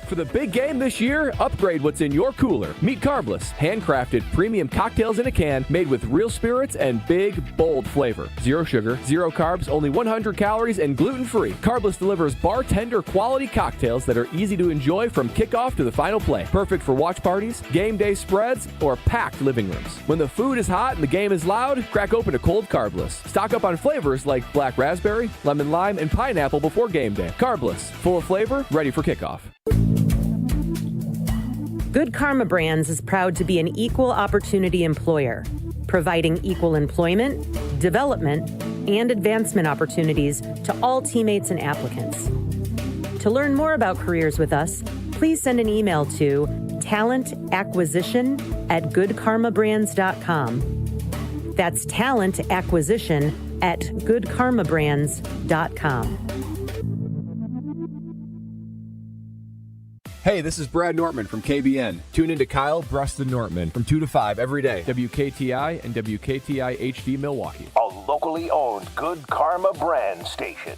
For the big game this year, upgrade what's in your cooler. Meet Carbless, handcrafted premium cocktails in a can made with real spirits and big, bold flavor. 0 sugar, 0 carbs, only 100 calories, and gluten-free. Carbless delivers bartender-quality cocktails that are easy to enjoy from kickoff to the final play. Perfect for watch parties, game day spreads, or packed living rooms. When the food is hot and the game is loud, crack open a cold Carbless. Stock up on flavors like black raspberry, lemon lime, and pineapple before game day. Carbless, full of flavor, ready for kickoff. Good Karma Brands is proud to be an equal opportunity employer, providing equal employment, development, and advancement opportunities to all teammates and applicants. To learn more about careers with us, please send an email to talentacquisition@goodkarmabrands.com. That's talentacquisition@goodkarmabrands.com. Hey, this is Brad Nortman from KBN. Tune in to Kyle, Brust, and Nortman from 2 to 5 every day. WKTI and WKTI HD Milwaukee. A locally owned Good Karma brand station.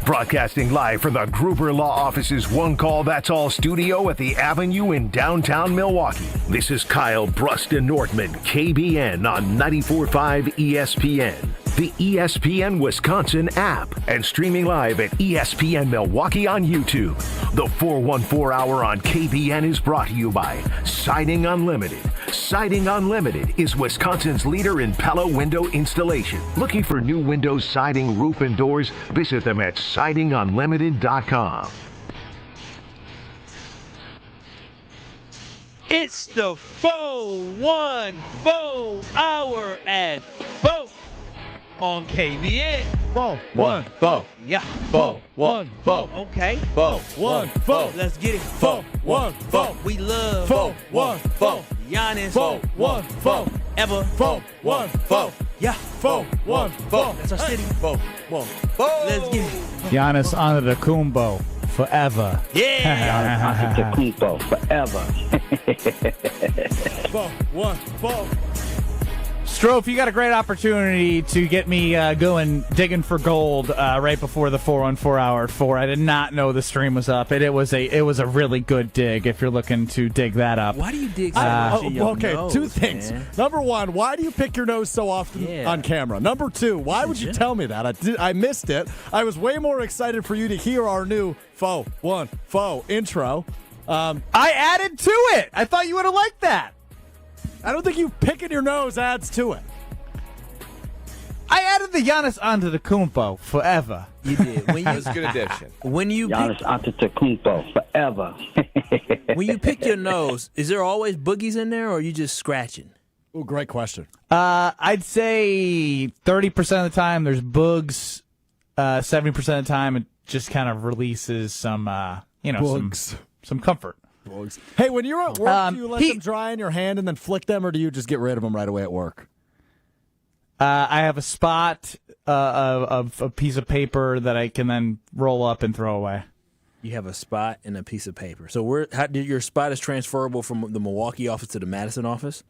Broadcasting live from the Gruber Law Office's One Call That's All studio at the Avenue in downtown Milwaukee. This is Kyle, Brust, and Nortman, KBN on 94.5 ESPN. The ESPN Wisconsin app, and streaming live at ESPN Milwaukee on YouTube. The 414 Hour on KBN is brought to you by Siding Unlimited. Siding Unlimited is Wisconsin's leader in Pella window installation. Looking for new windows, siding, roof, and doors? Visit them at sidingunlimited.com. It's the 414 Hour at 4 on KBN. 414. Yeah. 414. Okay. 414. Let's get it. 414. We love 414. Giannis. 414. Ever. 414. Yeah. 414. That's our city. 414. Let's get it. Giannis Antetokounmpo forever. Yeah. Antetokounmpo forever. 414. Strofe, you got a great opportunity to get me going digging for gold right before the 414 Hour at 4. I did not know the stream was up. It was a really good dig if you're looking to dig that up. Why do you dig so much in your nose, 2 things. Man? Number 1, why do you pick your nose so often on camera? Number 2, why would you tell me that? I missed it. I was way more excited for you to hear our new 414 intro. I added to it. I thought you would have liked that. I don't think you picking your nose adds to it. I added the Giannis Antetokounmpo forever. You did. That's a good addition. When you Giannis Antetokounmpo forever. when you pick your nose, is there always boogies in there, or are you just scratching? Oh, great question. I'd say 30% of the time there's bugs. 70% of the time it just kind of releases some, some comfort. Hey, when you're at work, do you let them dry in your hand and then flick them, or do you just get rid of them right away at work? I have a spot a piece of paper that I can then roll up and throw away. You have a spot and a piece of paper. So your spot is transferable from the Milwaukee office to the Madison office?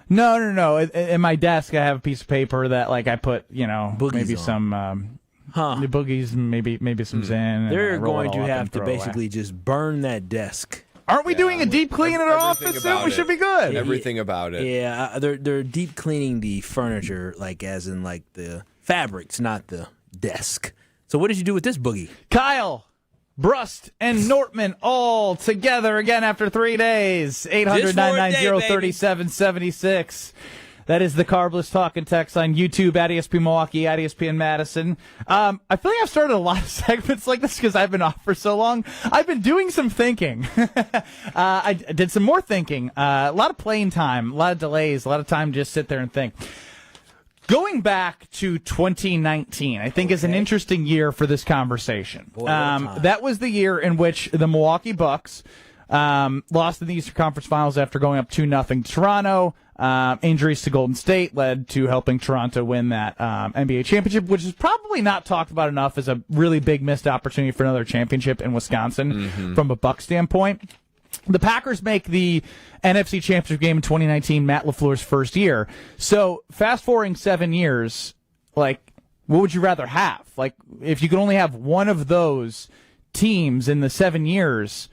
No. In my desk, I have a piece of paper that like I put, Boogies maybe on. some boogies, maybe some Zen. They're going to have to basically just burn that desk. Aren't we doing a deep clean in our office soon? We should be good. Everything about it. Yeah, they're deep cleaning the furniture, like as in like the fabrics, not the desk. So what did you do with this boogie? Kyle, Brust, and Nortman all together again after 3 days. 800-990-3776. That is the Carbless Talk and Text on YouTube at ESPN Milwaukee, at ESPN Madison. I feel like I've started a lot of segments like this because I've been off for so long. I've been doing some thinking. I did some more thinking. A lot of playing time, a lot of delays, a lot of time to just sit there and think. Going back to 2019, I think is an interesting year for this conversation. That was the year in which the Milwaukee Bucks lost in the Eastern Conference Finals after going up 2-0 to Toronto. Injuries to Golden State led to helping Toronto win that NBA championship, which is probably not talked about enough as a really big missed opportunity for another championship in Wisconsin from a Buck standpoint. The Packers make the NFC Championship game in 2019, Matt LaFleur's first year. So fast forwarding 7 years, like, what would you rather have? Like, if you could only have one of those teams in the 7 years,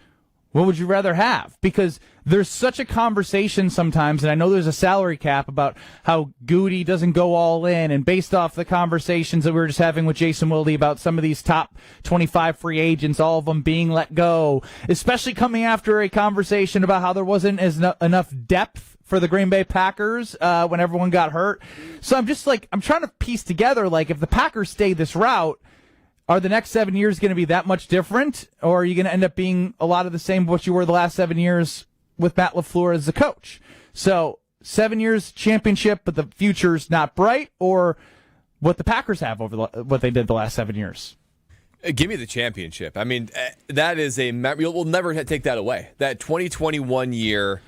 what would you rather have? Because there's such a conversation sometimes, and I know there's a salary cap about how Goody doesn't go all in, and based off the conversations that we were just having with Jason Wilde about some of these top 25 free agents, all of them being let go, especially coming after a conversation about how there wasn't enough depth for the Green Bay Packers when everyone got hurt. So I'm just like, I'm trying to piece together, like, if the Packers stay this route, are the next 7 years going to be that much different, or are you going to end up being a lot of the same what you were the last 7 years with Matt LaFleur as the coach? So 7 years championship, but the future's not bright, or what the Packers have over what they did the last 7 years? Give me the championship. I mean, that is we'll never take that away. That 2021 year.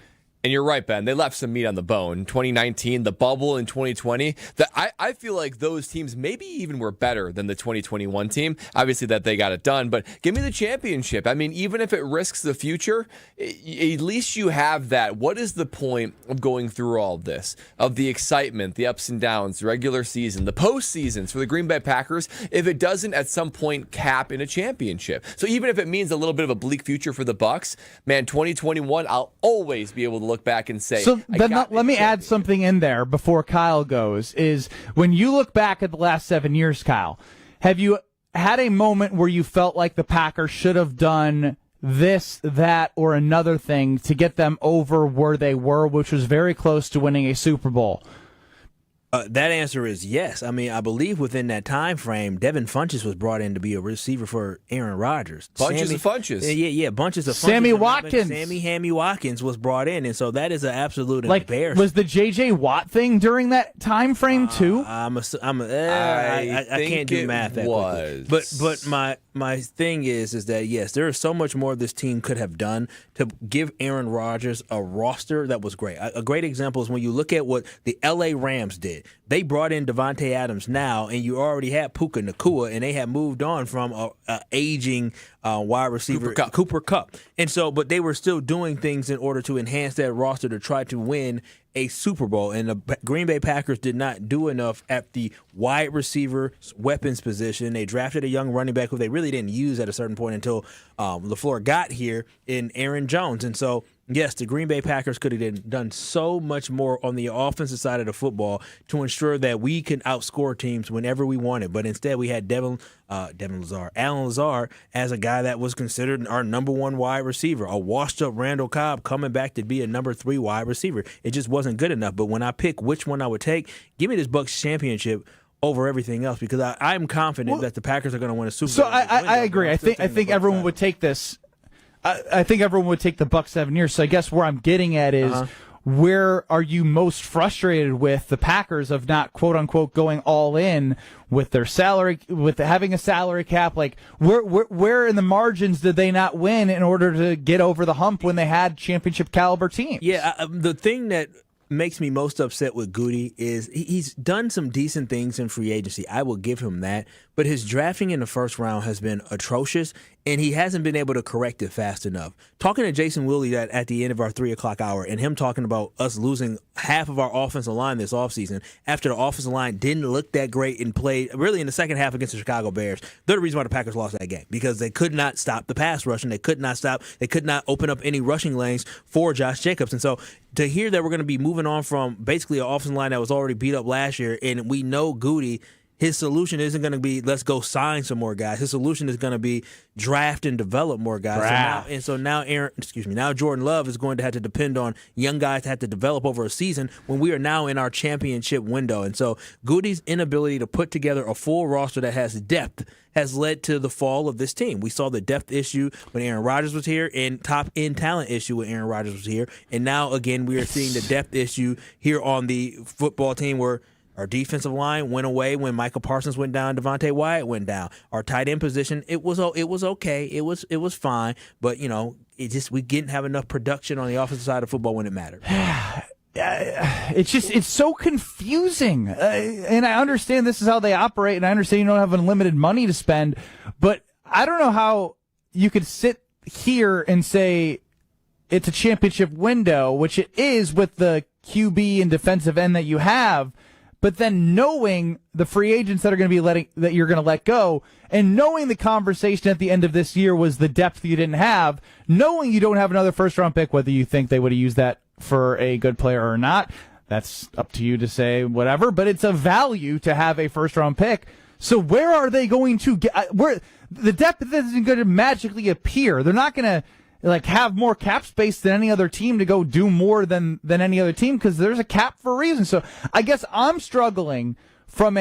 And you're right, Ben. They left some meat on the bone. 2019, the bubble in 2020. I feel like those teams maybe even were better than the 2021 team. Obviously that they got it done, but give me the championship. I mean, even if it risks the future, at least you have that. What is the point of going through all of this? Of the excitement, the ups and downs, the regular season, the postseasons for the Green Bay Packers, if it doesn't at some point cap in a championship. So even if it means a little bit of a bleak future for the Bucks, man, 2021, I'll always be able to look back and say, so then let me add something in there before Kyle goes, is when you look back at the last 7 years, Kyle, have you had a moment where you felt like the Packers should have done this, that, or another thing to get them over where they were, which was very close to winning a Super Bowl? That answer is yes. I mean, I believe within that time frame, Devin Funchess was brought in to be a receiver for Aaron Rodgers. Bunches of Funchess. Yeah, bunches of Funchess. Sammy Watkins. Hammy Watkins was brought in, and so that is an absolute embarrassment. Was the J.J. Watt thing during that time frame too? I can't do math that quickly. But my thing is that yes, there is so much more this team could have done to give Aaron Rodgers a roster that was great. A great example is when you look at what the L.A. Rams did. They brought in Devontae Adams now, and you already had Puka Nacua, and they had moved on from a aging wide receiver, Cooper Kupp. And so, but they were still doing things in order to enhance that roster to try to win a Super Bowl. And the Green Bay Packers did not do enough at the wide receiver weapons position. They drafted a young running back who they really didn't use at a certain point until LaFleur got here in Aaron Jones. And so, yes, the Green Bay Packers could have done so much more on the offensive side of the football to ensure that we can outscore teams whenever we wanted. But instead, we had Alan Lazard, as a guy that was considered our number one wide receiver, a washed-up Randall Cobb coming back to be a number 3 wide receiver. It just wasn't good enough. But when I pick which one I would take, give me this Bucs championship over everything else, because I'm confident that the Packers are going to win a Super Bowl. So I agree. I think everyone would take this. I think everyone would take the Bucs 7 years. So I guess where I'm getting at is, where are you most frustrated with the Packers of not, quote unquote, going all in with their salary, with having a salary cap? Like, where in the margins did they not win in order to get over the hump when they had championship caliber teams? Yeah, the thing that makes me most upset with Goody is he's done some decent things in free agency. I will give him that. But his drafting in the first round has been atrocious, and he hasn't been able to correct it fast enough. Talking to Jason Wilde at the end of our 3 o'clock hour, and him talking about us losing half of our offensive line this offseason after the offensive line didn't look that great and played really in the second half against the Chicago Bears. They're the reason why the Packers lost that game, because they could not stop the pass rushing. They could not open up any rushing lanes for Josh Jacobs. And so to hear that we're going to be moving on from basically an offensive line that was already beat up last year, and we know Goody, his solution isn't going to be let's go sign some more guys. His solution is going to be draft and develop more guys. So now Jordan Love is going to have to depend on young guys to have to develop over a season when we are now in our championship window. And so Goody's inability to put together a full roster that has depth has led to the fall of this team. We saw the depth issue when Aaron Rodgers was here and top end talent issue when Aaron Rodgers was here. And now again we are seeing the depth issue here on the football team where our defensive line went away when Michael Parsons went down, Devontae Wyatt went down. Our tight end position, it was okay. It was fine, but we didn't have enough production on the offensive side of football when it mattered. It's so confusing. And I understand this is how they operate, and I understand you don't have unlimited money to spend, but I don't know how you could sit here and say it's a championship window, which it is with the QB and defensive end that you have. But then knowing the free agents that are going to be that you're going to let go, and knowing the conversation at the end of this year was the depth you didn't have, knowing you don't have another first-round pick, whether you think they would have used that for a good player or not, that's up to you to say whatever. But it's a value to have a first-round pick. So where are they going to get? Where the depth isn't going to magically appear. They're not going to have more cap space than any other team to go do more than any other team, because there's a cap for a reason. So I guess I'm struggling from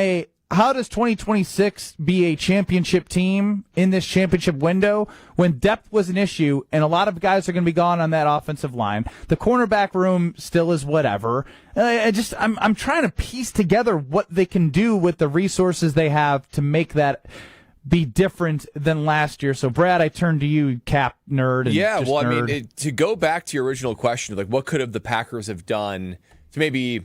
how does 2026 be a championship team in this championship window when depth was an issue and a lot of guys are going to be gone on that offensive line. The cornerback room still is whatever. I'm trying to piece together what they can do with the resources they have to make that be different than last year. So, Brad, I turn to you, cap nerd. And to go back to your original question, what could have the Packers have done to maybe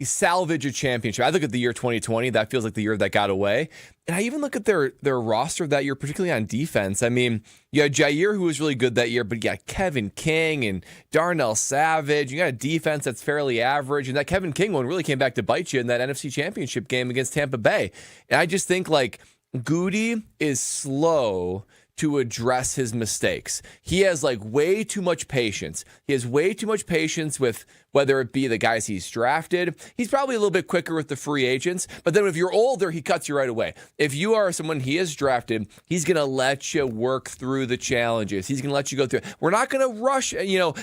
salvage a championship? I look at the year 2020. That feels like the year that got away. And I even look at their roster that year, particularly on defense. I mean, you had Jair, who was really good that year, but you got Kevin King and Darnell Savage. You got a defense that's fairly average. And that Kevin King one really came back to bite you in that NFC Championship game against Tampa Bay. And I just think, Goody is slow to address his mistakes. He has way too much patience. He has way too much patience with whether it be the guys he's drafted. He's probably a little bit quicker with the free agents, but then if you're older, he cuts you right away. If you are someone he has drafted, he's going to let you work through the challenges. He's going to let you go through. We're not going to rush,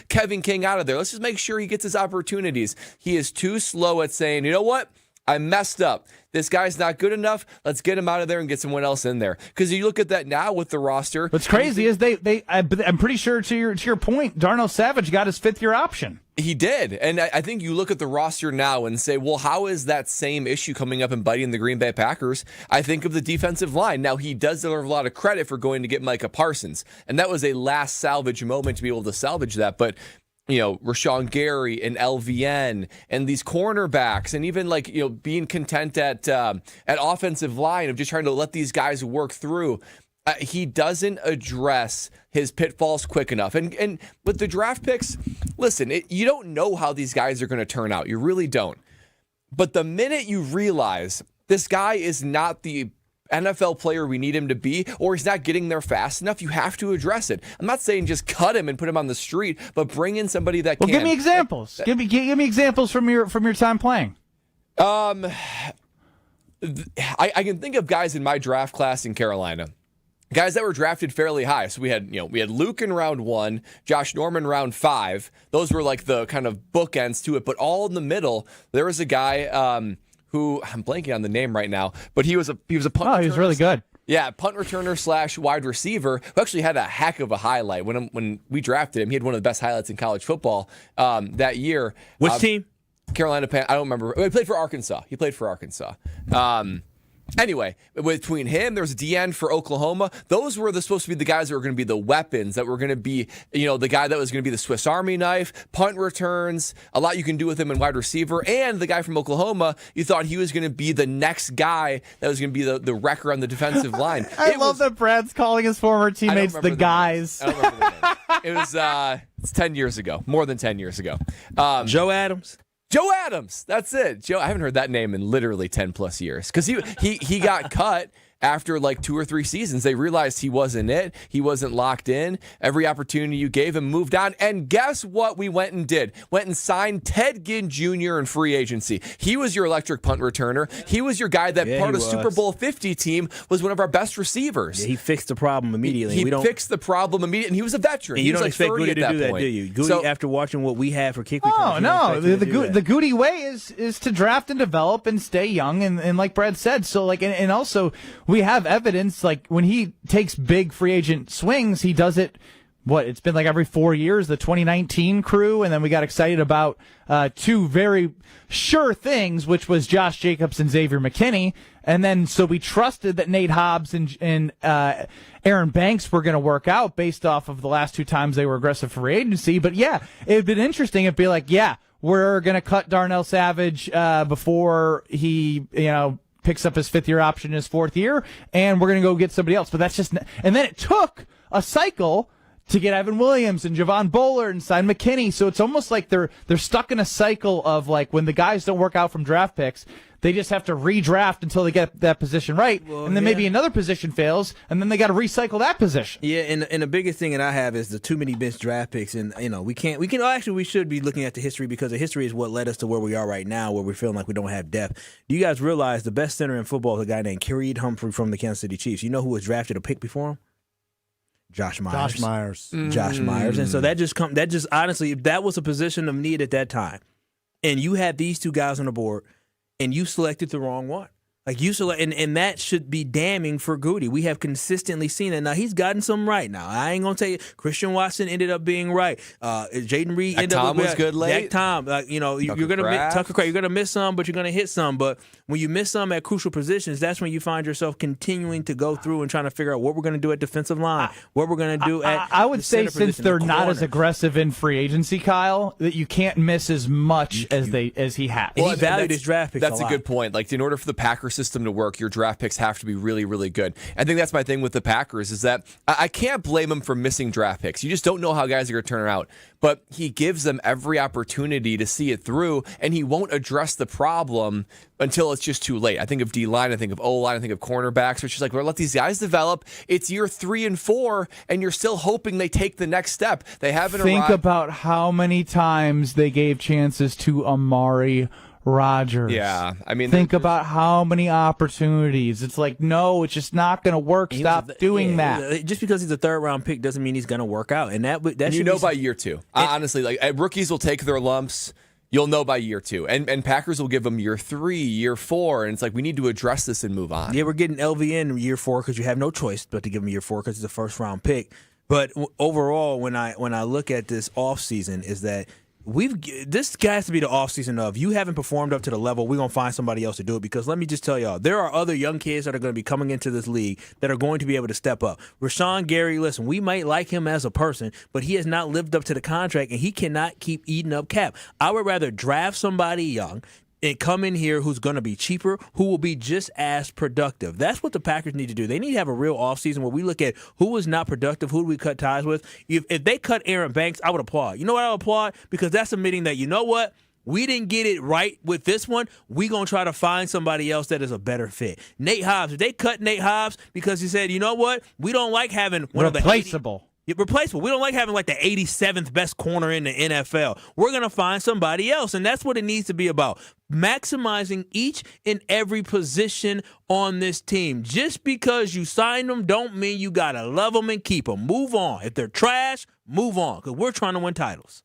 Kevin King out of there. Let's just make sure he gets his opportunities. He is too slow at saying, you know what? I messed up. This guy's not good enough. Let's get him out of there and get someone else in there. Because you look at that now with the roster. What's crazy is I'm pretty sure to your point, Darnell Savage got his fifth-year option. He did. And I think you look at the roster now and say, well, how is that same issue coming up and biting the Green Bay Packers? I think of the defensive line. Now, he does deserve a lot of credit for going to get Micah Parsons. And that was a last salvage moment to be able to salvage that. But Rashawn Gary and LVN and these cornerbacks, and even being content at offensive line of just trying to let these guys work through. He doesn't address his pitfalls quick enough. And with the draft picks, listen, you don't know how these guys are going to turn out. You really don't. But the minute you realize this guy is not the NFL player we need him to be, or he's not getting there fast enough, you have to address it. I'm not saying just cut him and put him on the street, but bring in somebody that can. Well, give me examples. Give me examples from your time playing. I can think of guys in my draft class in Carolina. Guys that were drafted fairly high. So we had Luke in round 1, Josh Norman round 5. Those were the kind of bookends to it. But all in the middle, there was a guy who I'm blanking on the name right now, but he was a punt returner. Oh, he was really good. Yeah, punt returner / wide receiver who actually had a heck of a highlight when we drafted him. He had one of the best highlights in college football that year. Which team? Carolina Pan. I don't remember. He played for Arkansas. Anyway, between him, there was DN for Oklahoma. Those were supposed to be the guys that were going to be the weapons, that were going to be, the guy that was going to be the Swiss Army knife, punt returns, a lot you can do with him in wide receiver. And the guy from Oklahoma, you thought he was going to be the next guy that was going to be the wrecker on the defensive line. I love that Brad's calling his former teammates the guys. I don't remember the name. It was it's 10 years ago, more than 10 years ago. Joe Adams. Joe Adams, that's it. Joe, I haven't heard that name in literally 10 plus years because he got cut after like 2 or 3 seasons. They realized he wasn't it. He wasn't locked in. Every opportunity you gave him, moved on. And guess what we went and did? Went and signed Ted Ginn Jr. in free agency. He was your electric punt returner. He was your guy that part of Super Bowl 50 team was one of our best receivers. Yeah, he fixed the problem immediately. He fixed the problem immediately, and he was a veteran. And you don't like expect Goody to do that, point. do you? Goody, after watching what we had for kick Oh, returns. no. The Goody way is to draft and develop and stay young, and like Brad said, so like, and also we have evidence. Like when he takes big free agent swings, he does it. It's been like every 4 years, the 2019 crew, and then we got excited about 2 very sure things, which was Josh Jacobs and Xavier McKinney, and then so we trusted that Nate Hobbs and Aaron Banks were going to work out based off of the last 2 times they were aggressive free agency. But yeah, it'd been interesting. It'd be like, yeah, we're going to cut Darnell Savage before he, picks up his 5th-year option in his 4th year, and we're going to go get somebody else. But that's just, and then it took a cycle to get Evan Williams and Javon Bowler and sign McKinney. So it's almost like they're stuck in a cycle of like when the guys don't work out from draft picks, they just have to redraft until they get that position right, and then maybe another position fails, and then they got to recycle that position. Yeah, and the biggest thing that I have is the too many bench draft picks, and we should be looking at the history because the history is what led us to where we are right now, where we're feeling like we don't have depth. Do you guys realize the best center in football is a guy named Creed Humphrey from the Kansas City Chiefs? You know who was drafted a pick before him? Josh Myers. Josh Myers. And so that just honestly, that was a position of need at that time. And you had these 2 guys on the board, and you selected the wrong one. Like you select, and that should be damning for Goody. We have consistently seen it. Now he's gotten some right. Now I ain't gonna tell you, Christian Watson ended up being right. Jaden Reed ended up was good late. That Tom, you're gonna miss Tucker Kraft. You're gonna miss some, but you're gonna hit some. But when you miss some at crucial positions, that's when you find yourself continuing to go through and trying to figure out what we're gonna do at defensive line, what we're gonna do at. I would say since position, they're not as aggressive in free agency, Kyle, that you can't miss as much as he has. Well, he valued his draft picks. That's a good point. Like in order for the Packer system to work, your draft picks have to be really, really good. I think that's my thing with the Packers is that I can't blame him for missing draft picks. You just don't know how guys are going to turn out. But he gives them every opportunity to see it through, and he won't address the problem until it's just too late. I think of D-line, I think of O-line, I think of cornerbacks, which is like, well, let these guys develop. It's year 3 and 4, and you're still hoping they take the next step. They haven't Think arrived. about how many times they gave chances to Amari Rodgers. Yeah, I mean, think about how many opportunities. It's like, no, it's just not going to work. Stop doing that. Just because he's a 3rd-round pick doesn't mean he's going to work out, and that should be by year 2. Honestly, like rookies will take their lumps. You'll know by year 2, and Packers will give them year 3, year 4, and it's like we need to address this and move on. Yeah, we're getting LVN in year 4 because you have no choice but to give him year 4 because it's a 1st-round pick. But overall, when I look at this offseason, is that this has to be the offseason of you haven't performed up to the level, we're going to find somebody else to do it. Because let me just tell y'all, there are other young kids that are going to be coming into this league that are going to be able to step up. Rashawn Gary, listen, we might like him as a person, but he has not lived up to the contract, and he cannot keep eating up cap. I would rather draft somebody young and come in here who's going to be cheaper, who will be just as productive. That's what the Packers need to do. They need to have a real offseason where we look at who was not productive, who do we cut ties with. If they cut Aaron Banks, I would applaud. You know what I would applaud? Because that's admitting that, you know what? We didn't get it right with this one. We're going to try to find somebody else that is a better fit. Nate Hobbs, if they cut Nate Hobbs because he said, you know what? We don't like having one of the replaceable. Replaceable. We don't like having like the 87th best corner in the NFL. We're going to find somebody else, and that's what it needs to be about. Maximizing each and every position on this team. Just because you signed them don't mean you got to love them and keep them. Move on. If they're trash, move on, because we're trying to win titles.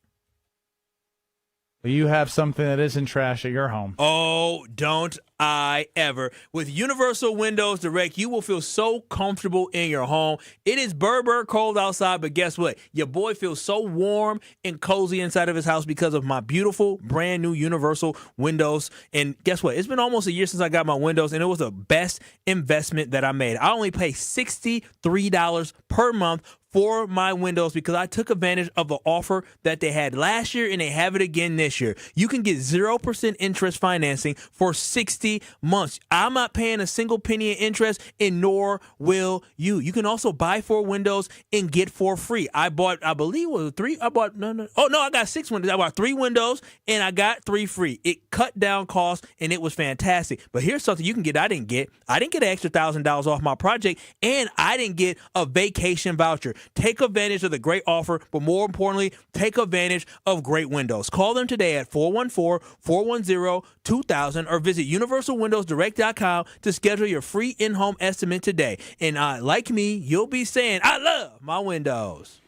You have something that isn't trash at your home. Oh, don't. ever. With Universal Windows Direct, you will feel so comfortable in your home. It is burr cold outside, but guess what? Your boy feels so warm and cozy inside of his house because of my beautiful brand new Universal Windows. And guess what? It's been almost a year since I got my windows, and it was the best investment that I made. I only pay $63 per month for my windows because I took advantage of the offer that they had last year, and they have it again this year. You can get 0% interest financing for 60 months. I'm not paying a single penny in interest, and nor will you. You can also buy 4 windows and get 4 free. I bought, I believe it was 3. I got 6 windows. I bought 3 windows, and I got 3 free. It cut down costs, and it was fantastic. But here's something you can get I didn't get an extra $1,000 off my project, and I didn't get a vacation voucher. Take advantage of the great offer, but more importantly, take advantage of great windows. Call them today at 414-410-2000 or visit universalwindowsdirect.com to schedule your free in-home estimate today. And like me, you'll be saying, I love my windows.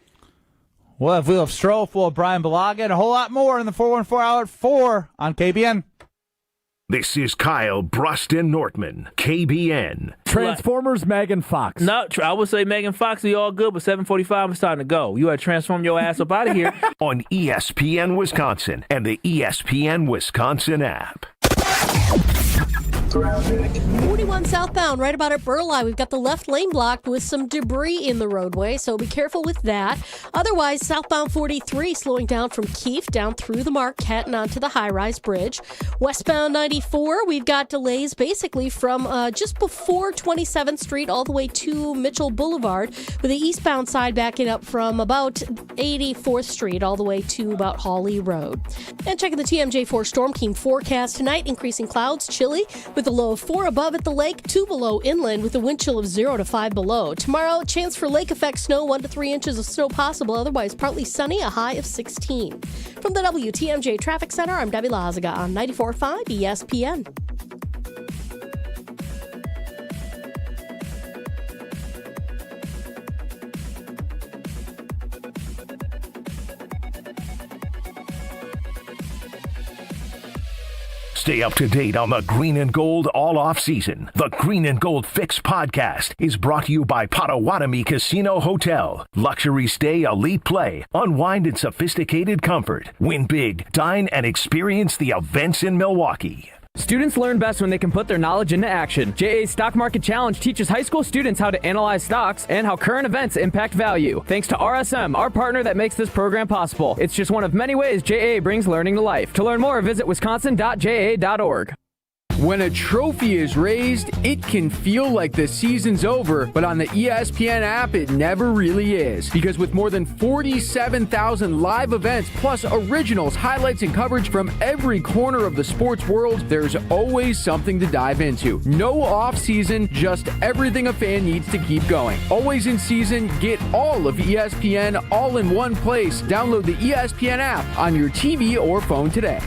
We'll have Wheel of Stroll, full of Bryan, Bulaga, and a whole lot more in the 414 Hour at 4 on KBN. This is Kyle Brust Nortman, KBN. Transformers, Megan Fox. No, I would say Megan Fox is all good, but 7:45 is time to go. You got to transform your ass up out of here. On ESPN Wisconsin and the ESPN Wisconsin app. 41 southbound, right about at Burleigh. We've got the left lane blocked with some debris in the roadway, so be careful with that. Otherwise, southbound 43 slowing down from Keefe down through the Marquette and onto the high-rise bridge. Westbound 94, we've got delays basically from just before 27th Street all the way to Mitchell Boulevard, with the eastbound side backing up from about 84th Street all the way to about Hawley Road. And checking the TMJ4 Storm Team forecast tonight, increasing clouds, chilly, with a low of 4 above at the lake, 2 below inland with a wind chill of 0 to 5 below. Tomorrow, chance for lake effect snow, 1 to 3 inches of snow possible, otherwise partly sunny, a high of 16. From the WTMJ Traffic Center, I'm Debbie Lazaga on 94.5 ESPN. Stay up to date on the Green and Gold all off season. The Green and Gold Fix podcast is brought to you by Potawatomi Casino Hotel. Luxury stay, elite play, unwind in sophisticated comfort. Win big, dine, and experience the events in Milwaukee. Students learn best when they can put their knowledge into action. JA's Stock Market Challenge teaches high school students how to analyze stocks and how current events impact value. Thanks to RSM, our partner that makes this program possible. It's just one of many ways JA brings learning to life. To learn more, visit wisconsin.ja.org. When a trophy is raised, it can feel like the season's over, but on the ESPN app, it never really is. Because with more than 47,000 live events, plus originals, highlights, and coverage from every corner of the sports world, there's always something to dive into. No off-season, just everything a fan needs to keep going. Always in season, get all of ESPN all in one place. Download the ESPN app on your TV or phone today.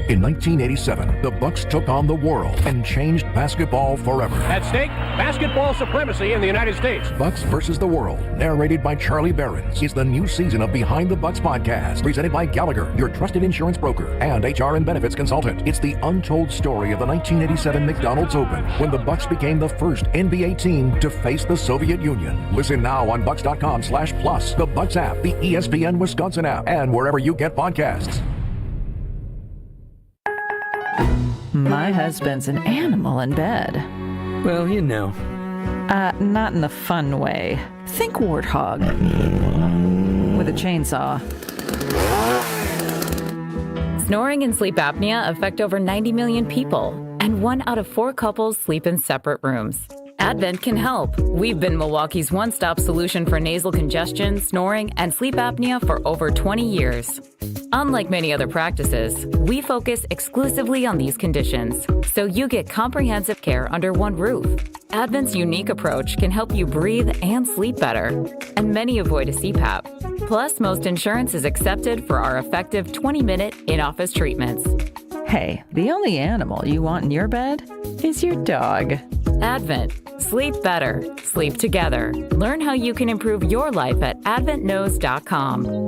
In 1987, the Bucks took on the world and changed basketball forever. At stake, basketball supremacy in the United States. Bucks versus the World, narrated by Charlie Behrens, is the new season of Behind the Bucks podcast, presented by Gallagher, your trusted insurance broker and HR and benefits consultant. It's the untold story of the 1987 McDonald's Open, when the Bucks became the first NBA team to face the Soviet Union. Listen now on bucks.com/plus, the Bucks app, the ESPN Wisconsin app, and wherever you get podcasts. My husband's an animal in bed. Well, you know. Not in the fun way. Think warthog. With a chainsaw. Snoring and sleep apnea affect over 90 million people, and 1 out of 4 couples sleep in separate rooms. Advent can help. We've been Milwaukee's one-stop solution for nasal congestion, snoring, and sleep apnea for over 20 years. Unlike many other practices, we focus exclusively on these conditions, so you get comprehensive care under one roof. Advent's unique approach can help you breathe and sleep better, and many avoid a CPAP. Plus, most insurance is accepted for our effective 20-minute in-office treatments. Hey, the only animal you want in your bed is your dog. Advent. Sleep better. Sleep together. Learn how you can improve your life at adventknows.com.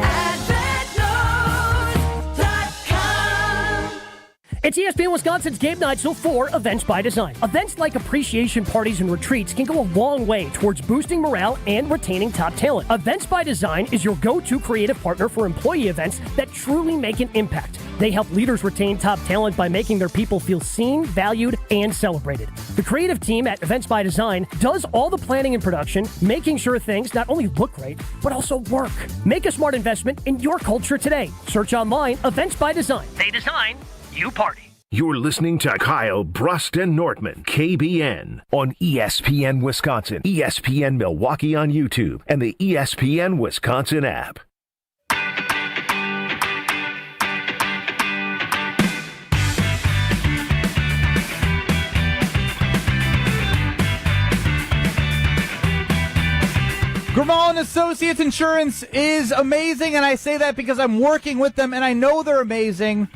It's ESPN Wisconsin's Game Night, so for Events by Design. Events like appreciation parties and retreats can go a long way towards boosting morale and retaining top talent. Events by Design is your go-to creative partner for employee events that truly make an impact. They help leaders retain top talent by making their people feel seen, valued, and celebrated. The creative team at Events by Design does all the planning and production, making sure things not only look great, but also work. Make a smart investment in your culture today. Search online, Events by Design. They design, you party. You're listening to Kyle, Brust, and Nortman, KBN, on ESPN Wisconsin, ESPN Milwaukee on YouTube, and the ESPN Wisconsin app. Grimal & Associates Insurance is amazing, and I say that because I'm working with them, and I know they're amazing.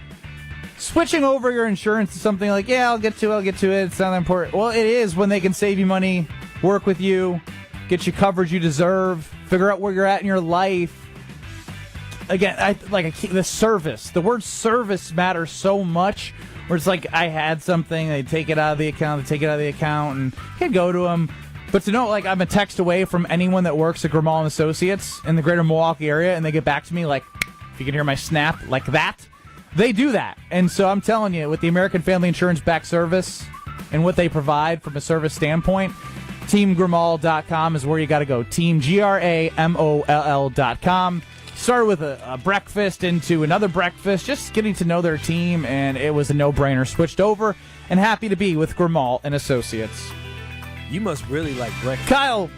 Switching over your insurance to something like, I'll get to it, it's not important. Well, it is when they can save you money, work with you, get you coverage you deserve, figure out where you're at in your life. Again, the service. The word service matters so much, where it's like I had something, they take it out of the account, and can go to them. But to know, I'm a text away from anyone that works at Grimal & Associates in the greater Milwaukee area, and they get back to me if you can hear my snap, like that, they do that. And so I'm telling you, with the American Family Insurance back service and what they provide from a service standpoint, teamgrimal.com is where you got to go. teamgrimal.com. Started with a breakfast into another breakfast, just getting to know their team, and it was a no-brainer. Switched over, and happy to be with Grimal & Associates. You must really like breakfast. Kyle,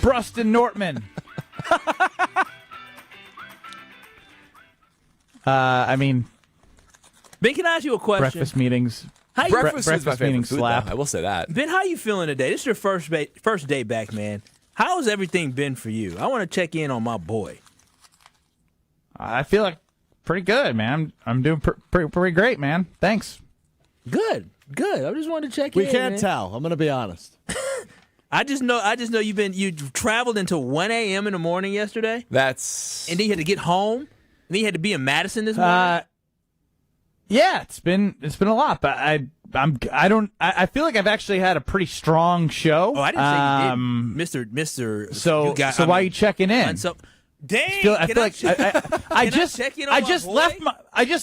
Brust and Nortman. Ben, can I ask you a question? Breakfast meetings. Breakfast is my favorite meetings food, slap. though. I will say that. Ben, how you feeling today? This is your first day back, man. How has everything been for you? I want to check in on my boy. I feel like pretty good, man. I'm doing pretty great, man. Thanks. Good. I just wanted to check in. We can't tell. I'm going to be honest. I just know you traveled until 1 a.m. in the morning yesterday. And then you had to get home. And then you had to be in Madison this morning. Yeah, it's been a lot, but I feel like I've actually had a pretty strong show. Oh, I didn't say you did, Mr. So why are you checking in? Dang! I just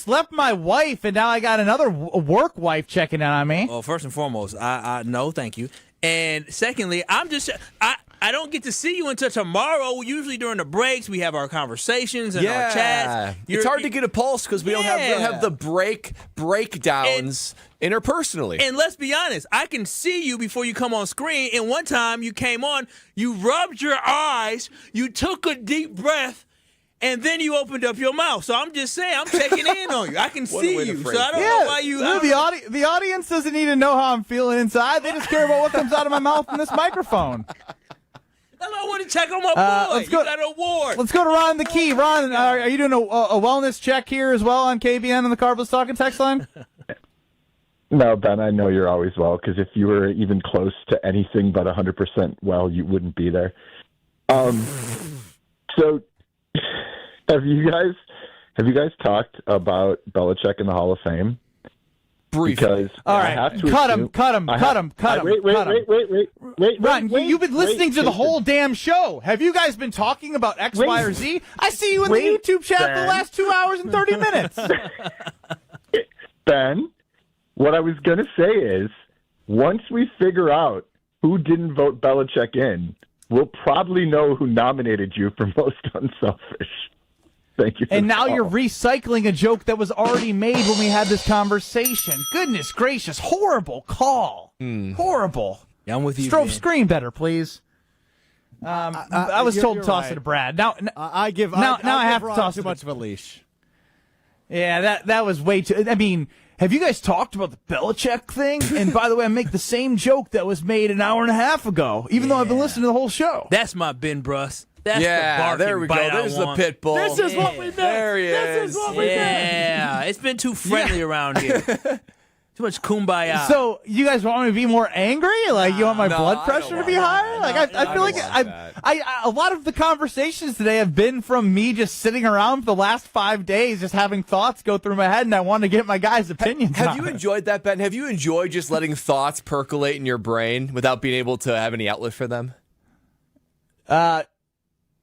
left my wife, and now I got another work wife checking in on me. Well, first and foremost, I no, thank you. And secondly, I don't get to see you until tomorrow. Usually during the breaks, we have our conversations and our chats. It's hard to get a pulse because we don't have the breakdowns interpersonally. And let's be honest, I can see you before you come on screen. And one time you came on, you rubbed your eyes, you took a deep breath, and then you opened up your mouth. So I'm just saying, I'm checking in on you. I can see you. So I don't know why you... The audience doesn't need to know how I'm feeling inside. They just care about what comes out of my mouth in this microphone. I want to check on my boy. You got an award. Let's go to Ron the Key. Ron, are you doing a wellness check here as well on KBN and the Carbless Talking text line? No, Ben, I know you're always well, because if you were even close to anything but 100% well, you wouldn't be there. So have you guys talked about Belichick in the Hall of Fame? Briefly. Because all right, cut him. Wait. Ron, you've been listening to the whole damn show. Have you guys been talking about X, Y, or Z? I see you in the YouTube chat for the last 2 hours and 30 minutes. Ben, what I was going to say is, once we figure out who didn't vote Belichick in, we'll probably know who nominated you for most unselfish. Thank you. And now you're recycling a joke that was already made when we had this conversation. Goodness gracious. Horrible call. Horrible. Yeah, I'm with you. Screen better, please. I was told to toss it to Brad. Now I have to toss too much of a leash. Yeah, that was way too. I mean, have you guys talked about the Belichick thing? And by the way, I make the same joke that was made an hour and a half ago, even though I've been listening to the whole show. That's my Ben Brust. That's there we go. There's the pit bull. This is what we did. There he is. This is what we did. Yeah, it's been too friendly around here. Too much kumbaya. So you guys want me to be more angry? Like you want my blood pressure to be higher? Like I feel like a lot of the conversations today have been from me just sitting around for the last 5 days, just having thoughts go through my head, and I want to get my guys' opinions. Have you enjoyed that, Ben? Have you enjoyed just letting thoughts percolate in your brain without being able to have any outlet for them?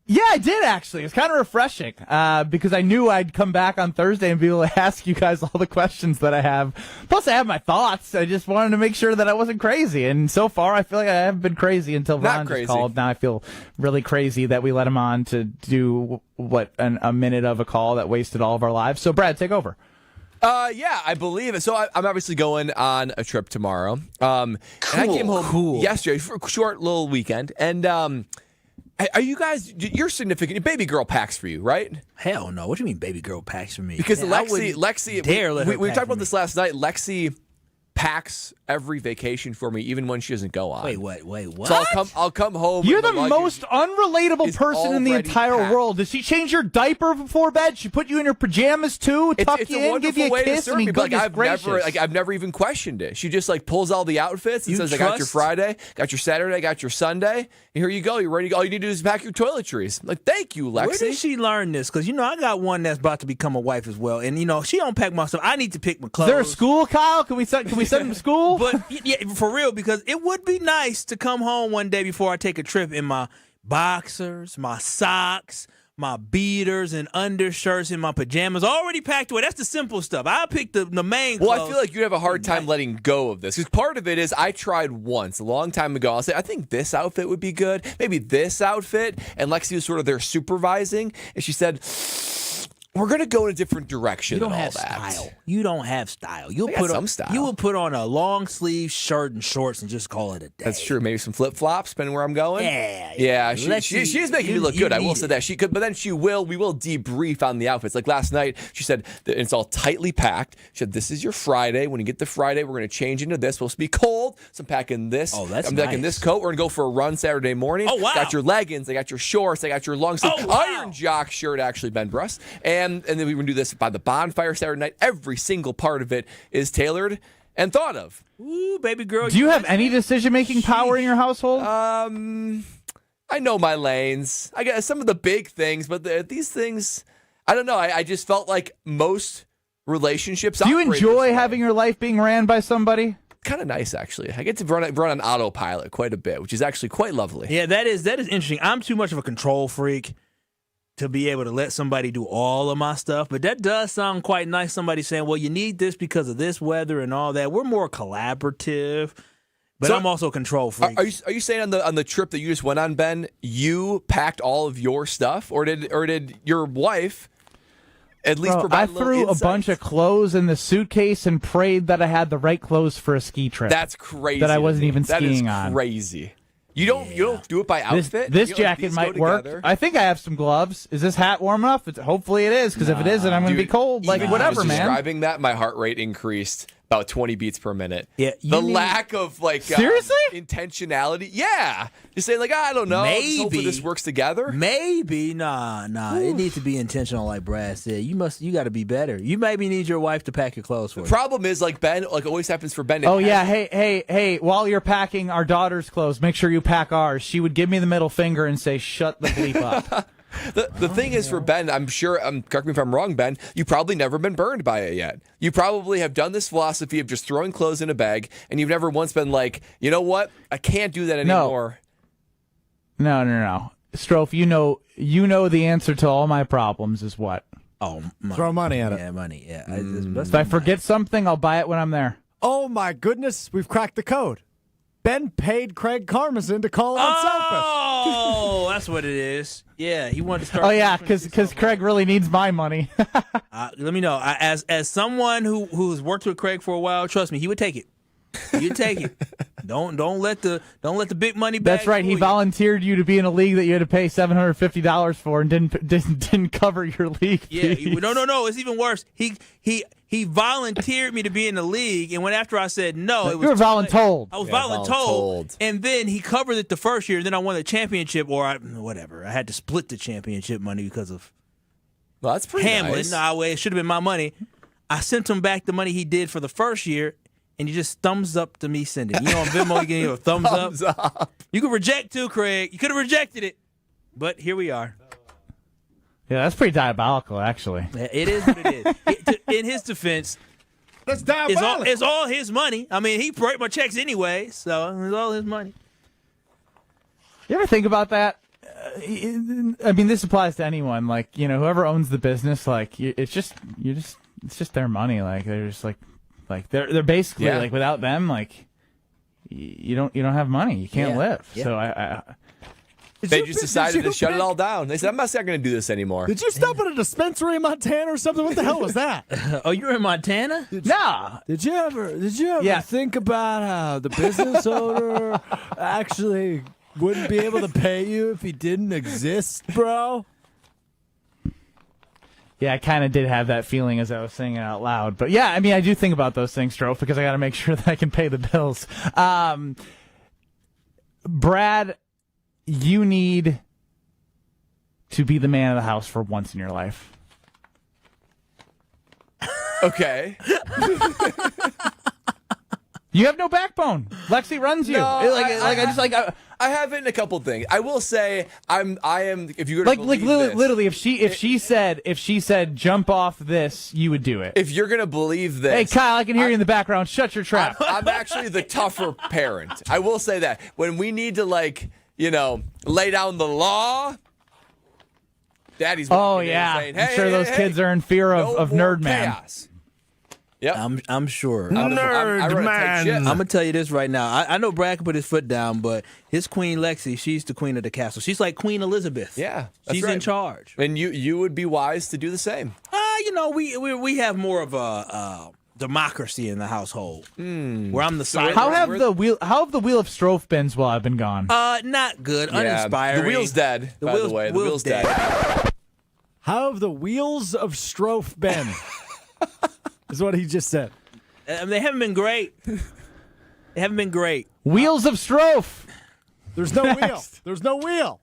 Yeah, I did actually. It's kind of refreshing because I knew I'd come back on Thursday and be able to ask you guys all the questions that I have. Plus, I have my thoughts. I just wanted to make sure that I wasn't crazy. And so far, I feel like I haven't been crazy until Ron just called. Now I feel really crazy that we let him on to do, a minute of a call that wasted all of our lives. So, Brad, take over. Yeah, I believe it. So I'm obviously going on a trip tomorrow. And I came home yesterday for a short little weekend. And are you guys, your significant baby girl packs for you, right? Hell no. What do you mean baby girl packs for me? Because Man, Lexi, we talked about this last night. Lexi packs every vacation for me, even when she doesn't go on. Wait, what? So I'll come home. You're the most unrelatable person in the entire world. Does she change your diaper before bed? She put you in your pajamas too, tuck you in, give you a kiss. I mean, goodness gracious. I've never even questioned it. She just pulls all the outfits and says, "I got your Friday, got your Saturday, got your Sunday, and here you go. You're ready to go. All you need to do is pack your toiletries." I'm like, thank you, Lexi. Where did she learn this? Because I got one that's about to become a wife as well, and she don't pack my stuff. I need to pick my clothes. Is there a school, Kyle? Can we send him to school? But yeah, for real, because it would be nice to come home one day before I take a trip in my boxers, my socks, my beaters and undershirts, and my pajamas already packed away. That's the simple stuff. I picked the main clothes. Well, I feel like you'd have a hard time letting go of this. Because part of it is I tried once, a long time ago. I'll say, I think this outfit would be good. Maybe this outfit. And Lexi was sort of there supervising. And she said, we're going to go in a different direction. You don't and all have that. style. You don't have style. I got some style. You will put on a long sleeve shirt and shorts and just call it a day. That's true. Maybe some flip flops, depending where I'm going. Yeah. She's making me look good. I will say that she could, but then we will debrief on the outfits. Like last night, she said that it's all tightly packed. She said, "This is your Friday. When you get to Friday, we're going to change into this. It's supposed to be cold, so I'm packing this. Oh, that's I'm nice. packing this coat. We're going to go for a run Saturday morning. Oh, wow. Got your leggings. I got your shorts. I got your long sleeve iron jock shirt. Actually, Ben Brust, and then we would do this by the bonfire Saturday night. Every single part of it is tailored and thought of. Ooh, baby girl. Do you have any decision-making power in your household? I know my lanes. I got some of the big things, but these things, I don't know. I just felt like most relationships. Do you enjoy having your life being ran by somebody? Kind of nice, actually. I get to run on autopilot quite a bit, which is actually quite lovely. Yeah, that is interesting. I'm too much of a control freak to be able to let somebody do all of my stuff. But that does sound quite nice. Somebody saying, well, you need this because of this weather and all that. We're more collaborative, but I'm also a control freak. Are you saying on the trip that you just went on, Ben, you packed all of your stuff? Or did your wife at least provide a little I threw insight? a bunch of clothes in the suitcase and prayed that I had the right clothes for a ski trip. That's crazy. That I wasn't even skiing That on. is crazy. You don't do it by outfit? This jacket might work. I think I have some gloves. Is this hat warm enough? Hopefully it is, because if it isn't, I'm going to be cold. Like, whatever, man. Describing that, my heart rate increased about 20 beats per minute. Yeah, lack of seriously intentionality. Yeah, just saying I don't know. Maybe hopefully this works together. Maybe nah. It needs to be intentional, like Brad said. You got to be better. You maybe need your wife to pack your clothes for you. The problem is Ben, always happens for Ben. Oh yeah, hey! While you're packing our daughter's clothes, make sure you pack ours. She would give me the middle finger and say, "Shut the bleep up." The thing is for Ben, I'm sure, correct me if I'm wrong, Ben, you've probably never been burned by it yet. You probably have done this philosophy of just throwing clothes in a bag, and you've never once been like, you know what, I can't do that anymore. No. Strofe, you know the answer to all my problems is what? Oh, money. Throw money at it. Yeah, money. Yeah. If I forget something, I'll buy it when I'm there. Oh my goodness, we've cracked the code. Ben paid Craig Karmazin to call unselfish. Oh, that's what it is. Yeah, he wanted to start. Oh yeah, because Craig really needs my money. Let me know. As someone who's worked with Craig for a while, trust me, he would take it. You'd take it. Don't let the big money bag. That's right. He volunteered you to be in a league that you had to pay $750 for and didn't cover your league fees. Yeah. No. It's even worse. He volunteered me to be in the league, and when after I said no, it was you were voluntold. I was voluntold, and then he covered it the first year. And then I won the championship, whatever. I had to split the championship money because of well, that's pretty Hamlin. nice. No, it should have been my money. I sent him back the money he did for the first year. and you just thumbs up to me sending. You know, on Venmo, you can give a thumbs up. You can reject too, Craig. You could have rejected it, but here we are. Yeah, that's pretty diabolical, actually. It is what it is. In his defense, that's diabolical. It's all his money. I mean, he wrote my checks anyway, so it's all his money. You ever think about that? I mean, this applies to anyone. Like, you know, whoever owns the business, like, it's just their money. Like, they're just like they're basically like, without them, like, you don't have money. You can't live. Yeah. So they just decided to shut it all down. They said, I'm not going to do this anymore. Did you stop at a dispensary in Montana or something? What the hell was that? Oh, you were in Montana? Nah. Did you ever think about how the business owner actually wouldn't be able to pay you if he didn't exist, bro? Yeah, I kind of did have that feeling as I was saying it out loud. But yeah, I mean, I do think about those things, Strofe, because I got to make sure that I can pay the bills. Brad, you need to be the man of the house for once in your life. Okay. You have no backbone. Lexi runs you. No, I have it in a couple things. I will say I am. If you're gonna like literally, if she said jump off this, you would do it. If you're gonna believe this, hey Kyle, I can hear you in the background. Shut your trap. I'm actually the tougher parent. I will say that when we need to lay down the law. Daddy's. Oh yeah, saying, I'm sure those kids are in fear of Nerd Man. Chaos. Yep. I'm sure. Nerd Man. I'm going to tell you this right now. I know Brad can put his foot down, but his Queen Lexi, she's the queen of the castle. She's like Queen Elizabeth. Yeah. She's in charge. And you would be wise to do the same. We have more of a democracy in the household. Where I'm the side. How have the wheel of Strofe been while I've been gone? Not good. Uninspiring. The wheel's dead, by the way. The wheel's dead. How have the wheels of Strofe been? Is what he just said. They haven't been great. They haven't been great. Wheels of Strofe. There's no wheel. There's no wheel.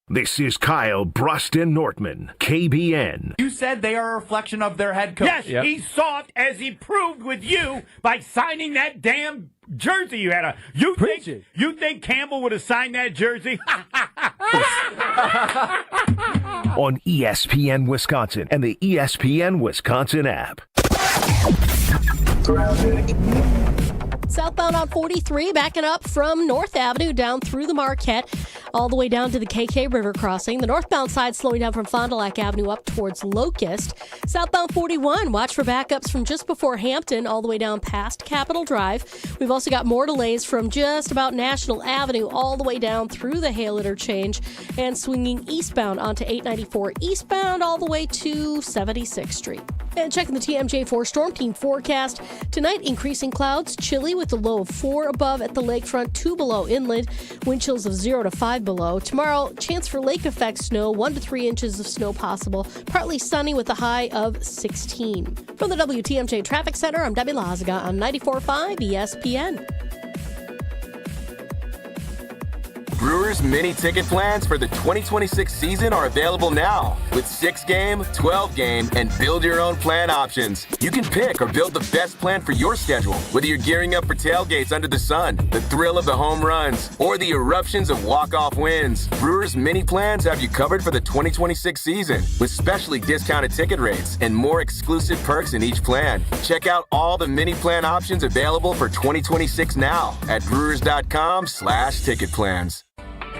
This is Kyle Brust Nortman, KBN. You said they are a reflection of their head coach. Yes, he's soft, as he proved with you by signing that damn jersey you had on. You think Campbell would have signed that jersey? On ESPN Wisconsin and the ESPN Wisconsin app. Southbound on 43, backing up from North Avenue down through the Marquette, all the way down to the KK River crossing. The northbound side slowing down from Fond du Lac Avenue up towards Locust. Southbound 41, watch for backups from just before Hampton all the way down past Capitol Drive. We've also got more delays from just about National Avenue all the way down through the Hale interchange and swinging eastbound onto 894 eastbound all the way to 76th Street. And checking the TMJ4 Storm Team forecast. Tonight, increasing clouds, chilly with a low of 4 above at the lakefront, 2 below inland, wind chills of 0 to 5 below. Tomorrow, chance for lake effect snow, 1 to 3 inches of snow possible, partly sunny with a high of 16. From the WTMJ Traffic Center, I'm Debbie Lazaga on 94.5 ESPN. Brewers mini ticket plans for the 2026 season are available now with 6-game, 12-game, and build-your-own plan options. You can pick or build the best plan for your schedule, whether you're gearing up for tailgates under the sun, the thrill of the home runs, or the eruptions of walk-off wins. Brewers mini plans have you covered for the 2026 season with specially discounted ticket rates and more exclusive perks in each plan. Check out all the mini plan options available for 2026 now at brewers.com/ticket plans.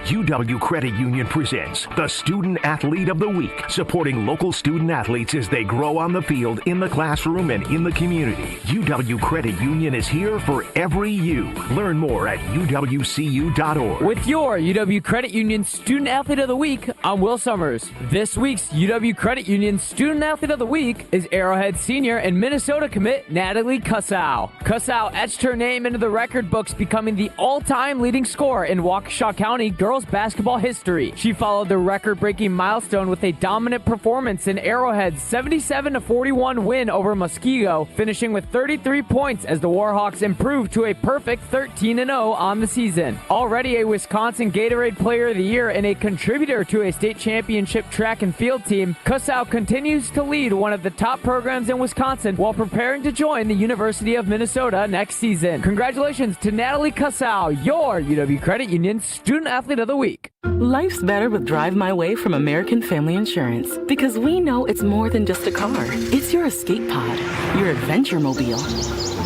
UW Credit Union presents the Student Athlete of the Week, supporting local student athletes as they grow on the field, in the classroom, and in the community. UW Credit Union is here for every you. Learn more at uwcu.org. With your UW Credit Union Student Athlete of the Week, I'm Will Summers. This week's UW Credit Union Student Athlete of the Week is Arrowhead senior and Minnesota commit Natalie Cussau. Cussau etched her name into the record books, becoming the all-time leading scorer in Waukesha County girls girls basketball history. She followed the record-breaking milestone with a dominant performance in Arrowhead's 77-41 win over Muskego, finishing with 33 points as the Warhawks improved to a perfect 13-0 on the season. Already a Wisconsin Gatorade Player of the Year and a contributor to a state championship track and field team, Cussau continues to lead one of the top programs in Wisconsin while preparing to join the University of Minnesota next season. Congratulations to Natalie Cussau, your UW Credit Union Student Athlete of the Week. Life's better with Drive My Way from American Family Insurance, because we know it's more than just a car. It's your escape pod, your adventure mobile,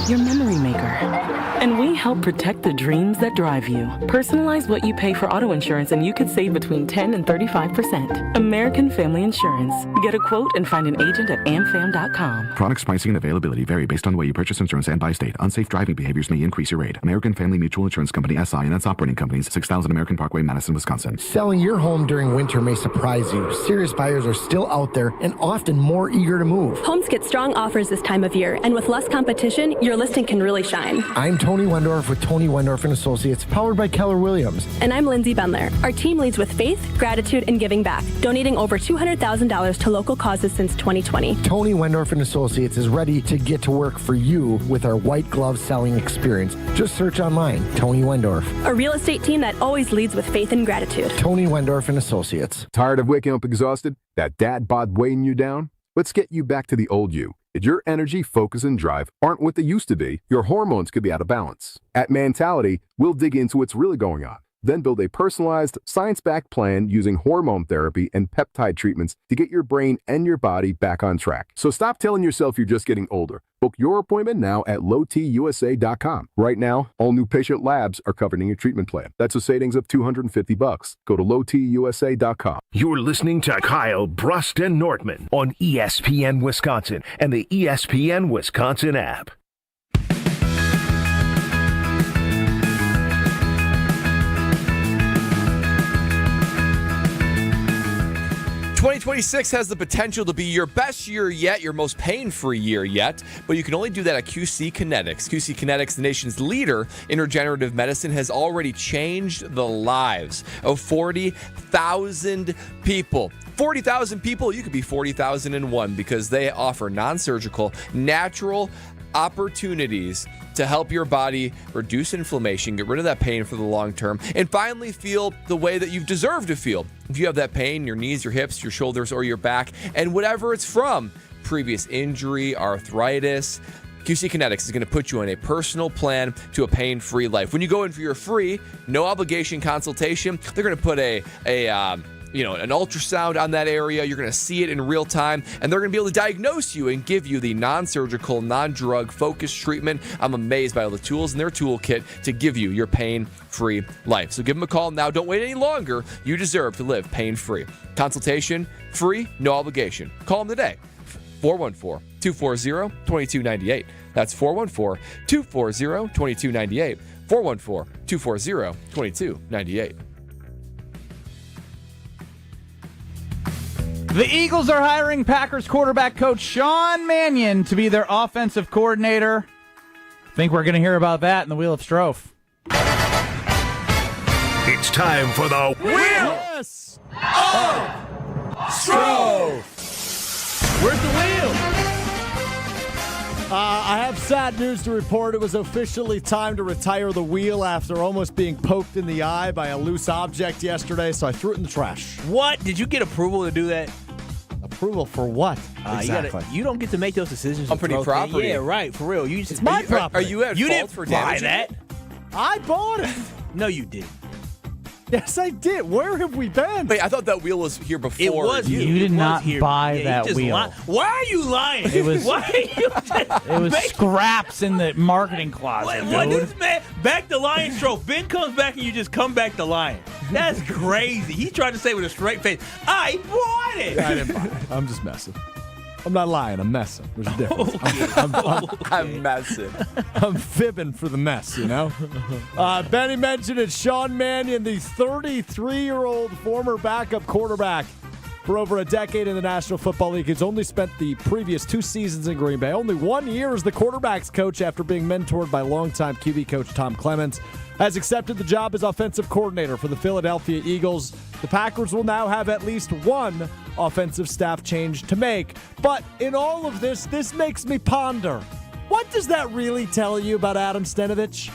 your memory maker. And we help protect the dreams that drive you. Personalize what you pay for auto insurance and you could save between 10 and 35%. American Family Insurance. Get a quote and find an agent at amfam.com. Products pricing and availability vary based on the way you purchase insurance and by state. Unsafe driving behaviors may increase your rate. American Family Mutual Insurance Company, SI, and its operating companies, 6000 American Parkway, Madison, Wisconsin. Selling your home during winter may surprise you. Serious buyers are still out there and often more eager to move. Homes get strong offers this time of year, and with less competition, your listing can really shine. I'm Tony Wendorf with Tony Wendorf & Associates, powered by Keller Williams. And I'm Lindsay Bendler. Our team leads with faith, gratitude, and giving back, donating over $200,000 to local causes since 2020. Tony Wendorf & Associates is ready to get to work for you with our white glove selling experience. Just search online, Tony Wendorf. A real estate team that always leads with faith and gratitude. Tony Wendorf & Associates. Tired of waking up exhausted? That dad bod weighing you down? Let's get you back to the old you. If your energy, focus, and drive aren't what they used to be, your hormones could be out of balance. At Mentality, we'll dig into what's really going on, then build a personalized, science-backed plan using hormone therapy and peptide treatments to get your brain and your body back on track. So stop telling yourself you're just getting older. Book your appointment now at lowtusa.com. Right now, all new patient labs are covered in your treatment plan. That's a savings of $250. Go to lowtusa.com. You're listening to Kyle, Brust, and Nortman on ESPN Wisconsin and the ESPN Wisconsin app. 2026 has the potential to be your best year yet, your most pain-free year yet, but you can only do that at QC Kinetics. QC Kinetics, the nation's leader in regenerative medicine, has already changed the lives of 40,000 people. 40,000 people, you could be 40,001 because they offer non-surgical, natural opportunities to help your body reduce inflammation, get rid of that pain for the long term, and finally feel the way that you've deserved to feel. If you have that pain, your knees, your hips, your shoulders, or your back, and whatever it's from, previous injury, arthritis, QC Kinetics is going to put you on a personal plan to a pain-free life. When you go in for your free, no obligation consultation, they're going to put an ultrasound on that area. You're going to see it in real time, and they're going to be able to diagnose you and give you the non-surgical, non-drug focused treatment. I'm amazed by all the tools in their toolkit to give you your pain-free life. So give them a call now. Don't wait any longer. You deserve to live pain-free. Consultation, free, no obligation. Call them today. 414-240-2298. That's 414-240-2298. 414-240-2298. The Eagles are hiring Packers quarterback coach Sean Mannion to be their offensive coordinator. I think we're going to hear about that in the Wheel of Strofe. It's time for the Wheel of Strofe. Where's the wheel? I have sad news to report. It was officially time to retire the wheel after almost being poked in the eye by a loose object yesterday, so I threw it in the trash. What? Did you get approval to do that? Approval for what? Exactly. You don't get to make those decisions. Company property. Yeah, right. For real. It's my property. Are you at fault for damaging that? I bought it. No, you didn't. Yes, I did. Where have we been? Wait, I thought that wheel was here before. It was. You did not buy that wheel. Why are you lying? It was. Why are you it was scraps in the marketing closet. What is man? Back to lying stroke. Ben comes back and you just come back to lying. That's crazy. He tried to say with a straight face, I bought it. I didn't buy it. I'm just messing. I'm not lying. I'm messing. There's a difference. I'm messing. I'm fibbing for the mess, you know? Benny mentioned it. Sean Mannion, the 33-year-old former backup quarterback For over a decade in the National Football League, he's only spent the previous 2 seasons in Green Bay. Only 1 year as the quarterback's coach after being mentored by longtime QB coach Tom Clements. Has accepted the job as offensive coordinator for the Philadelphia Eagles. The Packers will now have at least one offensive staff change to make. But in all of this makes me ponder. What does that really tell you about Adam Stenavich,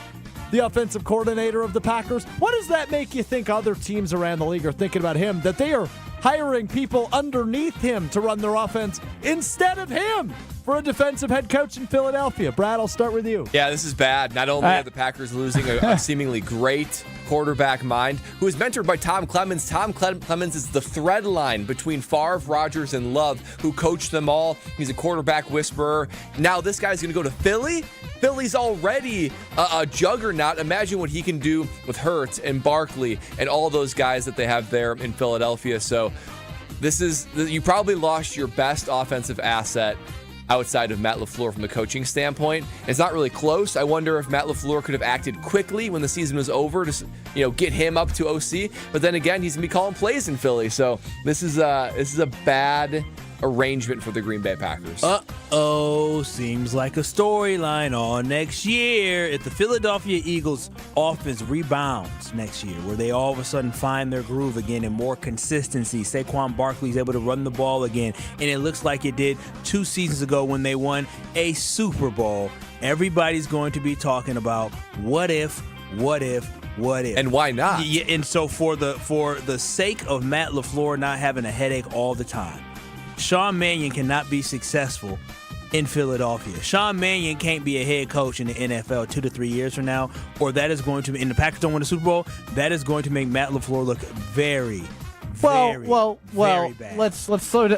the offensive coordinator of the Packers? What does that make you think other teams around the league are thinking about him, that they are hiring people underneath him to run their offense instead of him for a defensive head coach in Philadelphia? Brad, I'll start with you. Yeah, this is bad. Not only are the Packers losing a seemingly great quarterback mind who is mentored by Tom Clements. Tom Clements is the thread line between Favre, Rodgers, and Love, who coached them all. He's a quarterback whisperer. Now this guy's going to go to Philly? Philly's already a juggernaut. Imagine what he can do with Hurts and Barkley and all those guys that they have there in Philadelphia. So you probably lost your best offensive asset outside of Matt LaFleur from the coaching standpoint. It's not really close. I wonder if Matt LaFleur could have acted quickly when the season was over to get him up to OC. But then again, he's going to be calling plays in Philly. So this is a bad arrangement for the Green Bay Packers. Seems like a storyline all next year. If the Philadelphia Eagles offense rebounds next year, where they all of a sudden find their groove again and more consistency, Saquon Barkley's able to run the ball again, and it looks like it did 2 seasons ago when they won a Super Bowl, everybody's going to be talking about what if. And why not? Yeah, and so for the sake of Matt LaFleur not having a headache all the time, Sean Mannion cannot be successful in Philadelphia. Sean Mannion can't be a head coach in the NFL 2 to 3 years from now, or that is going to, and the Packers don't win the Super Bowl, that is going to make Matt LaFleur look very bad. Let's slow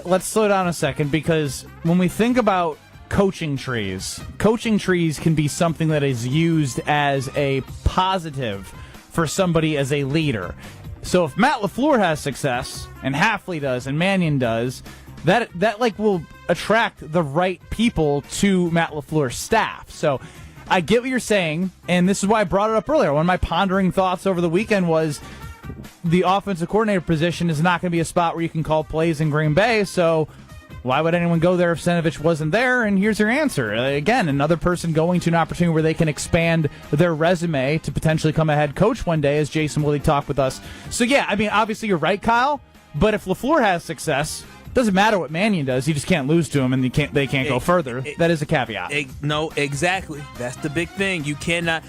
down a second, because when we think about coaching trees can be something that is used as a positive for somebody as a leader. So if Matt LaFleur has success, and Hafley does, and Mannion does, that will attract the right people to Matt LaFleur's staff. So I get what you're saying, and this is why I brought it up earlier. One of my pondering thoughts over the weekend was the offensive coordinator position is not going to be a spot where you can call plays in Green Bay, so why would anyone go there if Stenavich wasn't there? And here's your answer. Again, another person going to an opportunity where they can expand their resume to potentially become a head coach one day, as Jason Willie talked with us. So yeah, I mean, obviously you're right, Kyle, but if LaFleur has success, doesn't matter what Mannion does. You just can't lose to him, and they can't go further. That is a caveat. No, exactly. That's the big thing. You cannot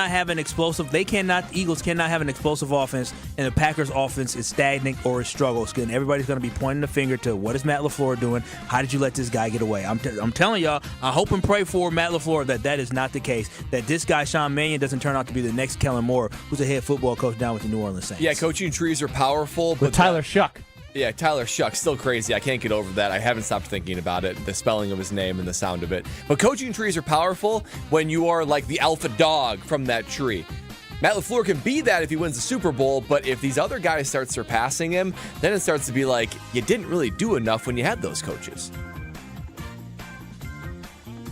have an explosive. Eagles cannot have an explosive offense, and the Packers' offense is stagnant or it struggles. And everybody's going to be pointing the finger to what is Matt LaFleur doing? How did you let this guy get away? I'm telling y'all, I hope and pray for Matt LaFleur that is not the case. That this guy Sean Mannion doesn't turn out to be the next Kellen Moore, who's a head football coach down with the New Orleans Saints. Yeah, coaching trees are powerful, but Tyler Shuck. Yeah, Tyler Shuck, still crazy. I can't get over that. I haven't stopped thinking about it, the spelling of his name and the sound of it. But coaching trees are powerful when you are like the alpha dog from that tree. Matt LaFleur can be that if he wins the Super Bowl, but if these other guys start surpassing him, then it starts to be like, you didn't really do enough when you had those coaches.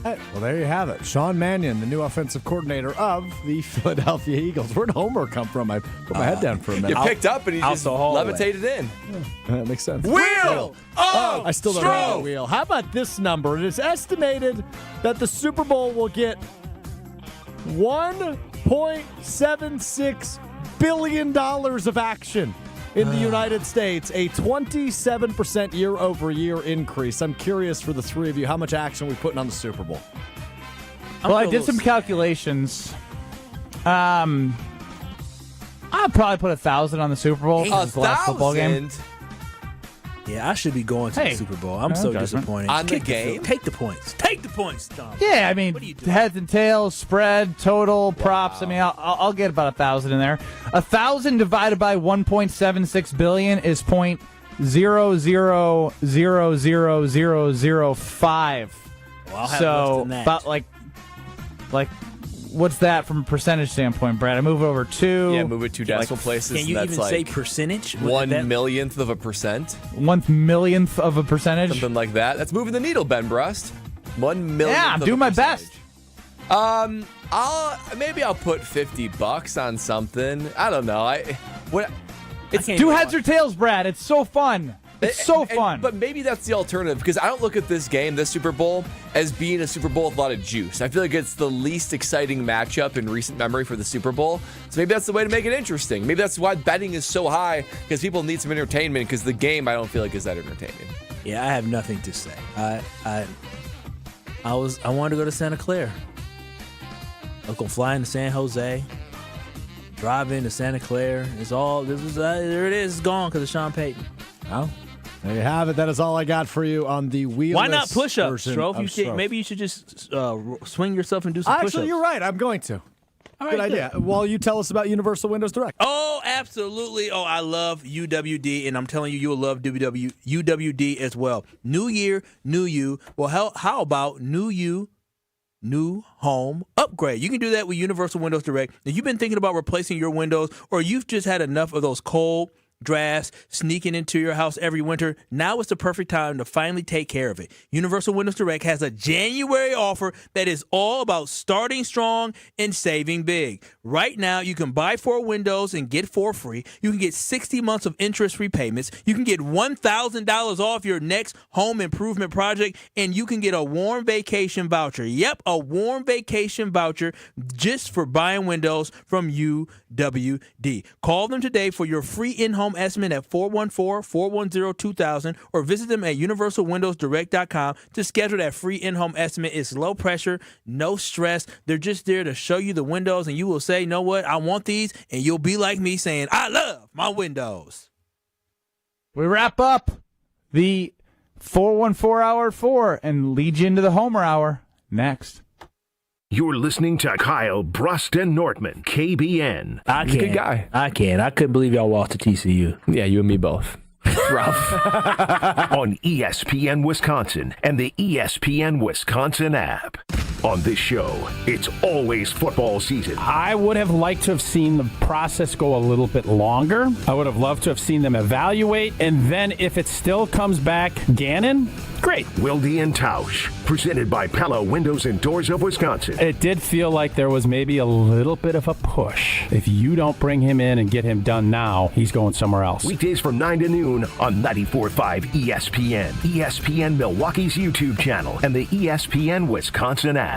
Well, there you have it. Sean Mannion, the new offensive coordinator of the Philadelphia Eagles. Where'd Homer come from? I put my head down for a minute. You picked up and he just levitated in. Yeah, that makes sense. Wheel of I still don't know the wheel. How about this number? It is estimated that the Super Bowl will get $1.76 billion of action in the United States, a 27% year-over-year increase. I'm curious for the three of you, how much action are we putting on the Super Bowl? Well, I did some calculations. I'll probably put 1,000 on the Super Bowl. This is the last football game. Yeah, I should be going to the Super Bowl. I'm so disappointed. On the game? Take the points. Take the points, Tom. Yeah, I mean, heads and tails, spread, total, props. I mean, I'll get about 1,000 in there. 1,000 divided by 1.76 billion is .000005. Well, I'll have so less than that. About like what's that from a percentage standpoint, Brad? I move it over 2. Yeah, move it 2 decimal places. Can you and that's even like say percentage? 1/1,000,000th of a percent. 1/1,000,000th of a percentage. Something like that. That's moving the needle, Ben Brust. 1/1,000,000th. Yeah, I'm doing my best. I'll put $50 on something. I don't know. Do heads or tails, Brad. It's so fun. It's so fun. But maybe that's the alternative, because I don't look at this game, this Super Bowl, as being a Super Bowl with a lot of juice. I feel like it's the least exciting matchup in recent memory for the Super Bowl. So maybe that's the way to make it interesting. Maybe that's why betting is so high, because people need some entertainment, because the game I don't feel like is that entertaining. Yeah, I have nothing to say. I wanted to go to Santa Clara. I was gonna fly into San Jose, drive into Santa Clara. There it is. It's gone because of Sean Payton. Oh, there you have it. That is all I got for you on the wheelless. Why not push-ups, Strofe? Maybe you should just swing yourself and do some push-ups. Actually, you're right. I'm going to. All Good right, idea. Well, you tell us about Universal Windows Direct. Oh, absolutely. Oh, I love UWD, and I'm telling you, you'll love UWD as well. New year, new you. Well, how about new you, new home upgrade? You can do that with Universal Windows Direct. If you've been thinking about replacing your windows, or you've just had enough of those cold drafts sneaking into your house every winter, now is the perfect time to finally take care of it. Universal Windows Direct has a January offer that is all about starting strong and saving big. Right now, you can buy 4 windows and get 4 free. You can get 60 months of interest-free payments. You can get $1,000 off your next home improvement project, and you can get a warm vacation voucher. Yep, a warm vacation voucher just for buying windows from UWD. Call them today for your free in-home estimate at 414-410-2000, or visit them at universalwindowsdirect.com to schedule that free in-home estimate. It's low pressure, no stress. They're just there to show you the windows, and you will say, you know what, I want these, and you'll be like me saying, I love my windows. We wrap up the 414 Hour 4 and lead you into the Homer Hour next. You're listening to Kyle, Brust, and Nortman, KBN. He's a good guy. I couldn't believe y'all lost to TCU. Yeah, you and me both. Rough. On ESPN Wisconsin and the ESPN Wisconsin app. On this show, it's always football season. I would have liked to have seen the process go a little bit longer. I would have loved to have seen them evaluate. And then if it still comes back Gannon, great. Wilde and Tausch, presented by Pella Windows and Doors of Wisconsin. It did feel like there was maybe a little bit of a push. If you don't bring him in and get him done now, he's going somewhere else. Weekdays from 9 to noon on 94.5 ESPN, ESPN Milwaukee's YouTube channel, and the ESPN Wisconsin app.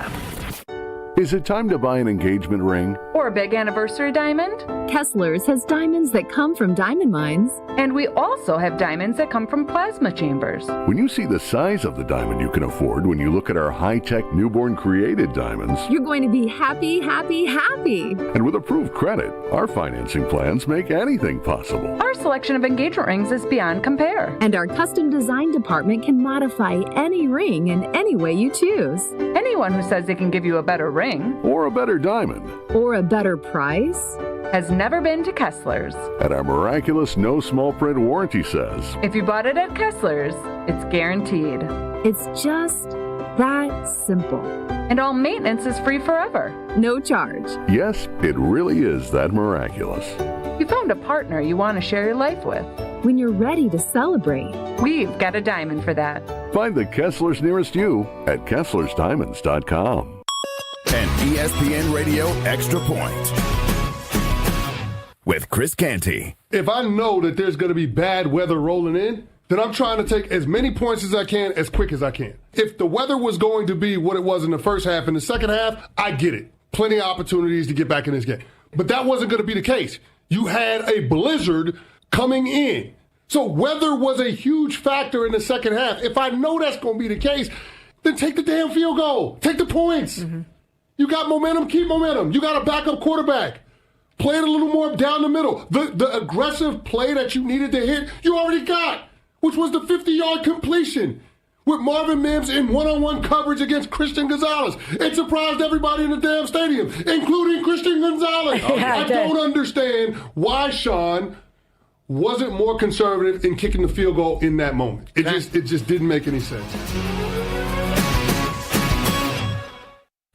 Is it time to buy an engagement ring? Or a big anniversary diamond? Kessler's has diamonds that come from diamond mines. And we also have diamonds that come from plasma chambers. When you see the size of the diamond you can afford when you look at our high-tech newborn created diamonds, you're going to be happy, happy, happy. And with approved credit, our financing plans make anything possible. Our selection of engagement rings is beyond compare. And our custom design department can modify any ring in any way you choose. Anyone who says they can give you a better ring, or a better diamond, or a better price, has never been to Kessler's. And our miraculous no small print warranty says, if you bought it at Kessler's, it's guaranteed. It's just that simple. And all maintenance is free forever. No charge. Yes, it really is that miraculous. You found a partner you want to share your life with. When you're ready to celebrate, we've got a diamond for that. Find the Kessler's nearest you at KesslersDiamonds.com. An ESPN Radio Extra Point with Chris Canty. If I know that there's going to be bad weather rolling in, then I'm trying to take as many points as I can as quick as I can. If the weather was going to be what it was in the first half, in the second half, I get it. Plenty of opportunities to get back in this game. But that wasn't going to be the case. You had a blizzard coming in. So weather was a huge factor in the second half. If I know that's going to be the case, then take the damn field goal. Take the points. Mm-hmm. You got momentum, keep momentum. You got a backup quarterback. Play it a little more down the middle. The aggressive play that you needed to hit, you already got, which was the 50-yard completion with Marvin Mims in one-on-one coverage against Christian Gonzalez. It surprised everybody in the damn stadium, including Christian Gonzalez. I don't understand why Sean wasn't more conservative in kicking the field goal in that moment. It just didn't make any sense.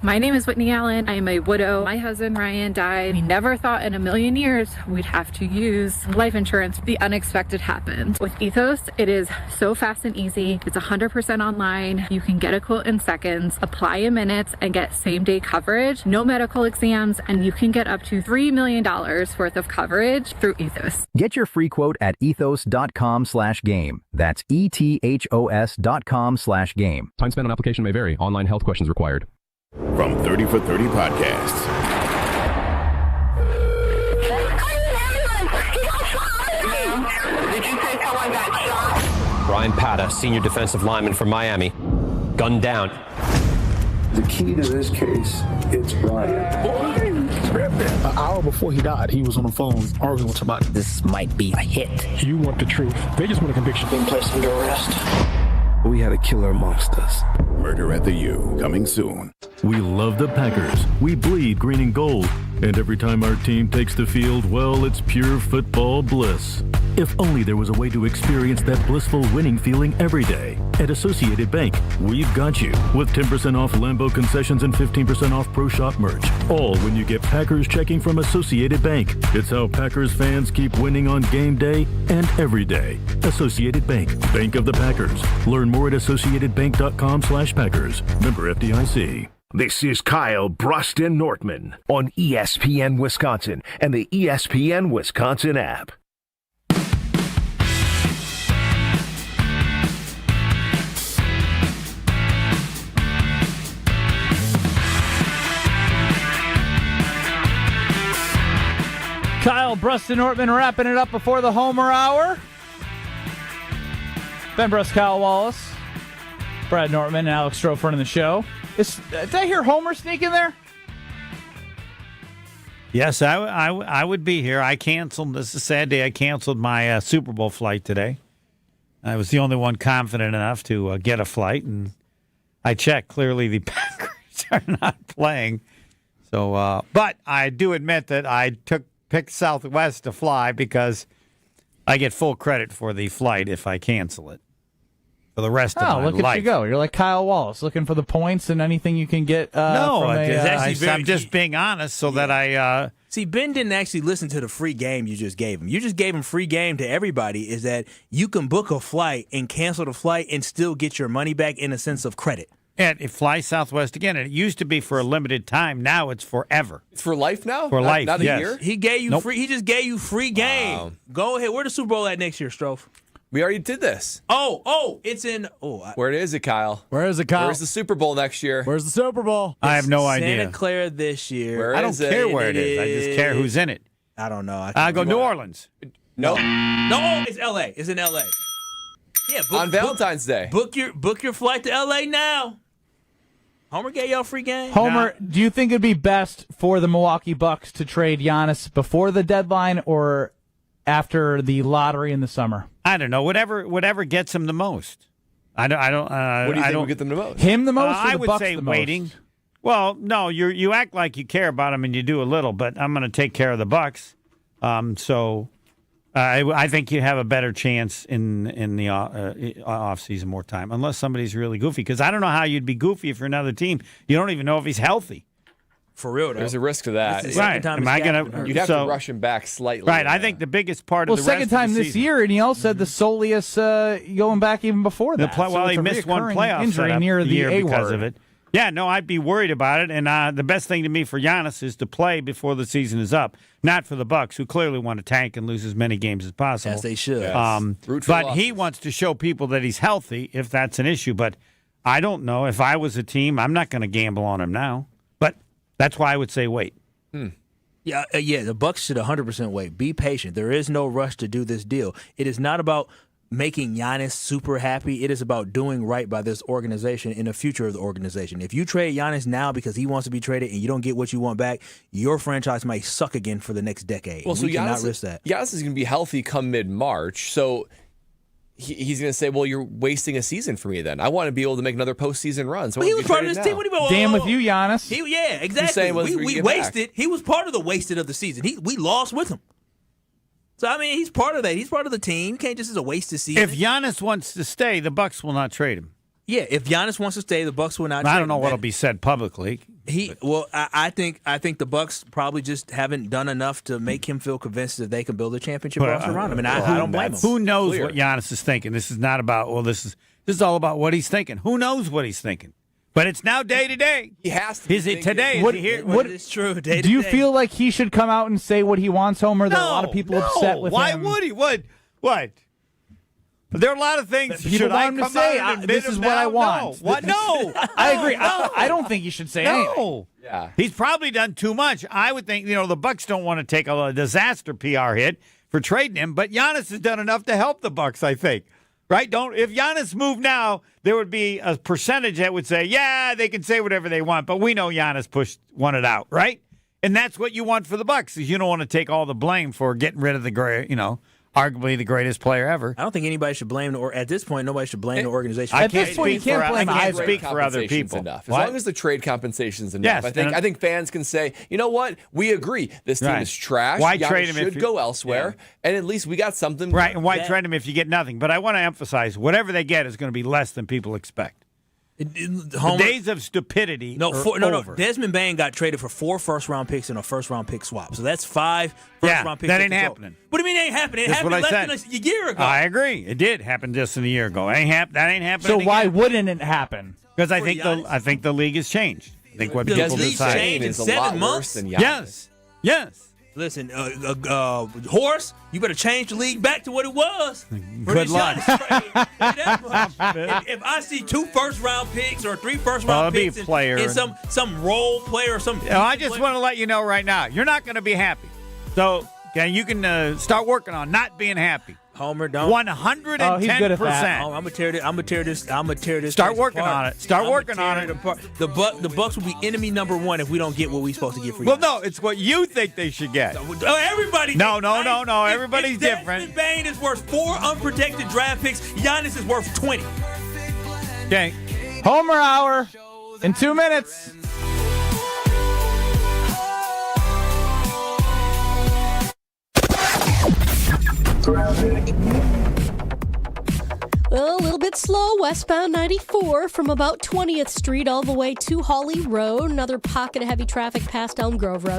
My name is Whitney Allen. I am a widow. My husband, Ryan, died. We never thought in a million years we'd have to use life insurance. The unexpected happened. With Ethos, it is so fast and easy. It's 100% online. You can get a quote in seconds, apply in minutes, and get same-day coverage. No medical exams, and you can get up to $3 million worth of coverage through Ethos. Get your free quote at ethos.com/game. That's ethos.com/game. Time spent on application may vary. Online health questions required. From 30 for 30 podcasts. Did you say someone got shot? Bryan Pata, senior defensive lineman from Miami, gunned down. The key to this case, it's Bryan. An hour before he died, he was on the phone arguing with somebody. This might be a hit. You want the truth. They just want a conviction. Being placed under arrest. We had a killer amongst us. Murder at the U, coming soon. We love the Packers. We bleed green and gold. And every time our team takes the field, well, it's pure football bliss. If only there was a way to experience that blissful winning feeling every day. At Associated Bank, we've got you. With 10% off Lambeau concessions and 15% off Pro Shop merch. All when you get Packers checking from Associated Bank. It's how Packers fans keep winning on game day and every day. Associated Bank, Bank of the Packers. Learn more at associatedbank.com/Packers. Member FDIC. This is Kyle Brust Nortman on ESPN Wisconsin and the ESPN Wisconsin app. Kyle Brust Nortman wrapping it up before the Homer Hour. Ben Brust, Kyle Wallace, Brad Nortman, and Alex Stroh in the show. Did I hear Homer sneak in there? Yes, I would be here. I canceled. This is a sad day. I canceled my Super Bowl flight today. I was the only one confident enough to get a flight, and I checked. Clearly, the Packers are not playing. So, but I do admit that I picked Southwest to fly because I get full credit for the flight if I cancel it. For the rest of my life. Oh, look at you go. You're like Kyle Wallace, looking for the points and anything you can get. I'm just being honest so that I... See, Ben didn't actually listen to the free game you just gave him. You just gave him free game to everybody, is that you can book a flight and cancel the flight and still get your money back in a sense of credit. And it flies Southwest again. It used to be for a limited time. Now it's forever. It's for life now? For life, not yes. a year? He gave you free. He just gave you free game. Wow. Go ahead. Where the Super Bowl at next year, Stroh? We already did this. It's in. Where is it, Kyle? Where's the Super Bowl next year? Where's the Super Bowl? I have no idea. Santa Clara this year. I don't care where it is. I just care who's in it. I don't know. I go New Orleans. No, it's L.A. It's in L.A. Yeah, on Valentine's Day. Book your flight to L.A. now. Homer gave y'all free game. Homer, do you think it'd be best for the Milwaukee Bucks to trade Giannis before the deadline or after the lottery in the summer? I don't know. Whatever gets him the most. I don't. What do you think would get them the most? Him the most? Or I the would Bucks say the waiting. Most? Well, no, you act like you care about him and you do a little, but I'm going to take care of the Bucks. So I think you have a better chance in the off season, more time, unless somebody's really goofy. Because I don't know how you'd be goofy if you're another team. You don't even know if he's healthy. For real, though. There's a risk to that. Right? Am I going to? You'd have to rush him back slightly. Right. I think the biggest part of the second rest time of the this season, year, and he also said the soleus going back even before that. Well, he missed one playoff injury setup near the year A because word. of it. Yeah, no, I'd be worried about it. And the best thing to me for Giannis is to play before the season is up, not for the Bucks, who clearly want to tank and lose as many games as possible. Yes, they should. But he wants to show people that he's healthy, if that's an issue. But I don't know. If I was a team, I'm not going to gamble on him now. But that's why I would say wait. Yeah, the Bucks should 100% wait. Be patient. There is no rush to do this deal. It is not about making Giannis super happy. It is about doing right by this organization and the future of the organization. If you trade Giannis now because he wants to be traded and you don't get what you want back, your franchise might suck again for the next decade. Well, we cannot risk that. Giannis is going to be healthy come mid-March, so he's going to say, well, you're wasting a season for me then. I want to be able to make another postseason run. So he was part of this team. What do you mean? Damn with you, Giannis. Yeah, exactly. We wasted. He was part of the wasted of the season. We lost with him. So, I mean, he's part of that. He's part of the team. You can't just as a wasted season. If Giannis wants to stay, the Bucks will not trade him. Yeah, if Giannis wants to stay, the Bucks will not. I don't know what'll be said publicly. I think the Bucks probably just haven't done enough to make him feel convinced that they can build a championship roster around him, and I don't blame him. Who knows what Giannis is thinking? This is not about. This is all about what he's thinking. Who knows what he's thinking? But it's now day to day. He has to. Is it today? What, is he here? It's true. Day to do you day. feel like he should come out and say what he wants, Homer? That a lot of people upset with Why him. would he? What? There are a lot of things. People Should want I him come to say, out and admit this them is now? what I want. No. What? No. I agree. I don't think you should say anything. No. Yeah. He's probably done too much. I would think, the Bucks don't want to take a disaster PR hit for trading him, but Giannis has done enough to help the Bucks, I think. Right? If Giannis moved now, there would be a percentage that would say, yeah, they can say whatever they want, but we know Giannis wanted out, right? And that's what you want for the Bucks, is you don't want to take all the blame for getting rid of the arguably the greatest player ever. I don't think anybody should blame, or at this point, nobody should blame the organization. I can't speak for other people. Enough. As long as the trade compensation's enough, yes, I think fans can say, you know what, we agree. This team is trash. Why Giannis trade him? Should go elsewhere, and at least we got something. Right, and why trade him if you get nothing? But I want to emphasize, whatever they get is going to be less than people expect. The days of stupidity are over. Desmond Bain got traded for 4 first-round picks and a first-round pick swap. So that's 5 first-round picks. That ain't happening. What do you mean it ain't happening? It happened less than a year ago. I agree. It did happen just a year ago. That ain't happening. So why wouldn't it happen? Because I think the league has changed. I think what the people league's decide changed in 7 months. Than Giannis. Yes. Listen, Horace, you better change the league back to what it was. Good luck. If I see 2 first-round picks or 3 first-round picks and some role player or some... I just want to let you know right now, you're not going to be happy. So you can start working on not being happy. Homer, don't. 110%. Oh, he's good at that. I'm gonna tear this. Start working on it. Start working on it. The Bucks will be enemy number 1 if we don't get what we're supposed to get for you. Well, no, it's what you think they should get. Everybody. No. Everybody's different. Desmond Bain is worth 4 unprotected draft picks. Giannis is worth 20. Okay. Homer Hour in 2 minutes. Well, a little bit slow westbound 94 from about 20th Street all the way to Hawley Road. Another pocket of heavy traffic past Elm Grove Road.